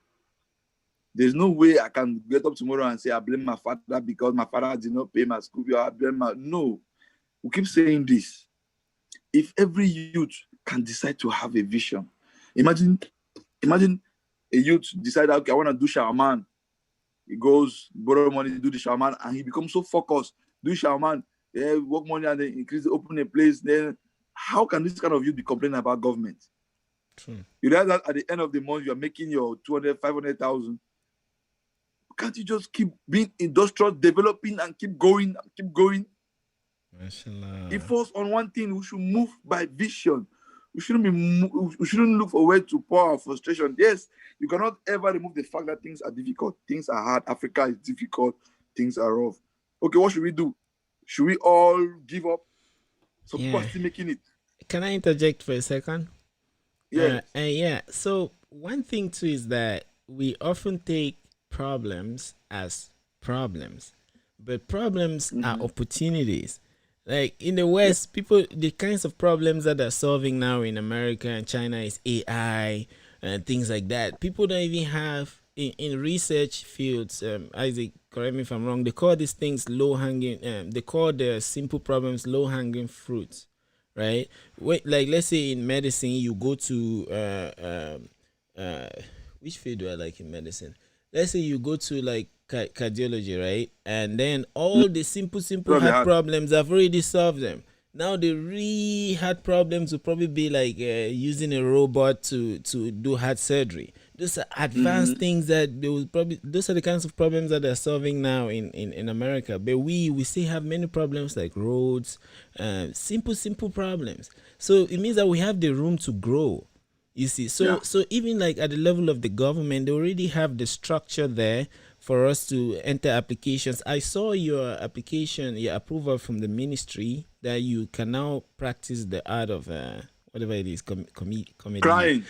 There's no way I can get up tomorrow and say, I blame my father because my father did not pay my school bill. I blame my... No. We keep saying this. If every youth can decide to have a vision, imagine a youth decide, okay, I want to do shaman. He goes, borrow money to do the shaman, and he becomes so focused, do shaman, work money and then increase, open a place. Then how can this kind of youth be complaining about government? True. You realize that at the end of the month, you're making your 200, 500,000. Can't you just keep being industrial, developing, and keep going, and keep going? Mashallah. If us on one thing, we should move by vision. We shouldn't look for where to pour our frustration. Yes, you cannot ever remove the fact that things are difficult, things are hard. Africa is difficult, things are rough. Okay, what should we do? Should we all give up? Some people are still making it. Can I interject for a second? Yeah. Yeah. So one thing too is that we often take problems as problems, but problems are opportunities. Like in the West, people, the kinds of problems that they're solving now in America and China is AI and things like that. People don't even have in research fields. Isaac, correct me if I'm wrong. They call these things low hanging. They call the simple problems low hanging fruits, right? Like let's say in medicine, you go to which field do I like in medicine? Let's say you go to like cardiology, right? And then all the simple heart problems, I've already solved them. Now the really hard problems will probably be like using a robot to do heart surgery. Those are advanced things that they will probably, those are the kinds of problems that they're solving now in America. But we still have many problems like roads, simple problems. So it means that we have the room to grow. You see, so even like at the level of the government, they already have the structure there for us to enter applications. I saw your application, your approval from the ministry that you can now practice the art of whatever it is, comedy. Crying,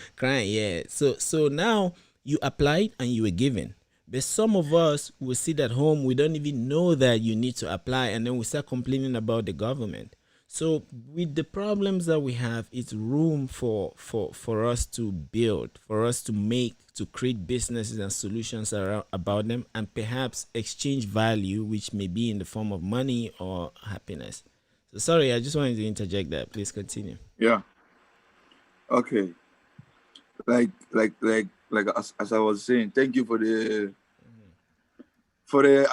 yeah. So now you applied and you were given. But some of us will sit at home, we don't even know that you need to apply, and then we start complaining about the government. So with the problems that we have, it's room for us to build, for us to create businesses and solutions about them, and perhaps exchange value, which may be in the form of money or happiness. So sorry, I just wanted to interject that. Please continue. Yeah. Okay. Like as I was saying, thank you for the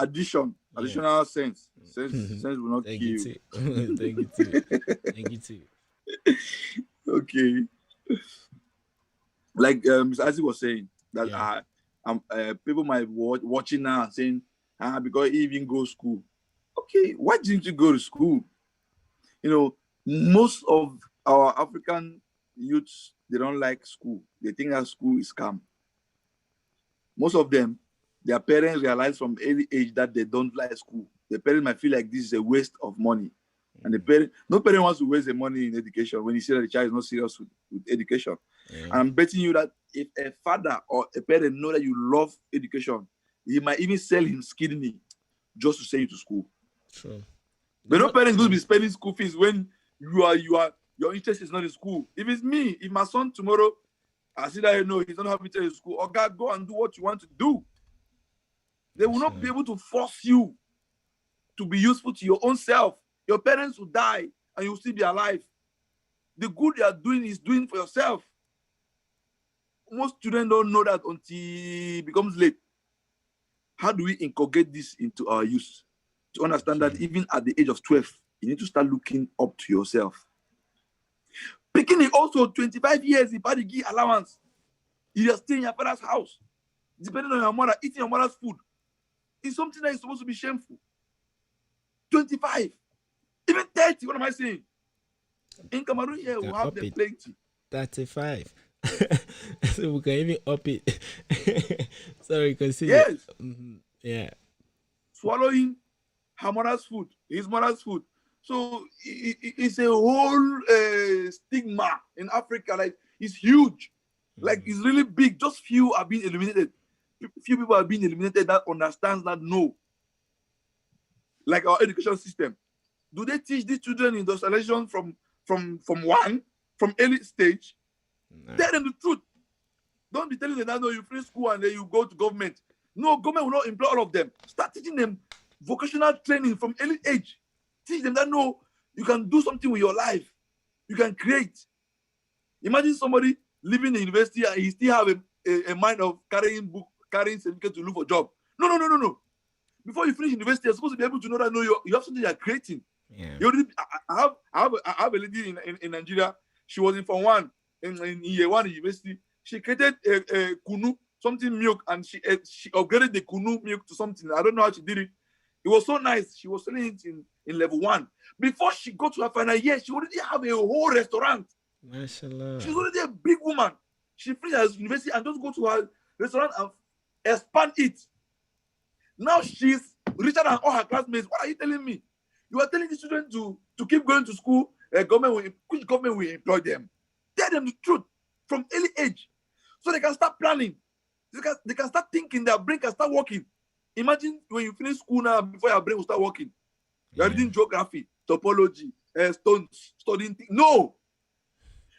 additional sense. Sense will not kill you. Thank you too. Thank you too. Okay. Like Mr. Isaac was saying, that people might be watching now and saying, because he even go to school. Okay, why didn't you go to school? You know, most of our African youths, they don't like school. They think that school is scam. Most of them, their parents realize from early age that they don't like school. The parents might feel like this is a waste of money. And no parent wants to waste the money in education when you see that the child is not serious with education. And I'm betting you that if a father or a parent know that you love education, he might even sell his kidney just to send you to school. True. But no parents will be spending school fees when your interest is not in school. If it's me, if my son tomorrow, I see that he's not having interest in school, or God, go and do what you want to do. They will not be able to force you to be useful to your own self. Your parents will die and you'll still be alive. The good you are doing is doing for yourself. Most students don't know that until it becomes late. How do we inculcate this into our youth? To understand that even at the age of 12, you need to start looking up to yourself. Picking also 25 years, if you give allowance, you are staying in your father's house, depending on your mother, eating your mother's food. It's something that is supposed to be shameful. 25, even 30, what am I saying? In Cameroon here, we'll have them plenty. 35. So we can even up it. Sorry, consider. Yes. Yeah. Swallowing her mother's food, his mother's food. So it's a whole stigma in Africa. Like, it's huge. Like, it's really big. Just few are being eliminated. Few people are being eliminated that understands that no. Like our education system. Do they teach these children industrialization from early stage? No. Tell them the truth. Don't be telling them that no, you finish school and then you go to government. No, government will not employ all of them. Start teaching them vocational training from early age. Teach them that no, you can do something with your life. You can create. Imagine somebody leaving the university and he still have a mind of carrying certificate to look for a job. No. Before you finish university, you're supposed to be able to know that no, you have something you're creating. Yeah. I have a lady in Nigeria. She was in Form 1 in year 1 university. She created a kunu, something milk, and she upgraded the kunu milk to something. I don't know how she did it. It was so nice. She was selling it in level 1. Before she got to her final year, she already have a whole restaurant. Mashallah. She's already a big woman. She finished her university and just go to her restaurant and expand it. Now she's richer than all her classmates. What are you telling me? You are telling the children to keep going to school. Which government will employ them? Tell them the truth from early age, so they can start planning. They can start thinking. Their brain can start working. Imagine when you finish school now, before your brain will start working. You are reading geography, topology, studying things. No.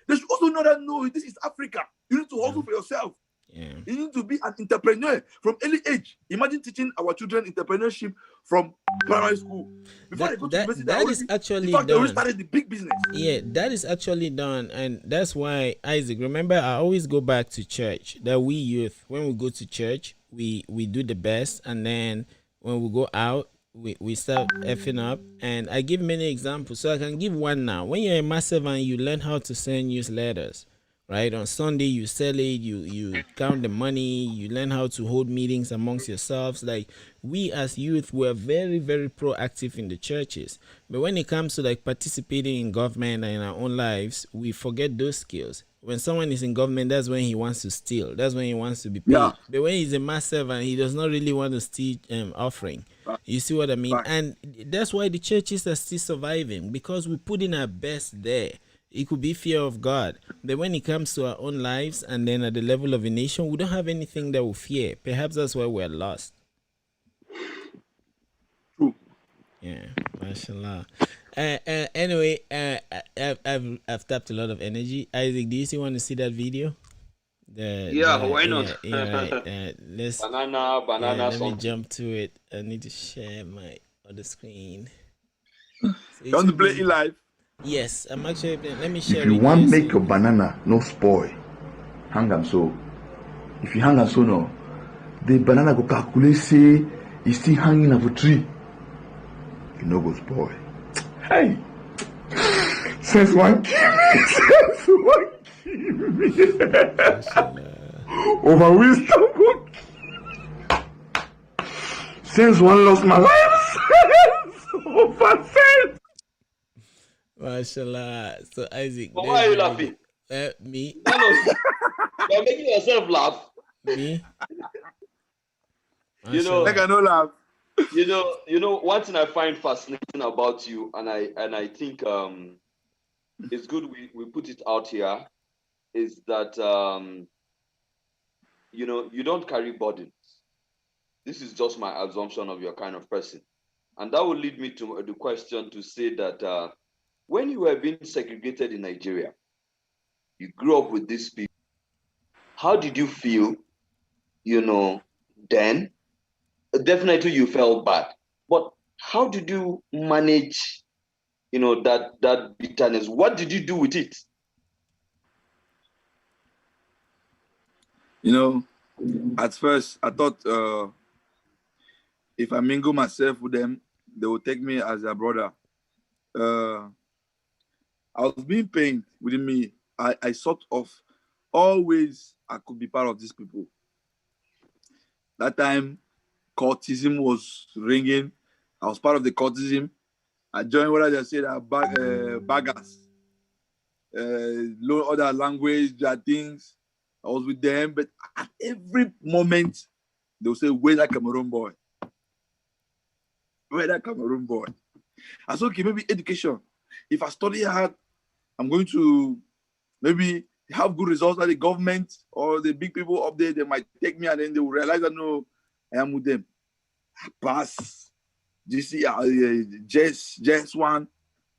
They should also know that no, this is Africa. You need to hustle for yourself. Yeah. You need to be an entrepreneur from early age. Imagine teaching our children entrepreneurship from primary school. Before they go to university, that is actually done. They already done. started the big business. Yeah, that is actually done. And that's why, Isaac, remember, I always go back to church. That we youth, when we go to church, we do the best. And then when we go out, we start effing up. And I give many examples. So I can give one now. When you're a massive and you learn how to send newsletters, right? On Sunday, you sell it, you count the money, you learn how to hold meetings amongst yourselves. Like, we as youth, we're very, very proactive in the churches. But when it comes to like participating in government and in our own lives, we forget those skills. When someone is in government, that's when he wants to steal. That's when he wants to be paid. Yeah. But when he's a mass servant, he does not really want to steal offering. You see what I mean? And that's why the churches are still surviving, because we put in our best there. It could be fear of God. But when it comes to our own lives and then at the level of a nation, we don't have anything that we fear. Perhaps that's why we're lost. True. Yeah, mashallah. Anyway, I've tapped a lot of energy. Isaac, do you want to see that video? Why not? Let's banana. Let me jump to it. I need to share my other screen. So you want to play it live? Yes, I'm actually playing. Let me share. If you want to make your banana no spoil, hang am so. If you hang am so no, the banana go calculate say it's still hanging off a tree. You know go spoil. Hey, since one kill me, over wisdom go. Since one lost my life, over sense. Mashallah. So Isaac, why are you laughing? Me. You're making yourself laugh. Me. You know, like I no laugh. You know, one thing I find fascinating about you, and I think it's good we put it out here, is that you don't carry burdens. This is just my assumption of your kind of person. And that will lead me to the question to say that when you were being segregated in Nigeria, you grew up with these people. How did you feel, then? Definitely you felt bad. But how did you manage, that bitterness? What did you do with it? At first, I thought if I mingle myself with them, they will take me as a brother. I was being pained within me. I sort of always I could be part of these people. That time, cultism was ringing. I was part of the cultism. I joined what I just said, baggers. Learn other language, that things. I was with them, but at every moment, they will say, where's that Cameroon boy? Where's that Cameroon boy? I said, okay, maybe education. If I study hard, I'm going to maybe have good results at the government or the big people up there. They might take me and then they will realize that no, I am with them. I pass. Just one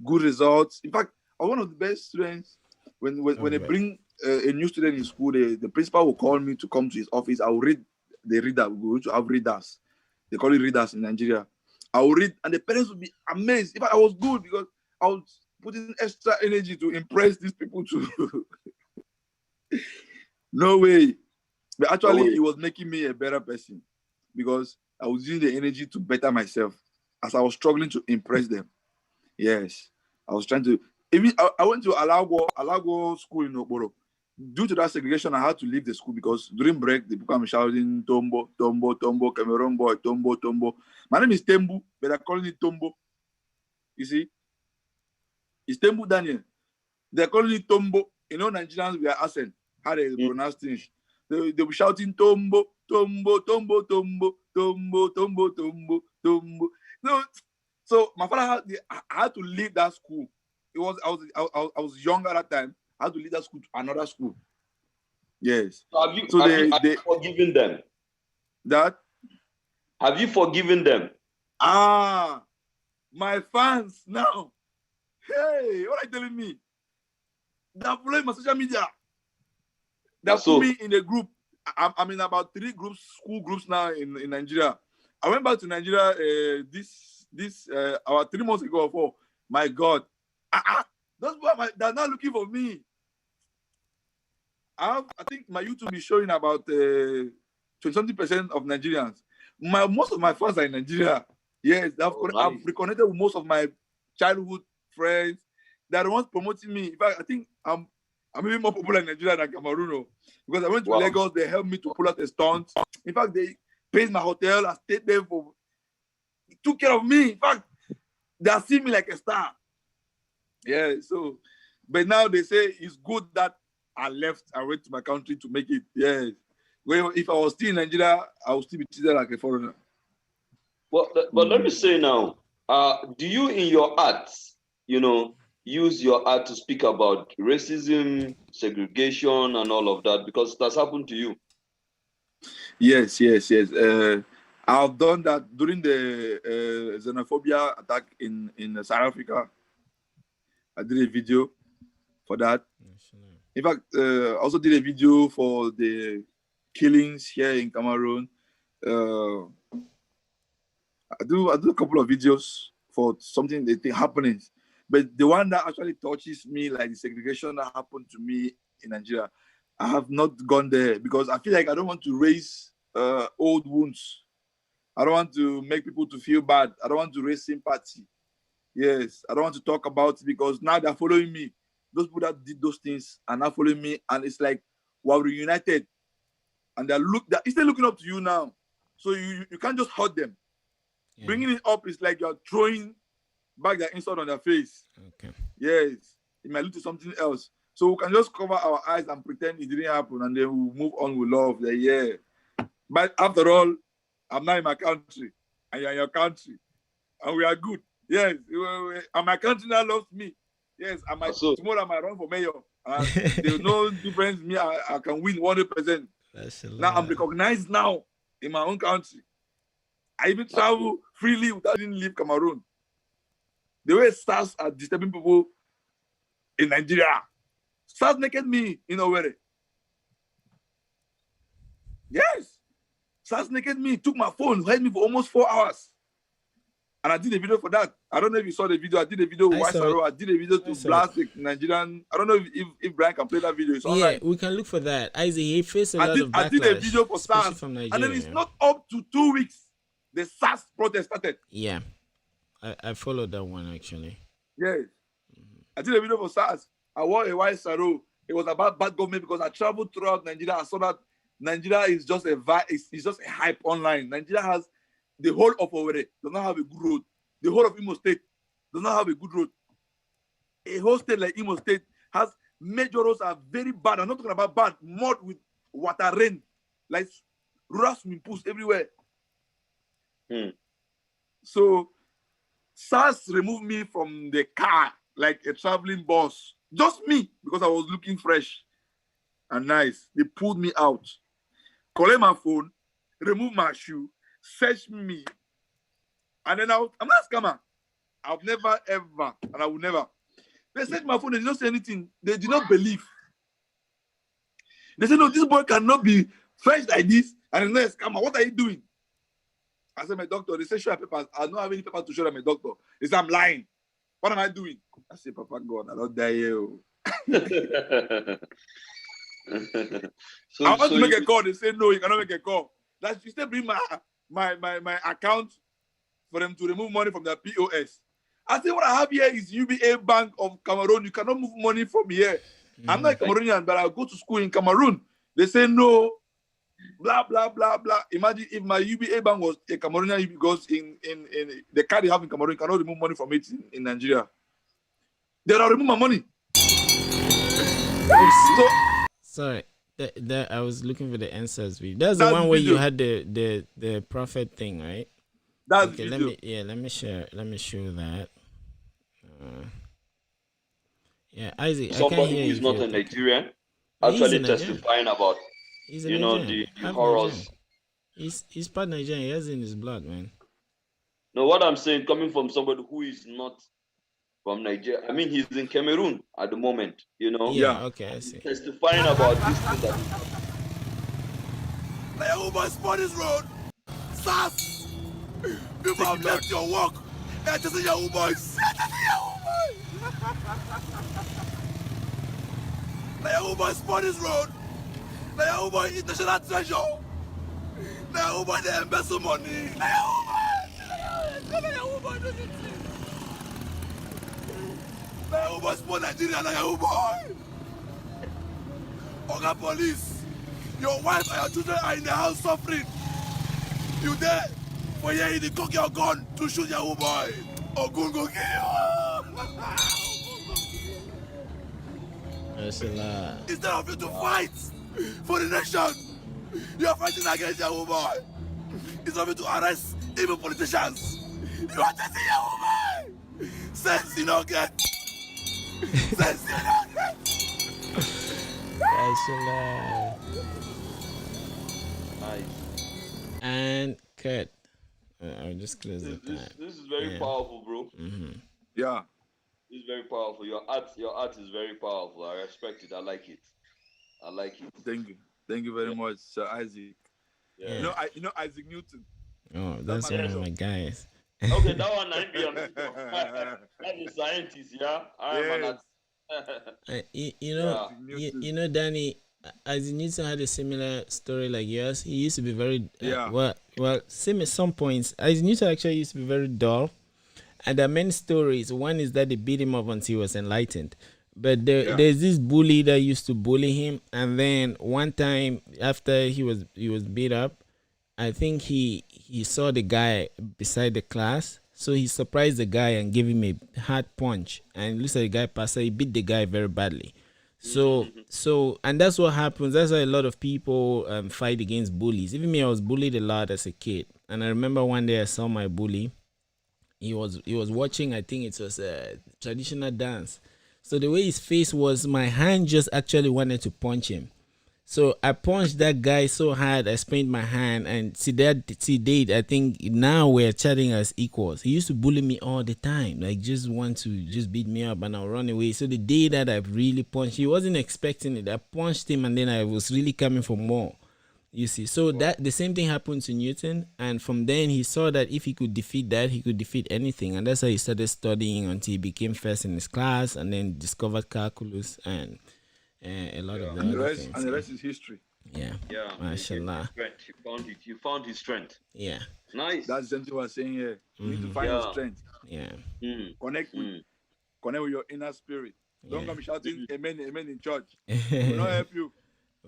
good results. In fact, I was one of the best students. When they bring a new student in school, the principal will call me to come to his office. I will read the reader. We're going to have readers. They call it readers in Nigeria. I will read, and the parents would be amazed. In fact, I was good because I was putting extra energy to impress these people too. No way. But actually, it was making me a better person because I was using the energy to better myself as I was struggling to impress them. Yes, I was trying to. Even I went to Alago school in Okporo. Due to that segregation, I had to leave the school because during break, the people come shouting Tombo, Tombo, Tombo, Cameroon boy, Tombo, Tombo. My name is Tembu, but they're calling it Tombo. You see? It's Tembu Daniel. They're calling it Tombo. Nigerians, we are accent. How they pronounce things. They be shouting Tombo, Tombo, Tombo, Tombo, Tombo, Tombo, Tombo, Tombo. No, so my father I had to leave that school. I was young at that time. I had to leave that school to another school. Yes. So have you forgiven them? That? Have you forgiven them? My fans now. Hey, what are you telling me? They're following my social media. They put me in a group. I'm in about 3 groups, school groups now in Nigeria. I went back to Nigeria about 3 months ago or 4. My God. Those people they're not looking for me. I think my YouTube is showing about 20-something% of Nigerians. Most of my fans are in Nigeria. Yes, I've reconnected with most of my childhood friends. They're the ones promoting me. In fact, I think I'm even more popular in Nigeria than Cameroon because I went to Lagos. They helped me to pull out a stunt. In fact, they paid my hotel. I stayed there took care of me. In fact, they are seeing me like a star. Yeah, so, but now they say it's good that I left. I went to my country to make it. Yes. Well, if I was still in Nigeria, I would still be treated like a foreigner. Well, but let me say now, do you in your art, use your art to speak about racism, segregation, and all of that? Because that's happened to you. Yes. I've done that during the xenophobia attack in South Africa. I did a video for that. In fact, I also did a video for the killings here in Cameroon. I do a couple of videos for something they think happening. But the one that actually touches me, like the segregation that happened to me in Nigeria, I have not gone there because I feel like I don't want to raise old wounds. I don't want to make people to feel bad. I don't want to raise sympathy. Yes, I don't want to talk about it because now they're following me. Those people that did those things are now following me, and it's like we're reunited, and they're still looking up to you now. So you can't just hurt them. Yeah. Bringing it up is like you're throwing back their insult on their face. Okay. Yes, it might lead to something else. So we can just cover our eyes and pretend it didn't happen, and then we'll move on with love. But after all, I'm not in my country, and you're in your country, and we are good. Yes, and my country now loves me. Yes, tomorrow I might run for mayor. There's no difference. Me, I can win 100%. Now I'm recognized now in my own country. I even travel freely without even leave Cameroon. The way SARS are disturbing people in Nigeria. SARS naked me in Owerri. Yes. SARS naked me, took my phone, held me for almost 4 hours. And I did a video for that. I don't know if you saw the video. I did a video with Ysaro. I did a video to blast the Nigerian. I don't know if Brian can play that video. It's online. Yeah, we can look for that. Isaac, he faced a lot of backlash. I did a video for SARS. From Nigeria, and then it's not up to 2 weeks. The SARS protest started. Yeah. I followed that one actually. Yes. I did a video for SARS. I wore a Ysaro. It was about bad government because I traveled throughout Nigeria. I saw that Nigeria is just it's just a hype online. Nigeria has the whole of Owerri does not have a good road. The whole of Imo State does not have a good road. A whole state like Imo State has major roads are very bad. I'm not talking about bad, mud with water rain, like rural swimming pools everywhere. So SARS removed me from the car like a traveling bus. Just me, because I was looking fresh and nice. They pulled me out, collect my phone, remove my shoe, search me. And then I'm not a scammer. I've never, ever, and I will never. They searched my phone, they did not say anything. They did not believe. They said, no, this boy cannot be fresh like this, and he's not a scammer. What are you doing? I said, my doctor. They said, show your papers. I don't have any papers to show them, my doctor. They said, I'm lying. What am I doing? I said, Papa God, I don't die here. I want to make a call. They say, no, you cannot make a call. That you still bring my account for them to remove money from their POS. I said, what I have here is UBA Bank of Cameroon. You cannot move money from here. I'm not a Cameroonian, but I go to school in Cameroon. They say, no, blah, blah, blah, blah. Imagine if my UBA Bank was a Cameroonian, because in the card you have in Cameroon, you cannot remove money from it in Nigeria. They will remove my money. Sorry. That I was looking for the answers. That's the one where you had the prophet thing, right? That's okay. Let me show that. Yeah, Isaac. Somebody who is not a Nigerian actually testifying about the horrors. He's part Nigerian. He has it in his blood, man. No, what I'm saying, coming from somebody who is not from Nigeria. I mean, he's in Cameroon at the moment, Yeah, okay, I see. Testifying about this thing that... Like, spot this road. SARS! People have left your work. Let us see your boys. Like, spot this road. Like, international treasure. Like, the embassy money. Like, sport Nigeria. Like, Oga police, your wife and your children are in the house suffering. You there? For you to cock your gun to shoot your boy. Ogun go kill you. Instead of you to fight for the nation, you are fighting against your boy. Instead of you to arrest evil politicians, you are testing your boy. Sense you don't get. Sense you don't get. Nice. And cut. I'll just close it. This is very powerful, bro. Yeah. It's very powerful. Your art is very powerful. I respect it. I like it. Thank you very much, Sir Isaac. Yeah. You know Isaac Newton. Oh, that's one of my guys. Okay, that one I be on. That's a scientist, yeah. You know, Danny, Isaac Newton had a similar story like yours. He used to be very same at some points. Isaac Newton actually used to be very dull, and there are many stories. One is that they beat him up until he was enlightened. But there's this bully that used to bully him, and then one time after he was beat up, I think he saw the guy beside the class, so he surprised the guy and gave him a hard punch, and looks like the guy passed. He beat the guy very badly. So and that's what happens. That's why a lot of people fight against bullies. Even me, I was bullied a lot as a kid, and I remember one day I saw my bully. He was watching. I think it was a traditional dance. So the way his face was, my hand just actually wanted to punch him. So I punched that guy so hard I sprained my hand, and see Dade, I think now we're chatting as equals. He used to bully me all the time, like just want to just beat me up and I'll run away. So the day that I really punched, he wasn't expecting it. I punched him and then I was really coming for more. You see, so that the same thing happened to Newton, and from then he saw that if he could defeat that, he could defeat anything, and that's how he started studying until he became first in his class, and then discovered calculus and a lot of the other things. And the rest is history. Yeah, Yeah. mashallah. He found it. You found his strength. Yeah, Nice. That's something we're saying here. You need to find your strength. yeah, Connect with your inner spirit. Don't Yeah. come shouting amen, amen in church. It will not help you.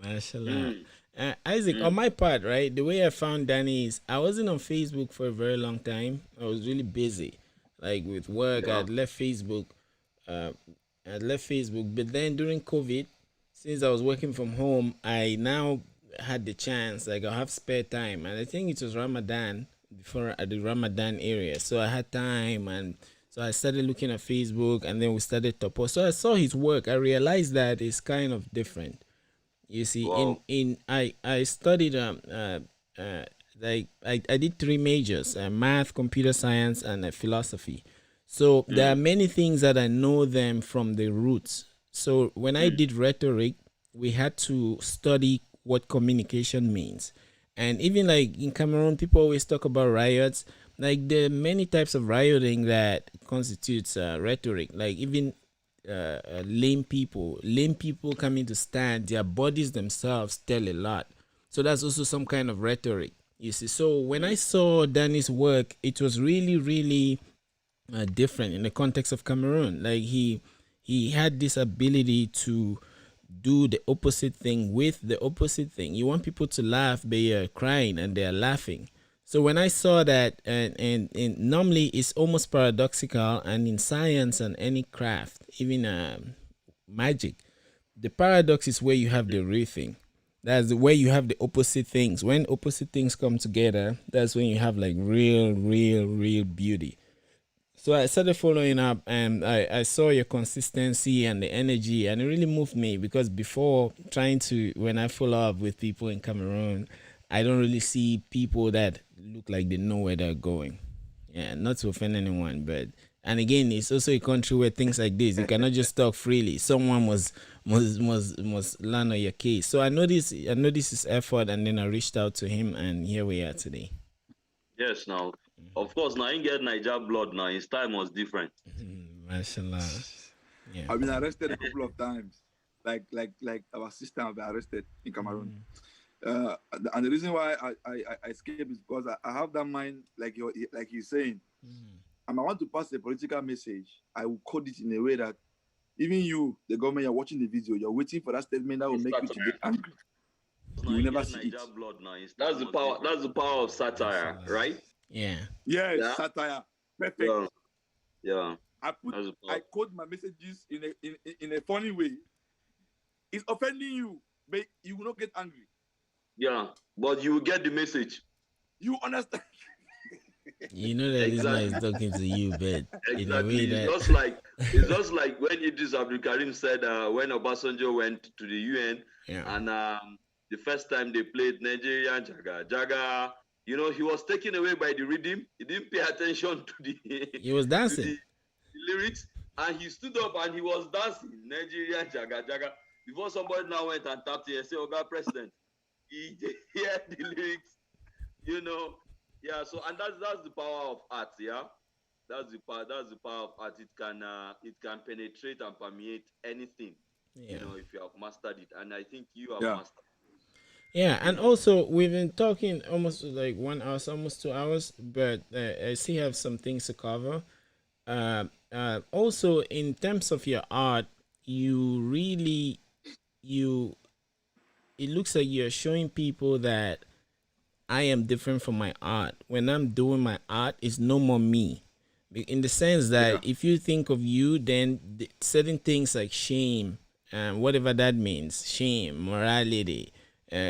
mashallah. Isaac, on my part, right, the way I found Danny is I wasn't on Facebook for a very long time. I was really busy, like with work. I'd left Facebook. But then during COVID, since I was working from home, I now had the chance, like I'll have spare time, and I think it was Ramadan, before at the Ramadan area, so I had time, and so I started looking at Facebook, and then we started Topo. So I saw his work. I realized that it's kind of different. You see, Wow. I studied like I did 3 majors: math, computer science, and philosophy. So there are many things that I know them from the roots. So when I did rhetoric, we had to study what communication means. And even like in Cameroon, people always talk about riots. Like there are many types of rioting that constitutes rhetoric. Like even lame people coming to stand, their bodies themselves tell a lot. So that's also some kind of rhetoric. You see, so when I saw Danny's work, it was really, really different in the context of Cameroon. Like he had this ability to do the opposite thing with the opposite thing. You want people to laugh, but you're crying and they're laughing. So when I saw that, and normally it's almost paradoxical, and in science and any craft, even magic, the paradox is where you have the real thing. That's the way you have the opposite things. When opposite things come together, that's when you have like real beauty. So I started following up, and I saw your consistency and the energy, and it really moved me, because before, when I follow up with people in Cameroon, I don't really see people that look like they know where they're going. Yeah, not to offend anyone, but and again, it's also a country where things like this, you cannot just talk freely. Someone must land on your case. So I noticed his effort, and then I reached out to him, and here we are today. Yes, now. Of course, now he get Niger blood now. His time was different. Mashallah. Yeah. I've been arrested a couple of times. Like our sister have been arrested in Cameroon. And the reason why I escape is because I have that mind, like he's saying. And I want to pass a political message. I will code it in a way that even you, the government, you're watching the video, you're waiting for that statement that will make you to get angry. You will never see it. Blood now. That's the power. That's the power of satire, right? Yeah. Yes, Yeah. satire. Perfect. Yeah. I code my messages in a funny way. It's offending you, but you will not get angry. Yeah. But you will get the message. You understand? You know that this man is talking to you, but in a way Exactly. that It's just like when Idris Abdul Karim said when Obasanjo went to the UN, yeah. and the first time they played Nigeria Jaga Jaga, you know, he was taken away by the rhythm. He didn't pay attention to the He was dancing. to the lyrics, and he stood up and he was dancing Nigeria Jaga Jaga before somebody now went and tapped him and said, "Oga President," he heard the lyrics, you know. Yeah, so and that's the power of art, yeah. That's the power of art. It can penetrate and permeate anything, Yeah. you know, if you have mastered it. And I think you have Yeah. mastered Yeah, and also we've been talking almost like 1 hour, almost 2 hours, but I still have some things to cover. Also, in terms of your art, it looks like you're showing people that I am different from my art. When I'm doing my art, it's no more me. In the sense that if you think of you, then certain things like shame, whatever that means, shame, morality,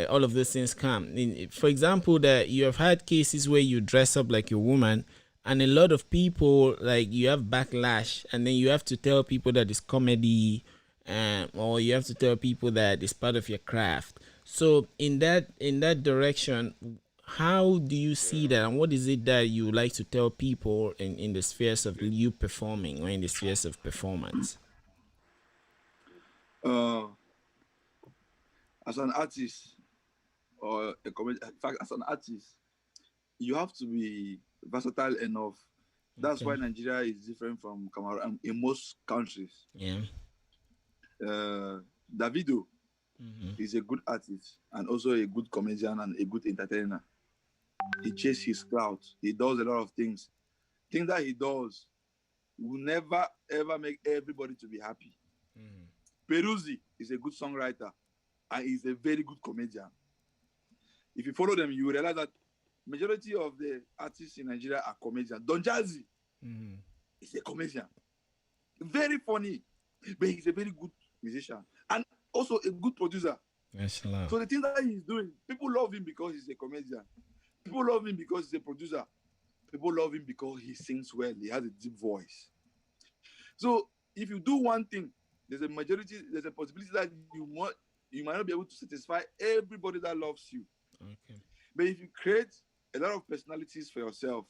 all of those things come. For example, that you have had cases where you dress up like a woman, and a lot of people, like, you have backlash, and then you have to tell people that it's comedy, or you have to tell people that it's part of your craft. So in that direction, how do you see that, and what is it that you like to tell people in the spheres of you performing or in the spheres of performance? As an artist or a comedian, in fact, as an artist, you have to be versatile enough. That's why Nigeria is different from Cameroon in most countries. Yeah. Davido is a good artist and also a good comedian and a good entertainer. He chases his clout. He does a lot of things. Things that he does will never ever make everybody to be happy. Peruzzi is a good songwriter and he's a very good comedian. If you follow them, you will realize that majority of the artists in Nigeria are comedians. Don Jazzy is a comedian. Very funny, but he's a very good musician and also a good producer. So the things that he's doing, people love him because he's a comedian. People love him because he's a producer. People love him because he sings well. He has a deep voice. So if you do one thing, there's a possibility that you might not be able to satisfy everybody that loves you. Okay. But if you create a lot of personalities for yourself,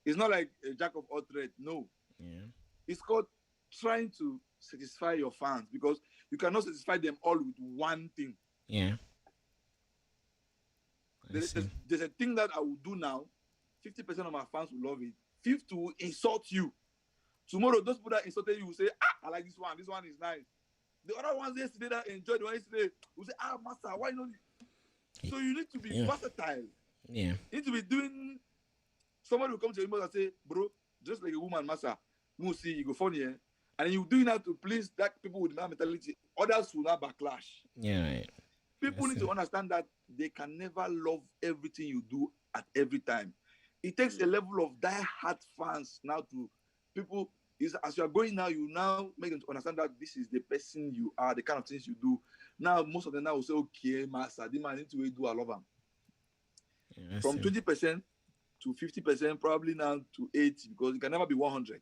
it's not like a jack of all trades. No. Yeah. It's called trying to satisfy your fans because you cannot satisfy them all with one thing. Yeah. There's a thing that I will do now. 50% of my fans will love it. 50 will insult you. Tomorrow, those people that insulted you will say, I like this one. This one is nice. The other ones yesterday that enjoyed the one yesterday will say, master, why not? So you need to be versatile. Yeah. You need to be doing. Somebody will come to you and say, bro, just like a woman, master, you see, you go funny, eh? And you doing that to please that people with that mentality. Others will not backlash. Yeah, right. People need to understand that they can never love everything you do at every time. It takes a level of die-hard fans now to people. As you are going now, you now make them to understand that this is the person you are, the kind of things you do. Now, most of them now will say, okay, master, this man need to do, I love him. Yeah, from 20% to 50%, probably now to 80%, because it can never be 100.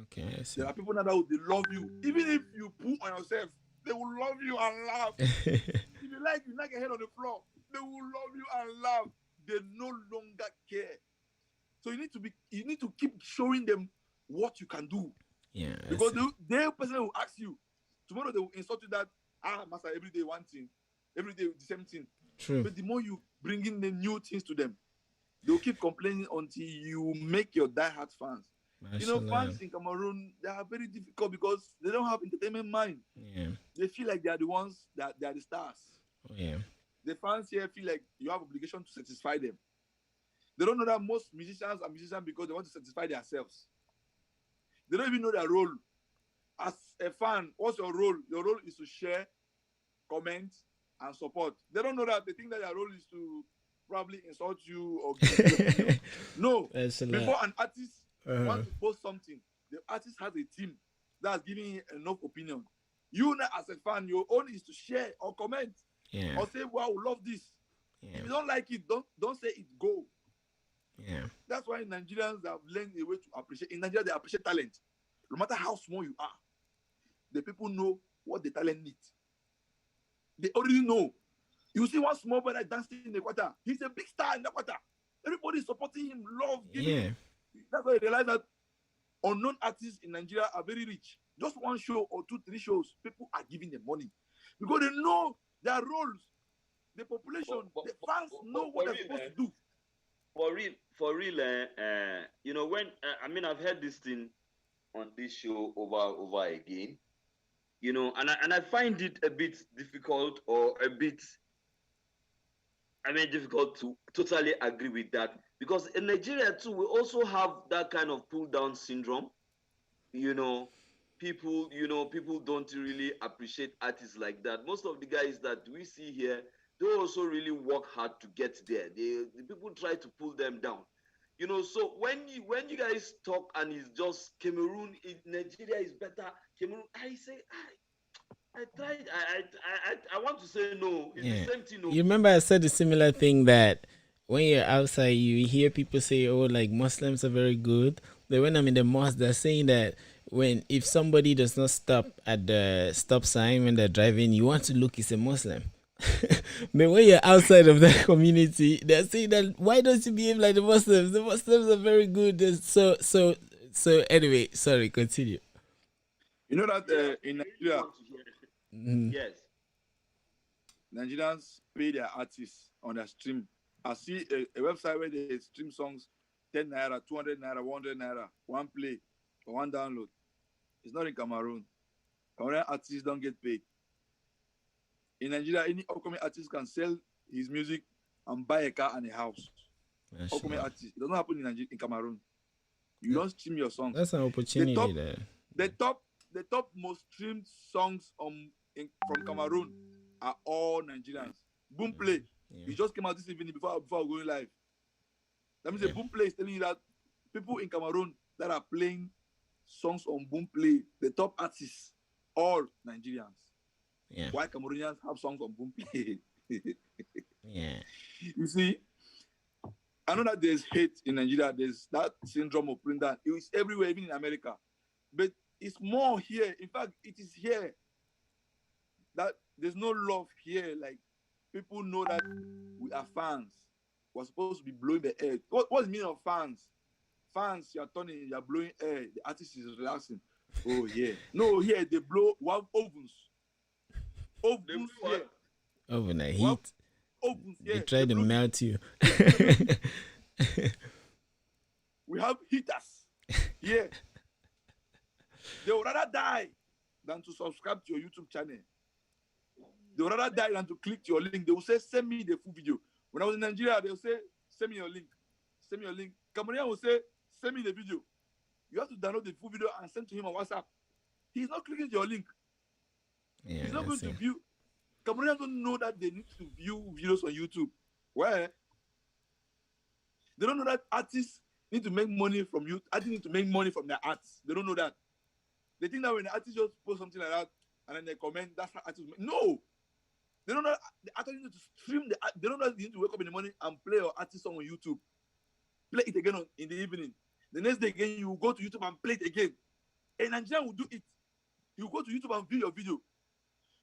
Okay. There are people now that will love you. Even if you poo on yourself, they will love you and laugh. If you like, you knock your head on the floor, they will love you and laugh. They no longer care. So you need to keep showing them what you can do. Yeah. Because the person will ask you, tomorrow they will insult you that, master, every day one thing, every day the same thing. True. But the more you bring in the new things to them, they'll keep complaining until you make your die-hard fans. Fans in Cameroon, they are very difficult because they don't have entertainment mind. Yeah. They feel like they are the ones that they are the stars. Oh, yeah. The fans here feel like you have obligation to satisfy them. They don't know that most musicians are musicians because they want to satisfy themselves. They don't even know their role. As a fan, what's your role? Your role is to share, comment, and support. They don't know that. They think that their role is to probably insult you or give you. No. Before an artist wants to post something, the artist has a team that's giving enough opinion. You now, as a fan, your own is to share or comment. Yeah. Or say, wow, love this. Yeah. If you don't like it, don't say it, go. Yeah. That's why Nigerians have learned a way to appreciate. In Nigeria, they appreciate talent. No matter how small you are, the people know what the talent needs. They already know. You see one small boy dancing in the quarter. He's a big star in the quarter. Everybody is supporting him, love, giving him. That's why I realize that unknown artists in Nigeria are very rich. Just one show or 2-3 shows, people are giving them money. Because they know their roles. The population, the fans know what they're supposed to do. For real, when I've heard this thing on this show over again, and I find it a bit difficult or difficult to totally agree with that, because in Nigeria too, we also have that kind of pull down syndrome. People don't really appreciate artists like that. Most of the guys that we see here, they also really work hard to get there. The people try to pull them down. So when you guys talk and it's just Cameroon, Nigeria is better. Cameroon, I say, I tried. I want to say no. It's the same thing. No. You remember I said a similar thing that when you're outside, you hear people say, "Oh, like Muslims are very good." But when I'm in the mosque, they're saying that if somebody does not stop at the stop sign when they're driving, you want to look, it's a Muslim. But when you're outside of that community, they're saying that why don't you behave like the Muslims? The Muslims are very good. So anyway, sorry, continue. You know that in I really Nigeria, want to hear. Mhm. Yes. Nigerians pay their artists on their stream. I see a website where they stream songs 10 naira, 200 naira, 100 naira, one play or one download. It's not in Cameroon. Cameroon artists don't get paid. In Nigeria, any upcoming artist can sell his music and buy a car and a house. Upcoming Mashallah. artist. It doesn't happen in Nigeria, in Cameroon. You don't stream your songs. That's an opportunity top- there. The top most streamed songs from Cameroon are all Nigerians. Boom Play. Yeah. It just came out this evening before going live. That means Yeah. the Boom Play is telling you that people in Cameroon that are playing songs on Boom Play, the top artists, all Nigerians. Yeah. Why Cameroonians have songs on Boom Play? Yeah. You see, I know that there's hate in Nigeria. There's that syndrome of putting down. It's everywhere, even in America. But it's more here. In fact, it is here that there's no love here. Like, people know that we are fans. We're supposed to be blowing the air. What's the meaning of fans? Fans, you're turning, you're blowing air. The artist is relaxing. Oh, yeah. No, here they blow one ovens. Ovens blow here. Overnight Well, heat. Ovens here. They try to blow- melt you. We have heaters here. They would rather die than to subscribe to your YouTube channel. They would rather die than to click your link. They will say, send me the full video. When I was in Nigeria, they will say, send me your link. Send me your link. Cameroonian will say, send me the video. You have to download the full video and send to him on WhatsApp. He's not clicking your link. Yeah, He's not going that's to it. view. Cameroonians don't know that they need to view videos on YouTube. Where? They don't know that artists need to make money from you. Artists need to make money from their arts. They don't know that. They think that when the artist just post something like that and then they comment, that's how artists make. No! They don't know the artist need to stream the art. They don't know that you need to wake up in the morning and play your artist song on YouTube. Play it again in the evening. The next day again, you go to YouTube and play it again. A Nigerian will do it. You go to YouTube and view your video.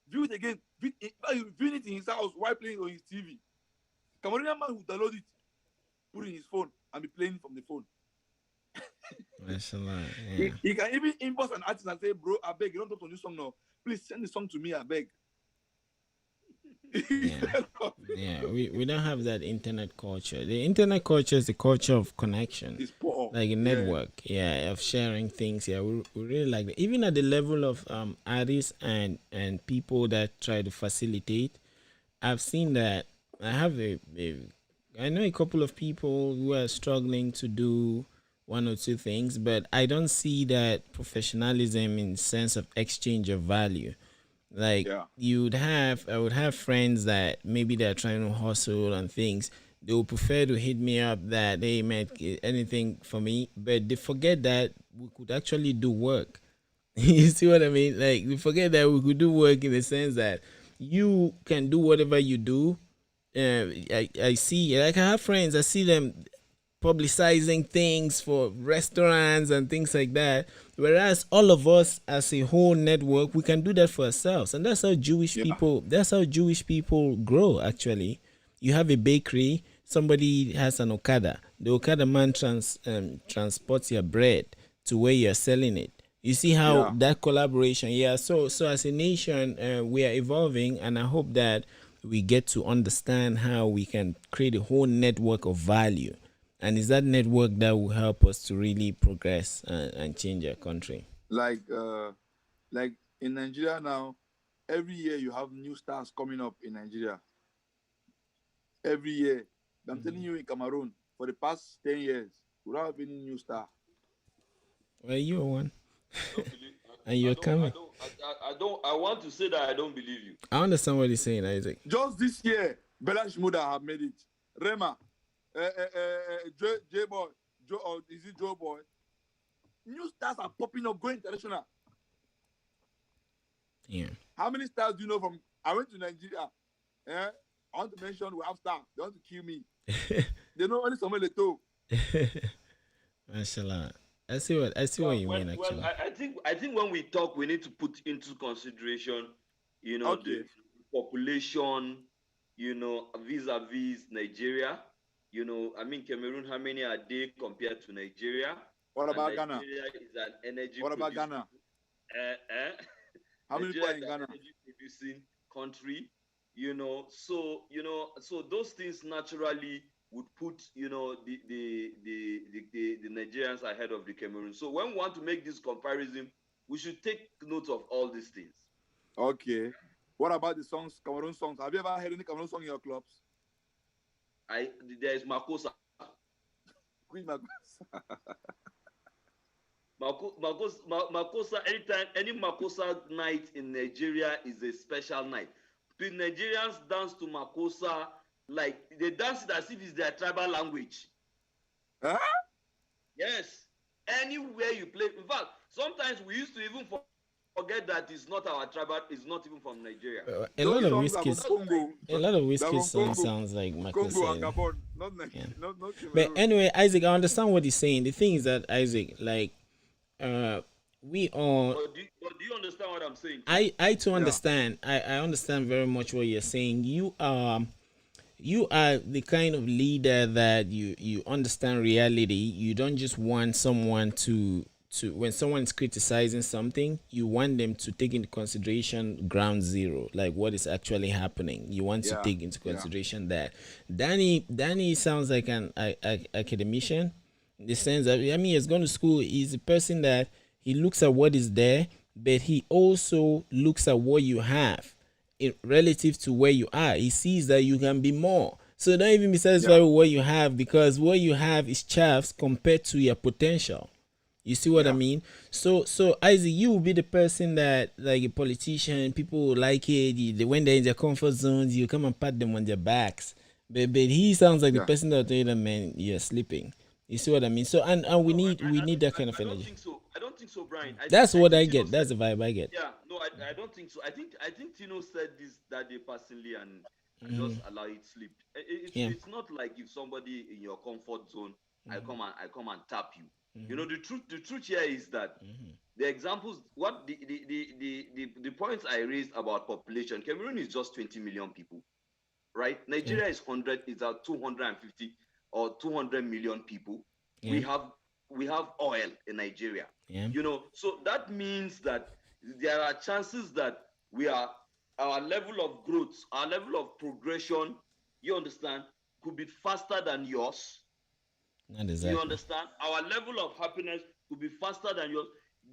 View it again. View it in his house while playing it on his TV. Cameroonian man will download it, put it in his phone, and be playing it from the phone. Mashallah. Yeah. He can even inbox an artist and say, bro, I beg, you don't talk on this song now. Please send the song to me, I beg. Yeah, we don't have that internet culture. The internet culture is the culture of connection, It's poor. like a network, yeah, of sharing things. Yeah, we really like that. Even at the level of artists and people that try to facilitate, I've seen that. I have I know a couple of people who are struggling to do one or two things, but I don't see that professionalism in sense of exchange of value. Like Yeah. I would have friends that maybe they're trying to hustle and things. They would prefer to hit me up that they make anything for me, but they forget that we could actually do work. You see what I mean? Like we forget that we could do work in the sense that you can do whatever you do. I see, like I have friends, I see them publicizing things for restaurants and things like that. Whereas all of us as a whole network, we can do that for ourselves. And that's how Jewish people grow actually. You have a bakery, somebody has an Okada. The Okada man transports your bread to where you're selling it. You see how Yeah. that collaboration, yeah. So as a nation, we are evolving, and I hope that we get to understand how we can create a whole network of value. And it's that network that will help us to really progress and change our country. Like in Nigeria now, every year you have new stars coming up in Nigeria. Every year. I'm telling you, in Cameroon, for the past 10 years, we don't have any new star. Well, you're one. Don't believe- And you're coming. I want to say that I don't believe you. I understand what he's saying, Isaac. Just this year, Bella Shmuda have made it. Rema, J-Boy, or is it Joe Boy? New stars are popping up, going international. Yeah. How many stars do you know from? I went to Nigeria. I want to mention we have stars. They want to kill me. They know only Samuel Eto'o. Mashallah. I see what you mean actually. I think when we talk, we need to put into consideration, Okay. the population, vis-a-vis Nigeria. I mean, Cameroon, how many are they compared to Nigeria? What about Ghana? Nigeria is an energy. What about Ghana? How many people are in Ghana? Energy producing country. So those things naturally would put the Nigerians ahead of the Cameroon. So when we want to make this comparison, we should take note of all these things. Okay. What about the songs, Cameroon songs? Have you ever heard any Cameroon song in your clubs? There is Makosa. Queen Makosa. Makosa, anytime, any Makosa night in Nigeria is a special night. The Nigerians dance to Makosa like they dance it as if it's their tribal language. Huh? Yes. Anywhere you play. In fact, sometimes we used to even forget that it's not our tribal, it's not even from Nigeria. A lot of whiskey songs sounds like Michael Congo and saying. Gabon, not But Cameroon. anyway, Isaac, I understand what he's saying. The thing is that Isaac, like, we are. But do you understand what I'm saying? I too understand. I understand very much what you're saying. You are the kind of leader that you understand reality. You don't just want someone to when someone's criticizing something, you want them to take into consideration ground zero, like what is actually happening. You want to take into consideration that. Danny sounds like an academician in the sense that, I mean, he's gone to school. He's a person that he looks at what is there, but he also looks at what you have relative to where you are. He sees that you can be more. So don't even be satisfied with what you have, because what you have is chaffs compared to your potential. You see what I mean? So Isaac, you will be the person that, like a politician, people will like it. When they're in their comfort zones, you come and pat them on their backs. But he sounds like the person that will tell you that, man, you're sleeping. You see what I mean? So and we need that kind of energy. I don't think so, Brian. That's what I get. That's the vibe I get. Yeah, no, I don't think so. I think Tino said this that day personally, and I just allow it sleep. It's not like if somebody in your comfort zone, I come and tap you. The truth here is that the examples, what the points I raised about population, Cameroon is just 20 million people, right? Nigeria is 250 or 200 million people. We have oil in Nigeria. So that means that there are chances that our level of growth, our level of progression, you understand, could be faster than yours. Not exactly. You understand? Our level of happiness could be faster than yours,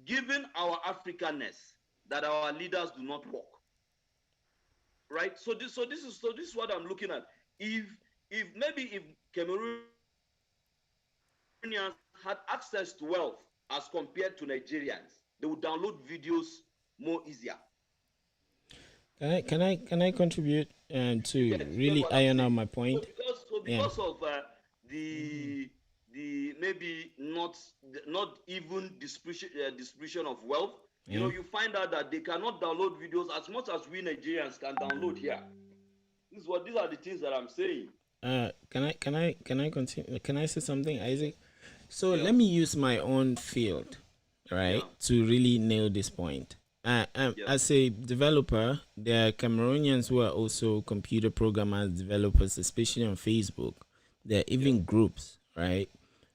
given our Africanness that our leaders do not walk. Right? So this is what I'm looking at. If Cameroonians had access to wealth as compared to Nigerians, they would download videos more easier. Can I contribute to really iron out my point? Because of the maybe not even distribution of wealth, you find out that they cannot download videos as much as we Nigerians can download here. These are the things that I'm saying. Can I continue? Can I say something, Isaac? So let me use my own field, right, to really nail this point. As a developer, there are Cameroonians who are also computer programmers, developers, especially on Facebook. There are even groups, right?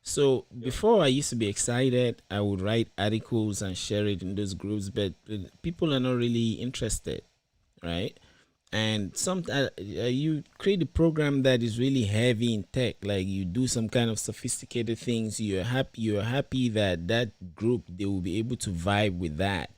So before I used to be excited, I would write articles and share it in those groups, but people are not really interested, right? And you create a program that is really heavy in tech, like you do some kind of sophisticated things. You're happy that group, they will be able to vibe with that.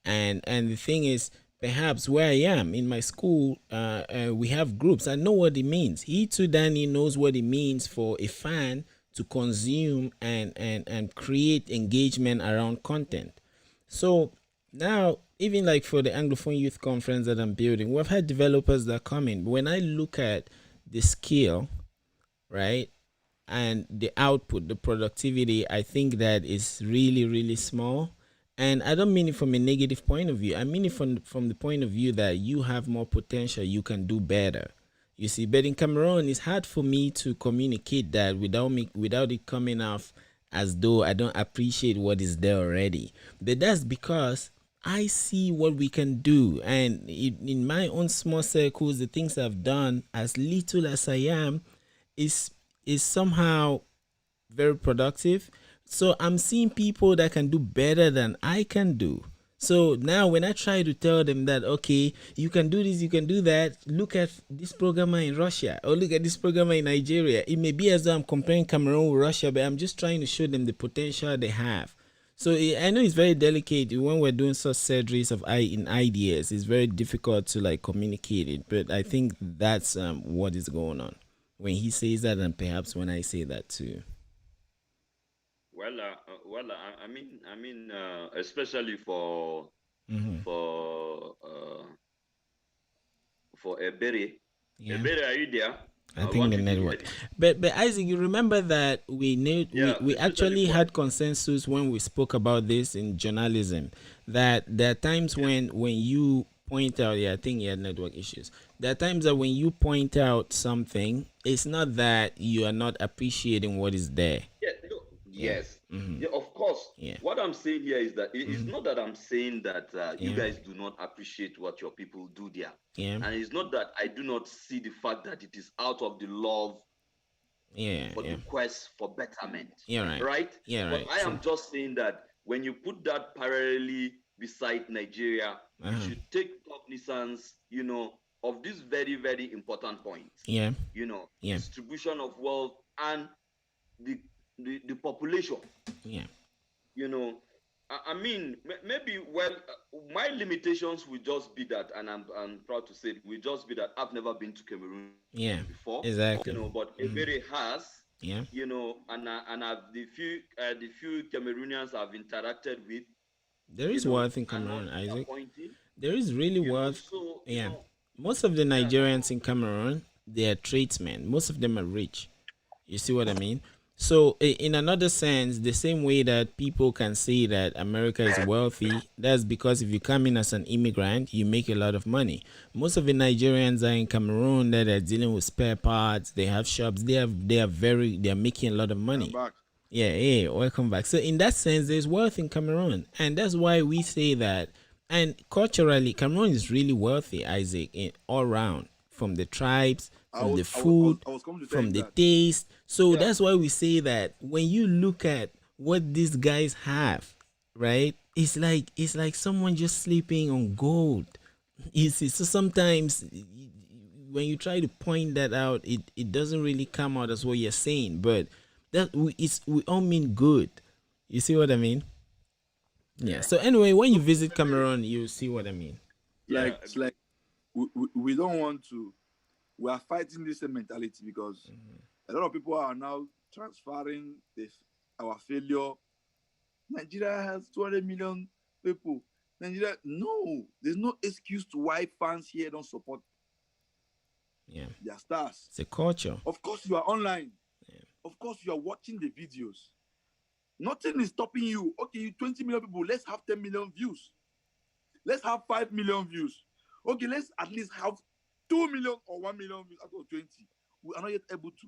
And the thing is, perhaps where I am in my school, we have groups. I know what it means. He too, Danny, knows what it means for a fan to consume and create engagement around content. So now, even like for the Anglophone Youth Conference that I'm building, we've had developers that come in. When I look at the skill, right, and the output, the productivity, I think that is really, really small. And I don't mean it from a negative point of view. I mean it from the point of view that you have more potential, you can do better. You see, but in Cameroon, it's hard for me to communicate that without it coming off as though I don't appreciate what is there already. But that's because I see what we can do, and in my own small circles, the things I've done, as little as I am, is somehow very productive. So I'm seeing people that can do better than I can do. So now when I try to tell them that, okay, you can do this, you can do that, look at this programmer in Russia or look at this programmer in Nigeria. It may be as though I'm comparing Cameroon with Russia, but I'm just trying to show them the potential they have. So I know it's very delicate when we're doing such surgeries of in ideas. It's very difficult to like communicate it, but I think that's what is going on when he says that, and perhaps when I say that too. I mean, especially for for Ebere. Yeah. Ebere, are you there? I think the network. But Isaac, you remember that we actually had consensus when we spoke about this in journalism, that there are times when you point out, I think you had network issues. There are times that when you point out something, it's not that you are not appreciating what is there. Yes. Yeah, of course. Yeah. What I'm saying here is that it's not that I'm saying that you guys do not appreciate what your people do there. Yeah. And it's not that I do not see the fact that it is out of the love for the quest for betterment. Right? Yeah, right. But I am just saying that when you put that parallelly beside Nigeria, you should take cognizance, of this very, very important point. Yeah. Distribution of wealth and the population. Yeah. I mean, maybe, my limitations will just be that, and I'm proud to say it, will just be that I've never been to Cameroon before. Exactly. But Ebere has. Yeah. And I've the few Cameroonians I've interacted with. There is wealth in Cameroon, Isaac. There is really wealth. Most of the Nigerians in Cameroon, they are tradesmen. Most of them are rich. You see what I mean? So in another sense, the same way that people can say that America is wealthy, that's because if you come in as an immigrant, you make a lot of money. Most of the Nigerians are in Cameroon that are dealing with spare parts. They have shops. They are making a lot of money. Yeah, welcome back. So in that sense, there's wealth in Cameroon, and that's why we say that. And culturally, Cameroon is really wealthy, Isaac, in all round, from the tribes, from the food, from the taste. So that's why we say that when you look at what these guys have, right? It's like someone just sleeping on gold. You see, so sometimes when you try to point that out, it doesn't really come out as what you're saying, but we all mean good. You see what I mean? Yeah. So anyway, when you visit Cameroon, you see what I mean. It's like we don't want to. We are fighting this mentality because a lot of people are now transferring our failure. Nigeria has 200 million people. Nigeria, no, there's no excuse to why fans here don't support their stars. It's a culture. Of course, you are online. Of course, you are watching the videos. Nothing is stopping you. Okay, 20 million people, let's have 10 million views. Let's have 5 million views. Okay, let's at least have 2 million or 1 million views out of 20. We are not yet able to.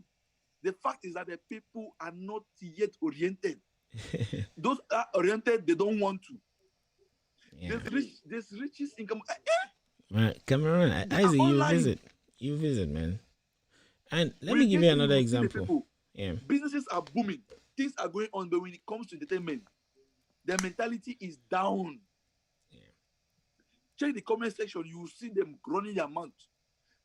The fact is that the people are not yet oriented. Those are oriented, they don't want to. Yeah. There's richest income. Right, Cameroon, Isaac, you visit, man. And let me give you another example. Yeah. Businesses are booming. Things are going on, but when it comes to entertainment, their mentality is down. Yeah. Check the comment section, you will see them running their mouth.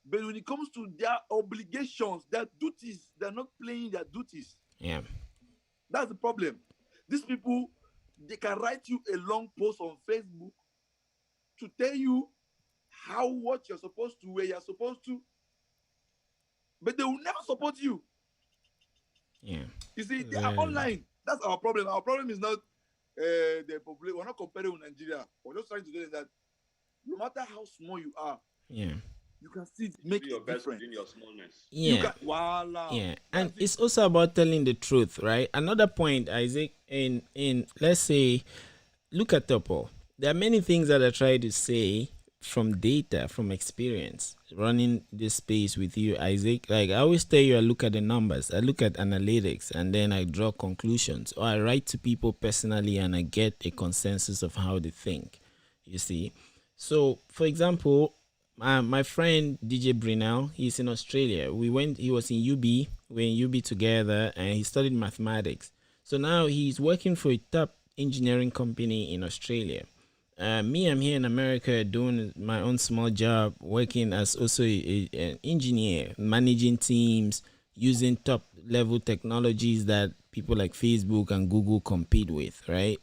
But when it comes to their obligations, their duties, they're not playing their duties. Yeah. That's the problem. These people, they can write you a long post on Facebook to tell you what you're supposed to, where you're supposed to, but they will never support you. Yeah. You see, they are online. That's our problem. Our problem is not the population. We're not comparing with Nigeria. We're just trying to tell you that no matter how small you are, you can still make your best difference within your smallness. Yeah. Voila. And it's also about telling the truth, right? Another point, Isaac, in let's say, look at Topo. There are many things that I try to say from data, from experience, running this space with you, Isaac. Like I always tell you, I look at the numbers, I look at analytics, and then I draw conclusions, or I write to people personally and I get a consensus of how they think. You see, so for example, my friend DJ Brinell, he's in Australia. He was in UB. We're in UB together, and he studied mathematics. So now he's working for a top engineering company in Australia. Me, I'm here in America doing my own small job, working as also an engineer, managing teams, using top level technologies that people like Facebook and Google compete with, right?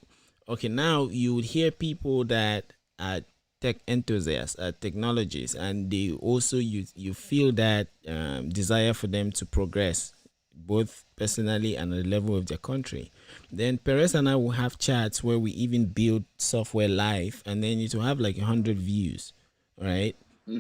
Okay, now you would hear people that are tech enthusiasts, are technologists, and they also you feel that desire for them to progress, both personally and at the level of their country. Then Perez and I will have chats where we even build software live, and then it will have like 100 views, right?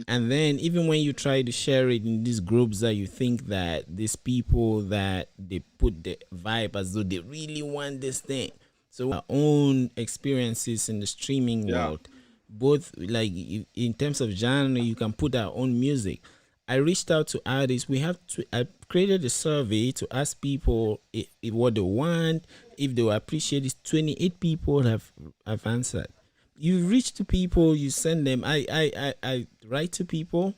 And then even when you try to share it in these groups that you think that these people that they put the vibe as though they really want this thing. So our own experiences in the streaming Yeah. world, both like in terms of genre, you can put our own music. I reached out to artists. I created a survey to ask people if what they want, if they will appreciate it. 28 people have answered. You reach to people, you send them. I write to people,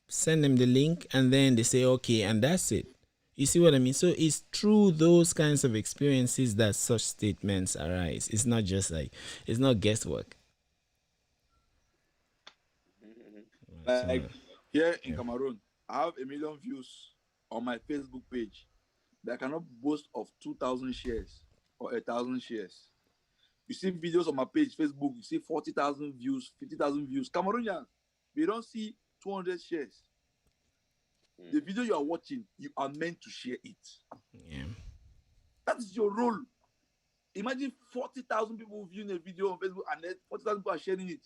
send them the link, and then they say okay, and that's it. You see what I mean? So it's through those kinds of experiences that such statements arise. It's not just like it's not guesswork. So, Like here in Cameroon, I have 1 million views on my Facebook page, but I cannot boast of 2,000 shares or 1,000 shares. You see videos on my page, Facebook, you see 40,000 views, 50,000 views. Cameroonians, we don't see 200 shares. The video you are watching, you are meant to share it. yeah. That is your role. Imagine 40,000 people viewing a video on Facebook and then 40,000 people are sharing it.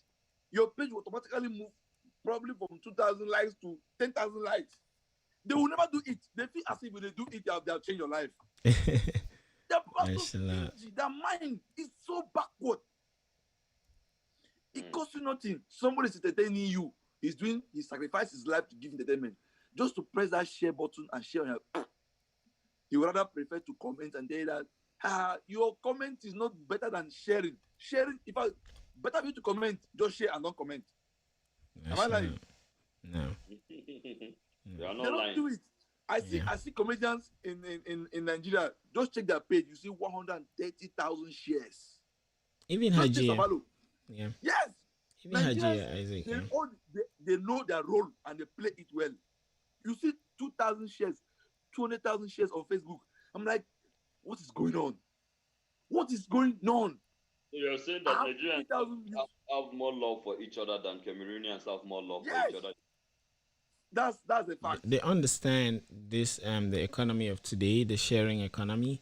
Your page will automatically move probably from 2,000 likes to 10,000 likes. They will never do it. They feel as if when they do it, they'll change your life. Their Mashallah. their mind is so backward. It costs you nothing. Somebody is entertaining you. He sacrificed his life to give entertainment. Just to press that share button and share on your. He would rather prefer to comment and tell you that your comment is not better than sharing. Sharing, if I better for you to comment, just share and don't comment. Am I lying? No. You are They not don't lying. do it. I see comedians in Nigeria. Just check their page. You see 130,000 shares. Even Just check Hajia. Sabalo. Yeah. Yes. Even Nigerians, Hajia Isaac. they, Yeah. all, they know their role and they play it well. You see 2,000 shares, 200,000 shares on Facebook. I'm like, what is going on? What is going on? So you're saying I that have Nigerians 3,000 views. have more love for each other than Cameroonians have more love for Yes. each other. That's a fact. They understand this the economy of today, the sharing economy.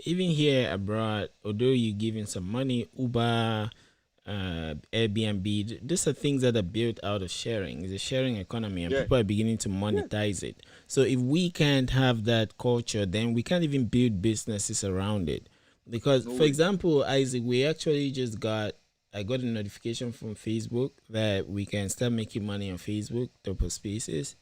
Even here abroad, although you're giving some money, Uber, Airbnb, these are things that are built out of sharing. It's a sharing economy, and Yeah. people are beginning to monetize it. So if we can't have that culture, then we can't even build businesses around it. Because, for example, Isaac, I got a notification from Facebook that we can start making money on Facebook, double spaces,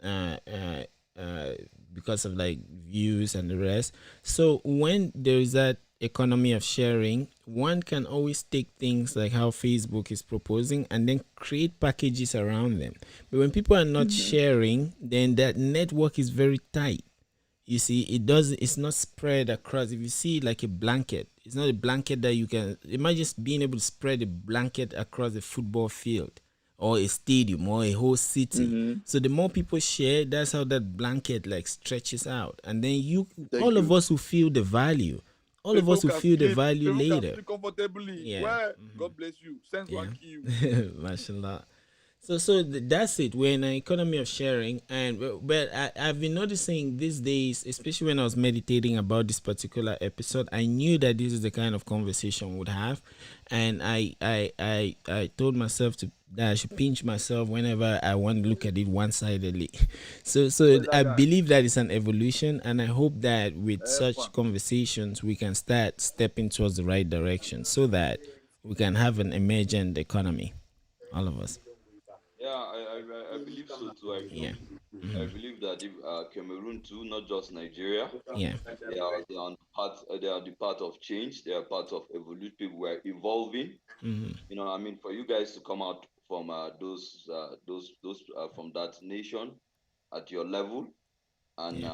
uh, uh, uh, because of like views and the rest. So when there is that economy of sharing, one can always take things like how Facebook is proposing and then create packages around them. But when people are not sharing, then that network is very tight. You see, it's not spread across. If you see like a blanket, it's not a blanket that you can imagine just being able to spread a blanket across a football field or a stadium or a whole city. So the more people share, that's how that blanket like stretches out. And then all of us will feel the value. All of us will feel the value People can later. sleep comfortably. Yeah. Well, God bless you. Sense Yeah. one kill. Mashallah. So that's it. We're in an economy of sharing, and but I've been noticing these days, especially when I was meditating about this particular episode, I knew that this is the kind of conversation we would have, and I told myself that I should pinch myself whenever I want to look at it one-sidedly. So I believe that it's an evolution, and I hope that with such conversations we can start stepping towards the right direction, so that we can have an emergent economy, all of us. Yeah, I believe so too. Yeah. I believe that if, Cameroon too, not just Nigeria, Yeah. they are the part of change. They are part of evolution. People were evolving. You know, I mean, for you guys to come out from those from that nation at your level, and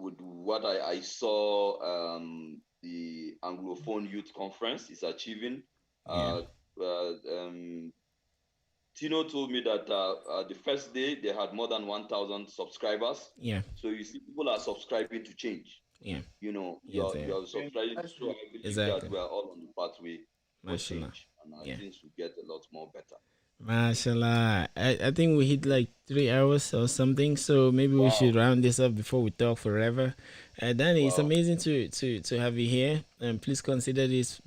with what I saw, the Anglophone Youth Conference is achieving. Tino told me that the first day they had more than 1,000 subscribers. Yeah. So you see, people are subscribing to change. Yeah. You know, Yes, you're subscribing. So I believe exactly. that we are all on the pathway for Mashallah. change, and things will get a lot more better. Mashallah. I think we hit like 3 hours or something, so maybe we should round this up before we talk forever. Danny, it's amazing to have you here, and please consider this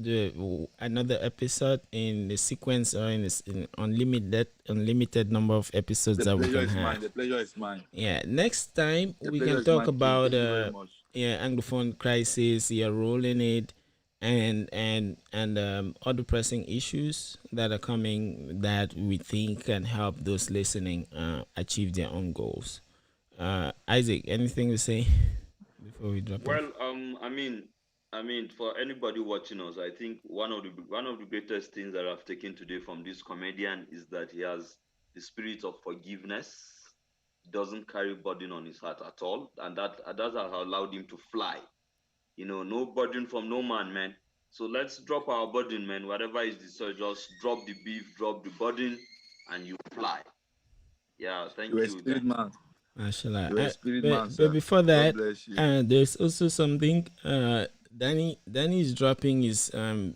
another episode in the sequence or in this unlimited number of episodes that we can have. The pleasure is mine. Yeah, next time we can talk about Anglophone crisis, your role in it, and other pressing issues that are coming that we think can help those listening achieve their own goals. Isaac, anything to say before we drop? Well, I mean, for anybody watching us, I think one of the greatest things that I've taken today from this comedian is that he has the spirit of forgiveness. He doesn't carry burden on his heart at all, and that has allowed him to fly. You know, no burden from no man. So let's drop our burden, man. Whatever is the so just drop the beef, drop the burden, and you fly. Yeah, thank you. Spirit man. Mashallah. Spirit man, but before that, God there's also something. Danny is dropping his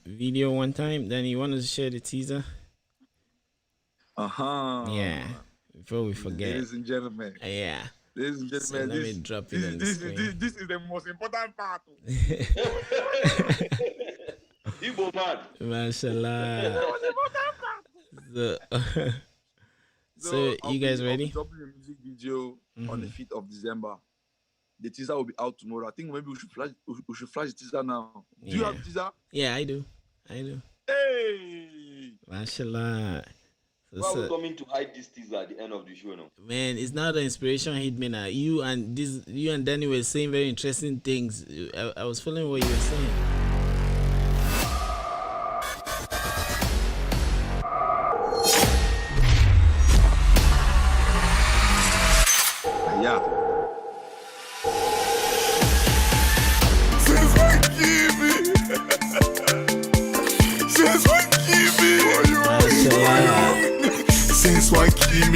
video one time. Danny, you want to share the teaser? Yeah. Before we forget. Ladies and gentlemen. Yeah. Ladies and So gentlemen, let me drop it on the screen. This is the most important part. Igbo man. Mashallah. So you guys ready? I'll be dropping a music video on the 5th of December. The teaser will be out tomorrow. I think maybe we should flash the teaser now. Do you have the teaser? Yeah, I do. Hey! Mashallah. Why are we coming to hide this teaser at the end of the show now? Man, it's not an inspiration hit me now. You and Danny were saying very interesting things. I was following what you were saying. Yeah. Since one kill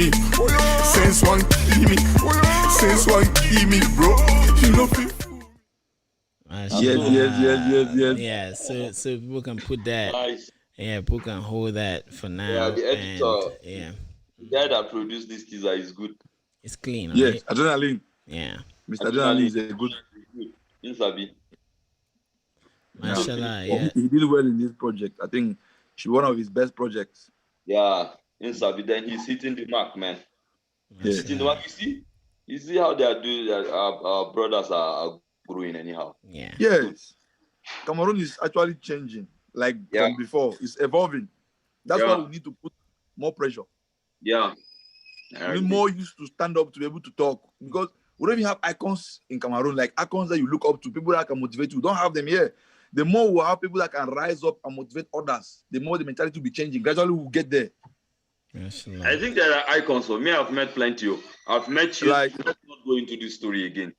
me, bro. You know people. Yes. Yeah, so people can put that. Nice. Yeah, people can hold that for now. Yeah, the editor. And, the guy that produced this teaser is good. It's clean. Yes, Right? Adrenaline. Yeah. Mr. Adrenaline is a good. Insabi. Mashallah. Yeah. He did well in this project. I think it's one of his best projects. Yeah, Insabi. Then he's hitting the mark, man. Yes. Hitting the mark. You see how they are doing. Our brothers are growing anyhow. Yeah. Yes. Cameroon is actually changing. Like from before, it's evolving. That's why we need to put more pressure. Yeah. We need more used to stand up to be able to talk, because we don't even have icons in Cameroon, like icons that you look up to, people that can motivate you. We don't have them here. The more we have people that can rise up and motivate others, the more the mentality will be changing. Gradually, we'll get there. Mashallah. I think there are icons for me. I've met plenty. I've met you. Like, let's not go into this story again.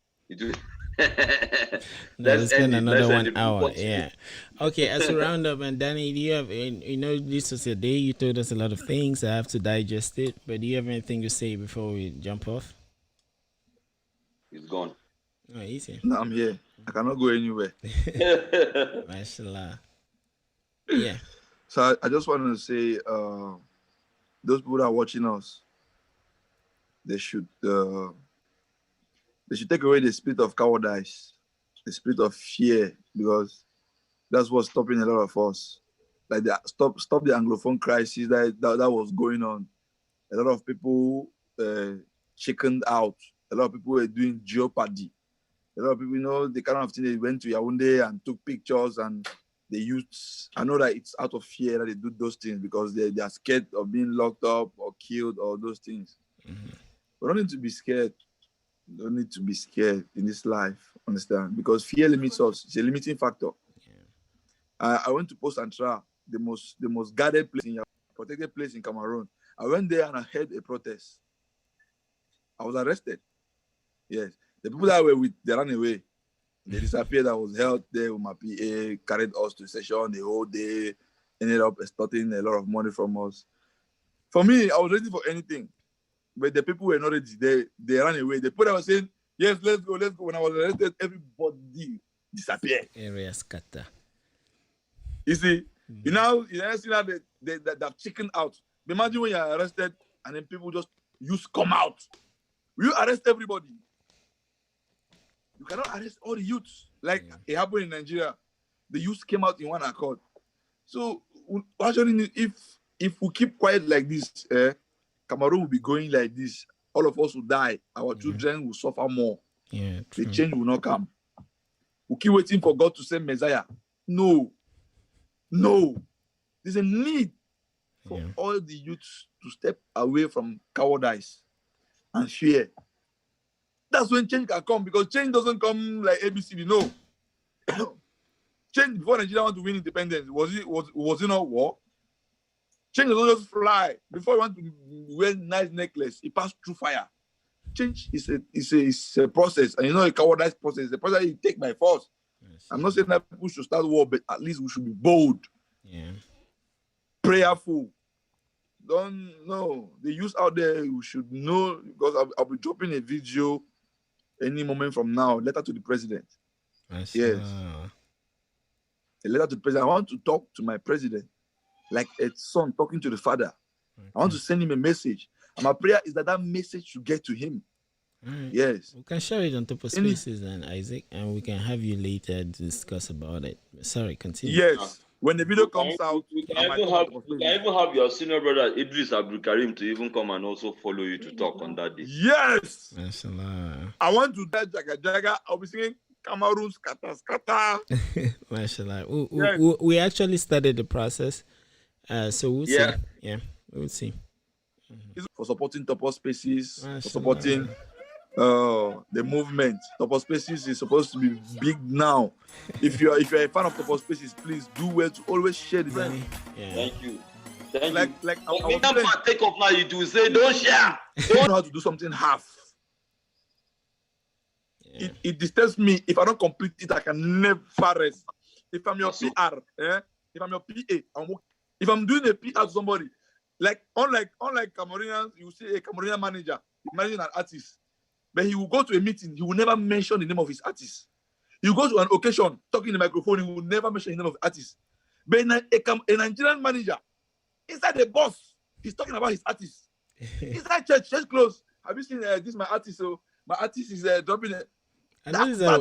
Let's spend another 1 hour. Yeah. Okay, as a roundup, and Danny, do you have, this was a day you told us a lot of things. I have to digest it, but do you have anything to say before we jump off? He's gone. Oh, easy. No, I'm here. I cannot go anywhere. Mashallah. Yeah. So I just want to say, those people that are watching us, they should take away the spirit of cowardice, the spirit of fear, because that's what's stopping a lot of us. Like stop the Anglophone crisis that was going on. A lot of people chickened out. A lot of people were doing jeopardy. A lot of people, the kind of thing, they went to Yaoundé and took pictures, and they used. I know that it's out of fear that they do those things, because they are scared of being locked up or killed or those things. Mm-hmm. We don't need to be scared. We don't need to be scared in this life, understand? Because fear limits us. It's a limiting factor. Yeah. I went to Post Central the most guarded place in protected place in Cameroon. I went there and I heard a protest. I was arrested. Yes. The people that were with, they ran away. They disappeared. I was held there with my PA, carried us to session the whole day, ended up extorting a lot of money from us. For me, I was ready for anything. But the people were not ready. They ran away. The people that were saying, yes, let's go. When I was arrested, everybody disappeared. Area scatter. You see, you see that they've chickened out. Imagine when you're arrested and then people just come out. You arrest everybody. You cannot arrest all the youths. Like it happened in Nigeria. The youths came out in one accord. So actually, if we keep quiet like this, Cameroon will be going like this. All of us will die. Our children will suffer more. Yeah, the change will not come. We keep waiting for God to send Messiah. No. There's a need for all the youths to step away from cowardice and fear. That's when change can come, because change doesn't come like ABCD. No. Change before Nigeria want to win independence. Was it not war? Change doesn't just fly. Before you want to wear nice necklace, it passed through fire. Change is a process, and a cowardice process. The process you take by force. Yes. I'm not saying that people should start war, but at least we should be bold. Yeah. Prayerful. Don't know. The youth out there, we should know, because I'll be dropping a video any moment from now. Letter to the president. Yes. A letter to the president. I want to talk to my president like a son talking to the father. Okay. I want to send him a message. And my prayer is that message should get to him. Right. Yes. We can share it on Top of Spaces then, Isaac, and we can have you later to discuss about it. Sorry, continue. Yes. When the video comes out, we can even have your senior brother Idris Abdul Karim to even come and also follow you to talk on that day. Yes. Mashallah. I want to tell Jaga. I'll be singing Cameroon scatter. Mashallah. We actually started the process. So we'll see. Yeah, we'll see. For supporting Top of Spaces, for supporting the movement. Top of Spaces is supposed to be big now. If you're a fan of Top of Spaces, please do well to always share the video. Yeah. Thank you. Like I take off now. You do say don't share. Don't know how to do something half. Yeah. It disturbs me. If I don't complete it, I can never rest. If I'm your PR, if I'm your PA, if I'm doing a PR to somebody, unlike Cameroonians, you see a Cameroonian manager managing an artist, but he will go to a meeting, he will never mention the name of his artist. You go to an occasion, talking in the microphone, he will never mention the name of the artist. But a Nigerian manager, inside the boss, he's talking about his artist. Inside church close. Have you seen this? My artist, so my artist is dropping it. I know this how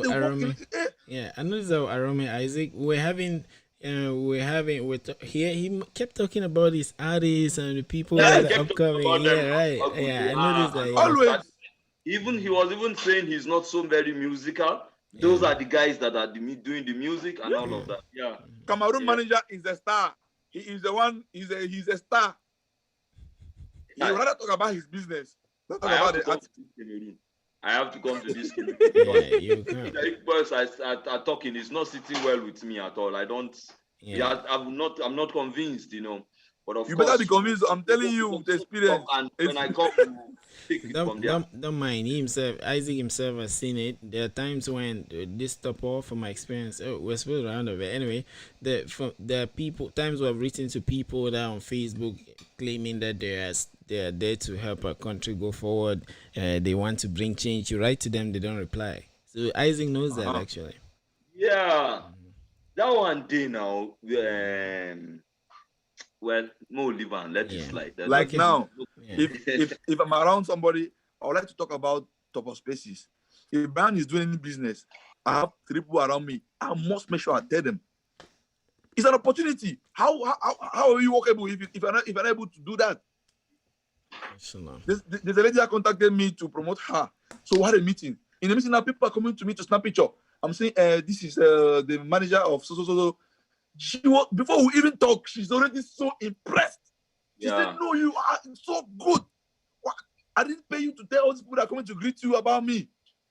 Arome Isaac. He kept talking about his artists and the people that are upcoming. Yeah, right. Okay. I noticed that. Always. Even he was even saying he's not so very musical. Those are the guys that are doing the music and all of that. Yeah. Cameroon manager is a star. He is the one. He's a star. He would rather talk about his business. Not talk about the artist. I have to come to this. You can. If boys are talking, it's not sitting well with me at all. I don't. Yeah, I'm not convinced. But of you course, better be convinced. I'm telling you, with experience. And when I come to pick it from there. Don't mind Isaac himself has seen it. There are times when this top off, from my experience. We're supposed to round of it anyway. There are times we have written to people that on Facebook claiming that they are there to help our country go forward. They want to bring change. You write to them, they don't reply. So Isaac knows that actually. Yeah, that one day now. Well, no, leave and let it slide. Like now, if I'm around somebody, I would like to talk about Top of Spaces. If man is doing any business, I have 3 people around me. I must make sure I tell them. It's an opportunity. How are you workable if you're not able to do that? There's a lady that contacted me to promote her. So we had a meeting. In the meeting now, people are coming to me to snap picture. I'm saying, this is the manager of so. She was, before we even talk, she's already so impressed. She said, "No, you are so good. What? I didn't pay you to tell all these people that are coming to greet you about me.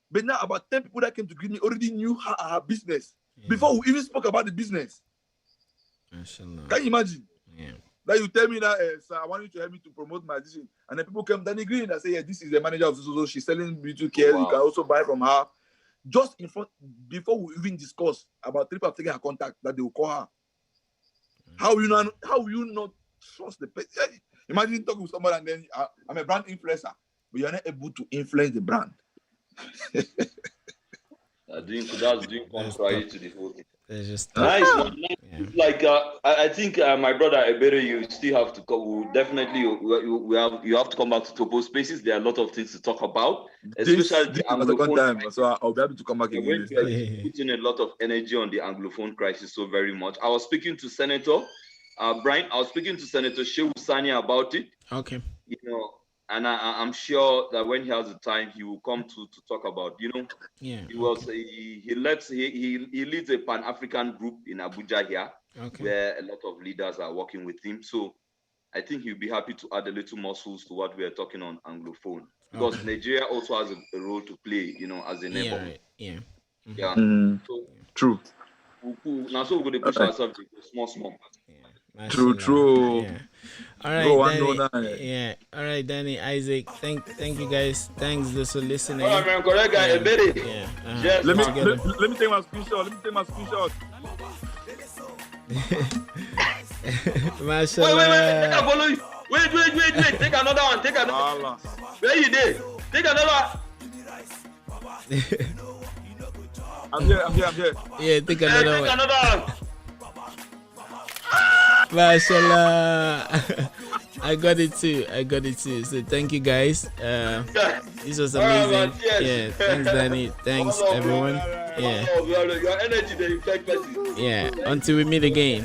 But now about 10 people that came to greet me already knew her business before we even spoke about the business." Mashallah. Can you imagine? Yeah. That you tell me that, sir, I want you to help me to promote my decision. And then people come, Danny Green, and say, yeah, this is the manager of so she's selling beauty care. Wow. You can also buy from her. Just in front, before we even discuss about people have taken her contact, that they will call her. How will you not trust the person? Imagine talking with somebody and then I'm a brand influencer, but you're not able to influence the brand. That's doing contrary to the whole thing. It's just Nice one. Yeah. Like I think my brother Ebere, you still have to come. Definitely, you have to come back to Topo Spaces. There are a lot of things to talk about, especially This the is the second Anglophone time, crisis. so I'll be able to come back We're again. going to put in a lot of energy on the Anglophone crisis so very much. I was speaking to Senator Brian. I was speaking to Senator Shehu Sani about it. Okay. You know, and I'm sure that when he has the time, he will come to talk about. You know, Yeah. he leads a Pan-African group in Abuja here, Okay. where a lot of leaders are working with him. So I think he'll be happy to add a little muscles to what we are talking on Anglophone, because Nigeria also has a role to play, you know, as a neighbor. Yeah. Right. Yeah. Yeah. Mm, So true. now so we're going to push ourselves small. Yeah. True, Mashallah. true. Yeah. All right, Go on, Danny. go on. Yeah. All right, Danny, Isaac. Thank you guys. Thanks those for listening. All right, man, correct guy, Ebere. Yeah. Yes, Let me Together. let me take my screenshot. Let me take my screenshot. Mashallah. Wait, take a follow you. Wait. Take another one. Take another. Allah. Where you did? Take another one. I'm here. Yeah, take Take another one. another one. Mashallah. I got it too. So thank you guys. This was All right, amazing. man, cheers. Yeah, thanks Danny. Thanks One love, everyone. bro. Yeah. One love, your energy, they infect person. Yeah. Until we meet again.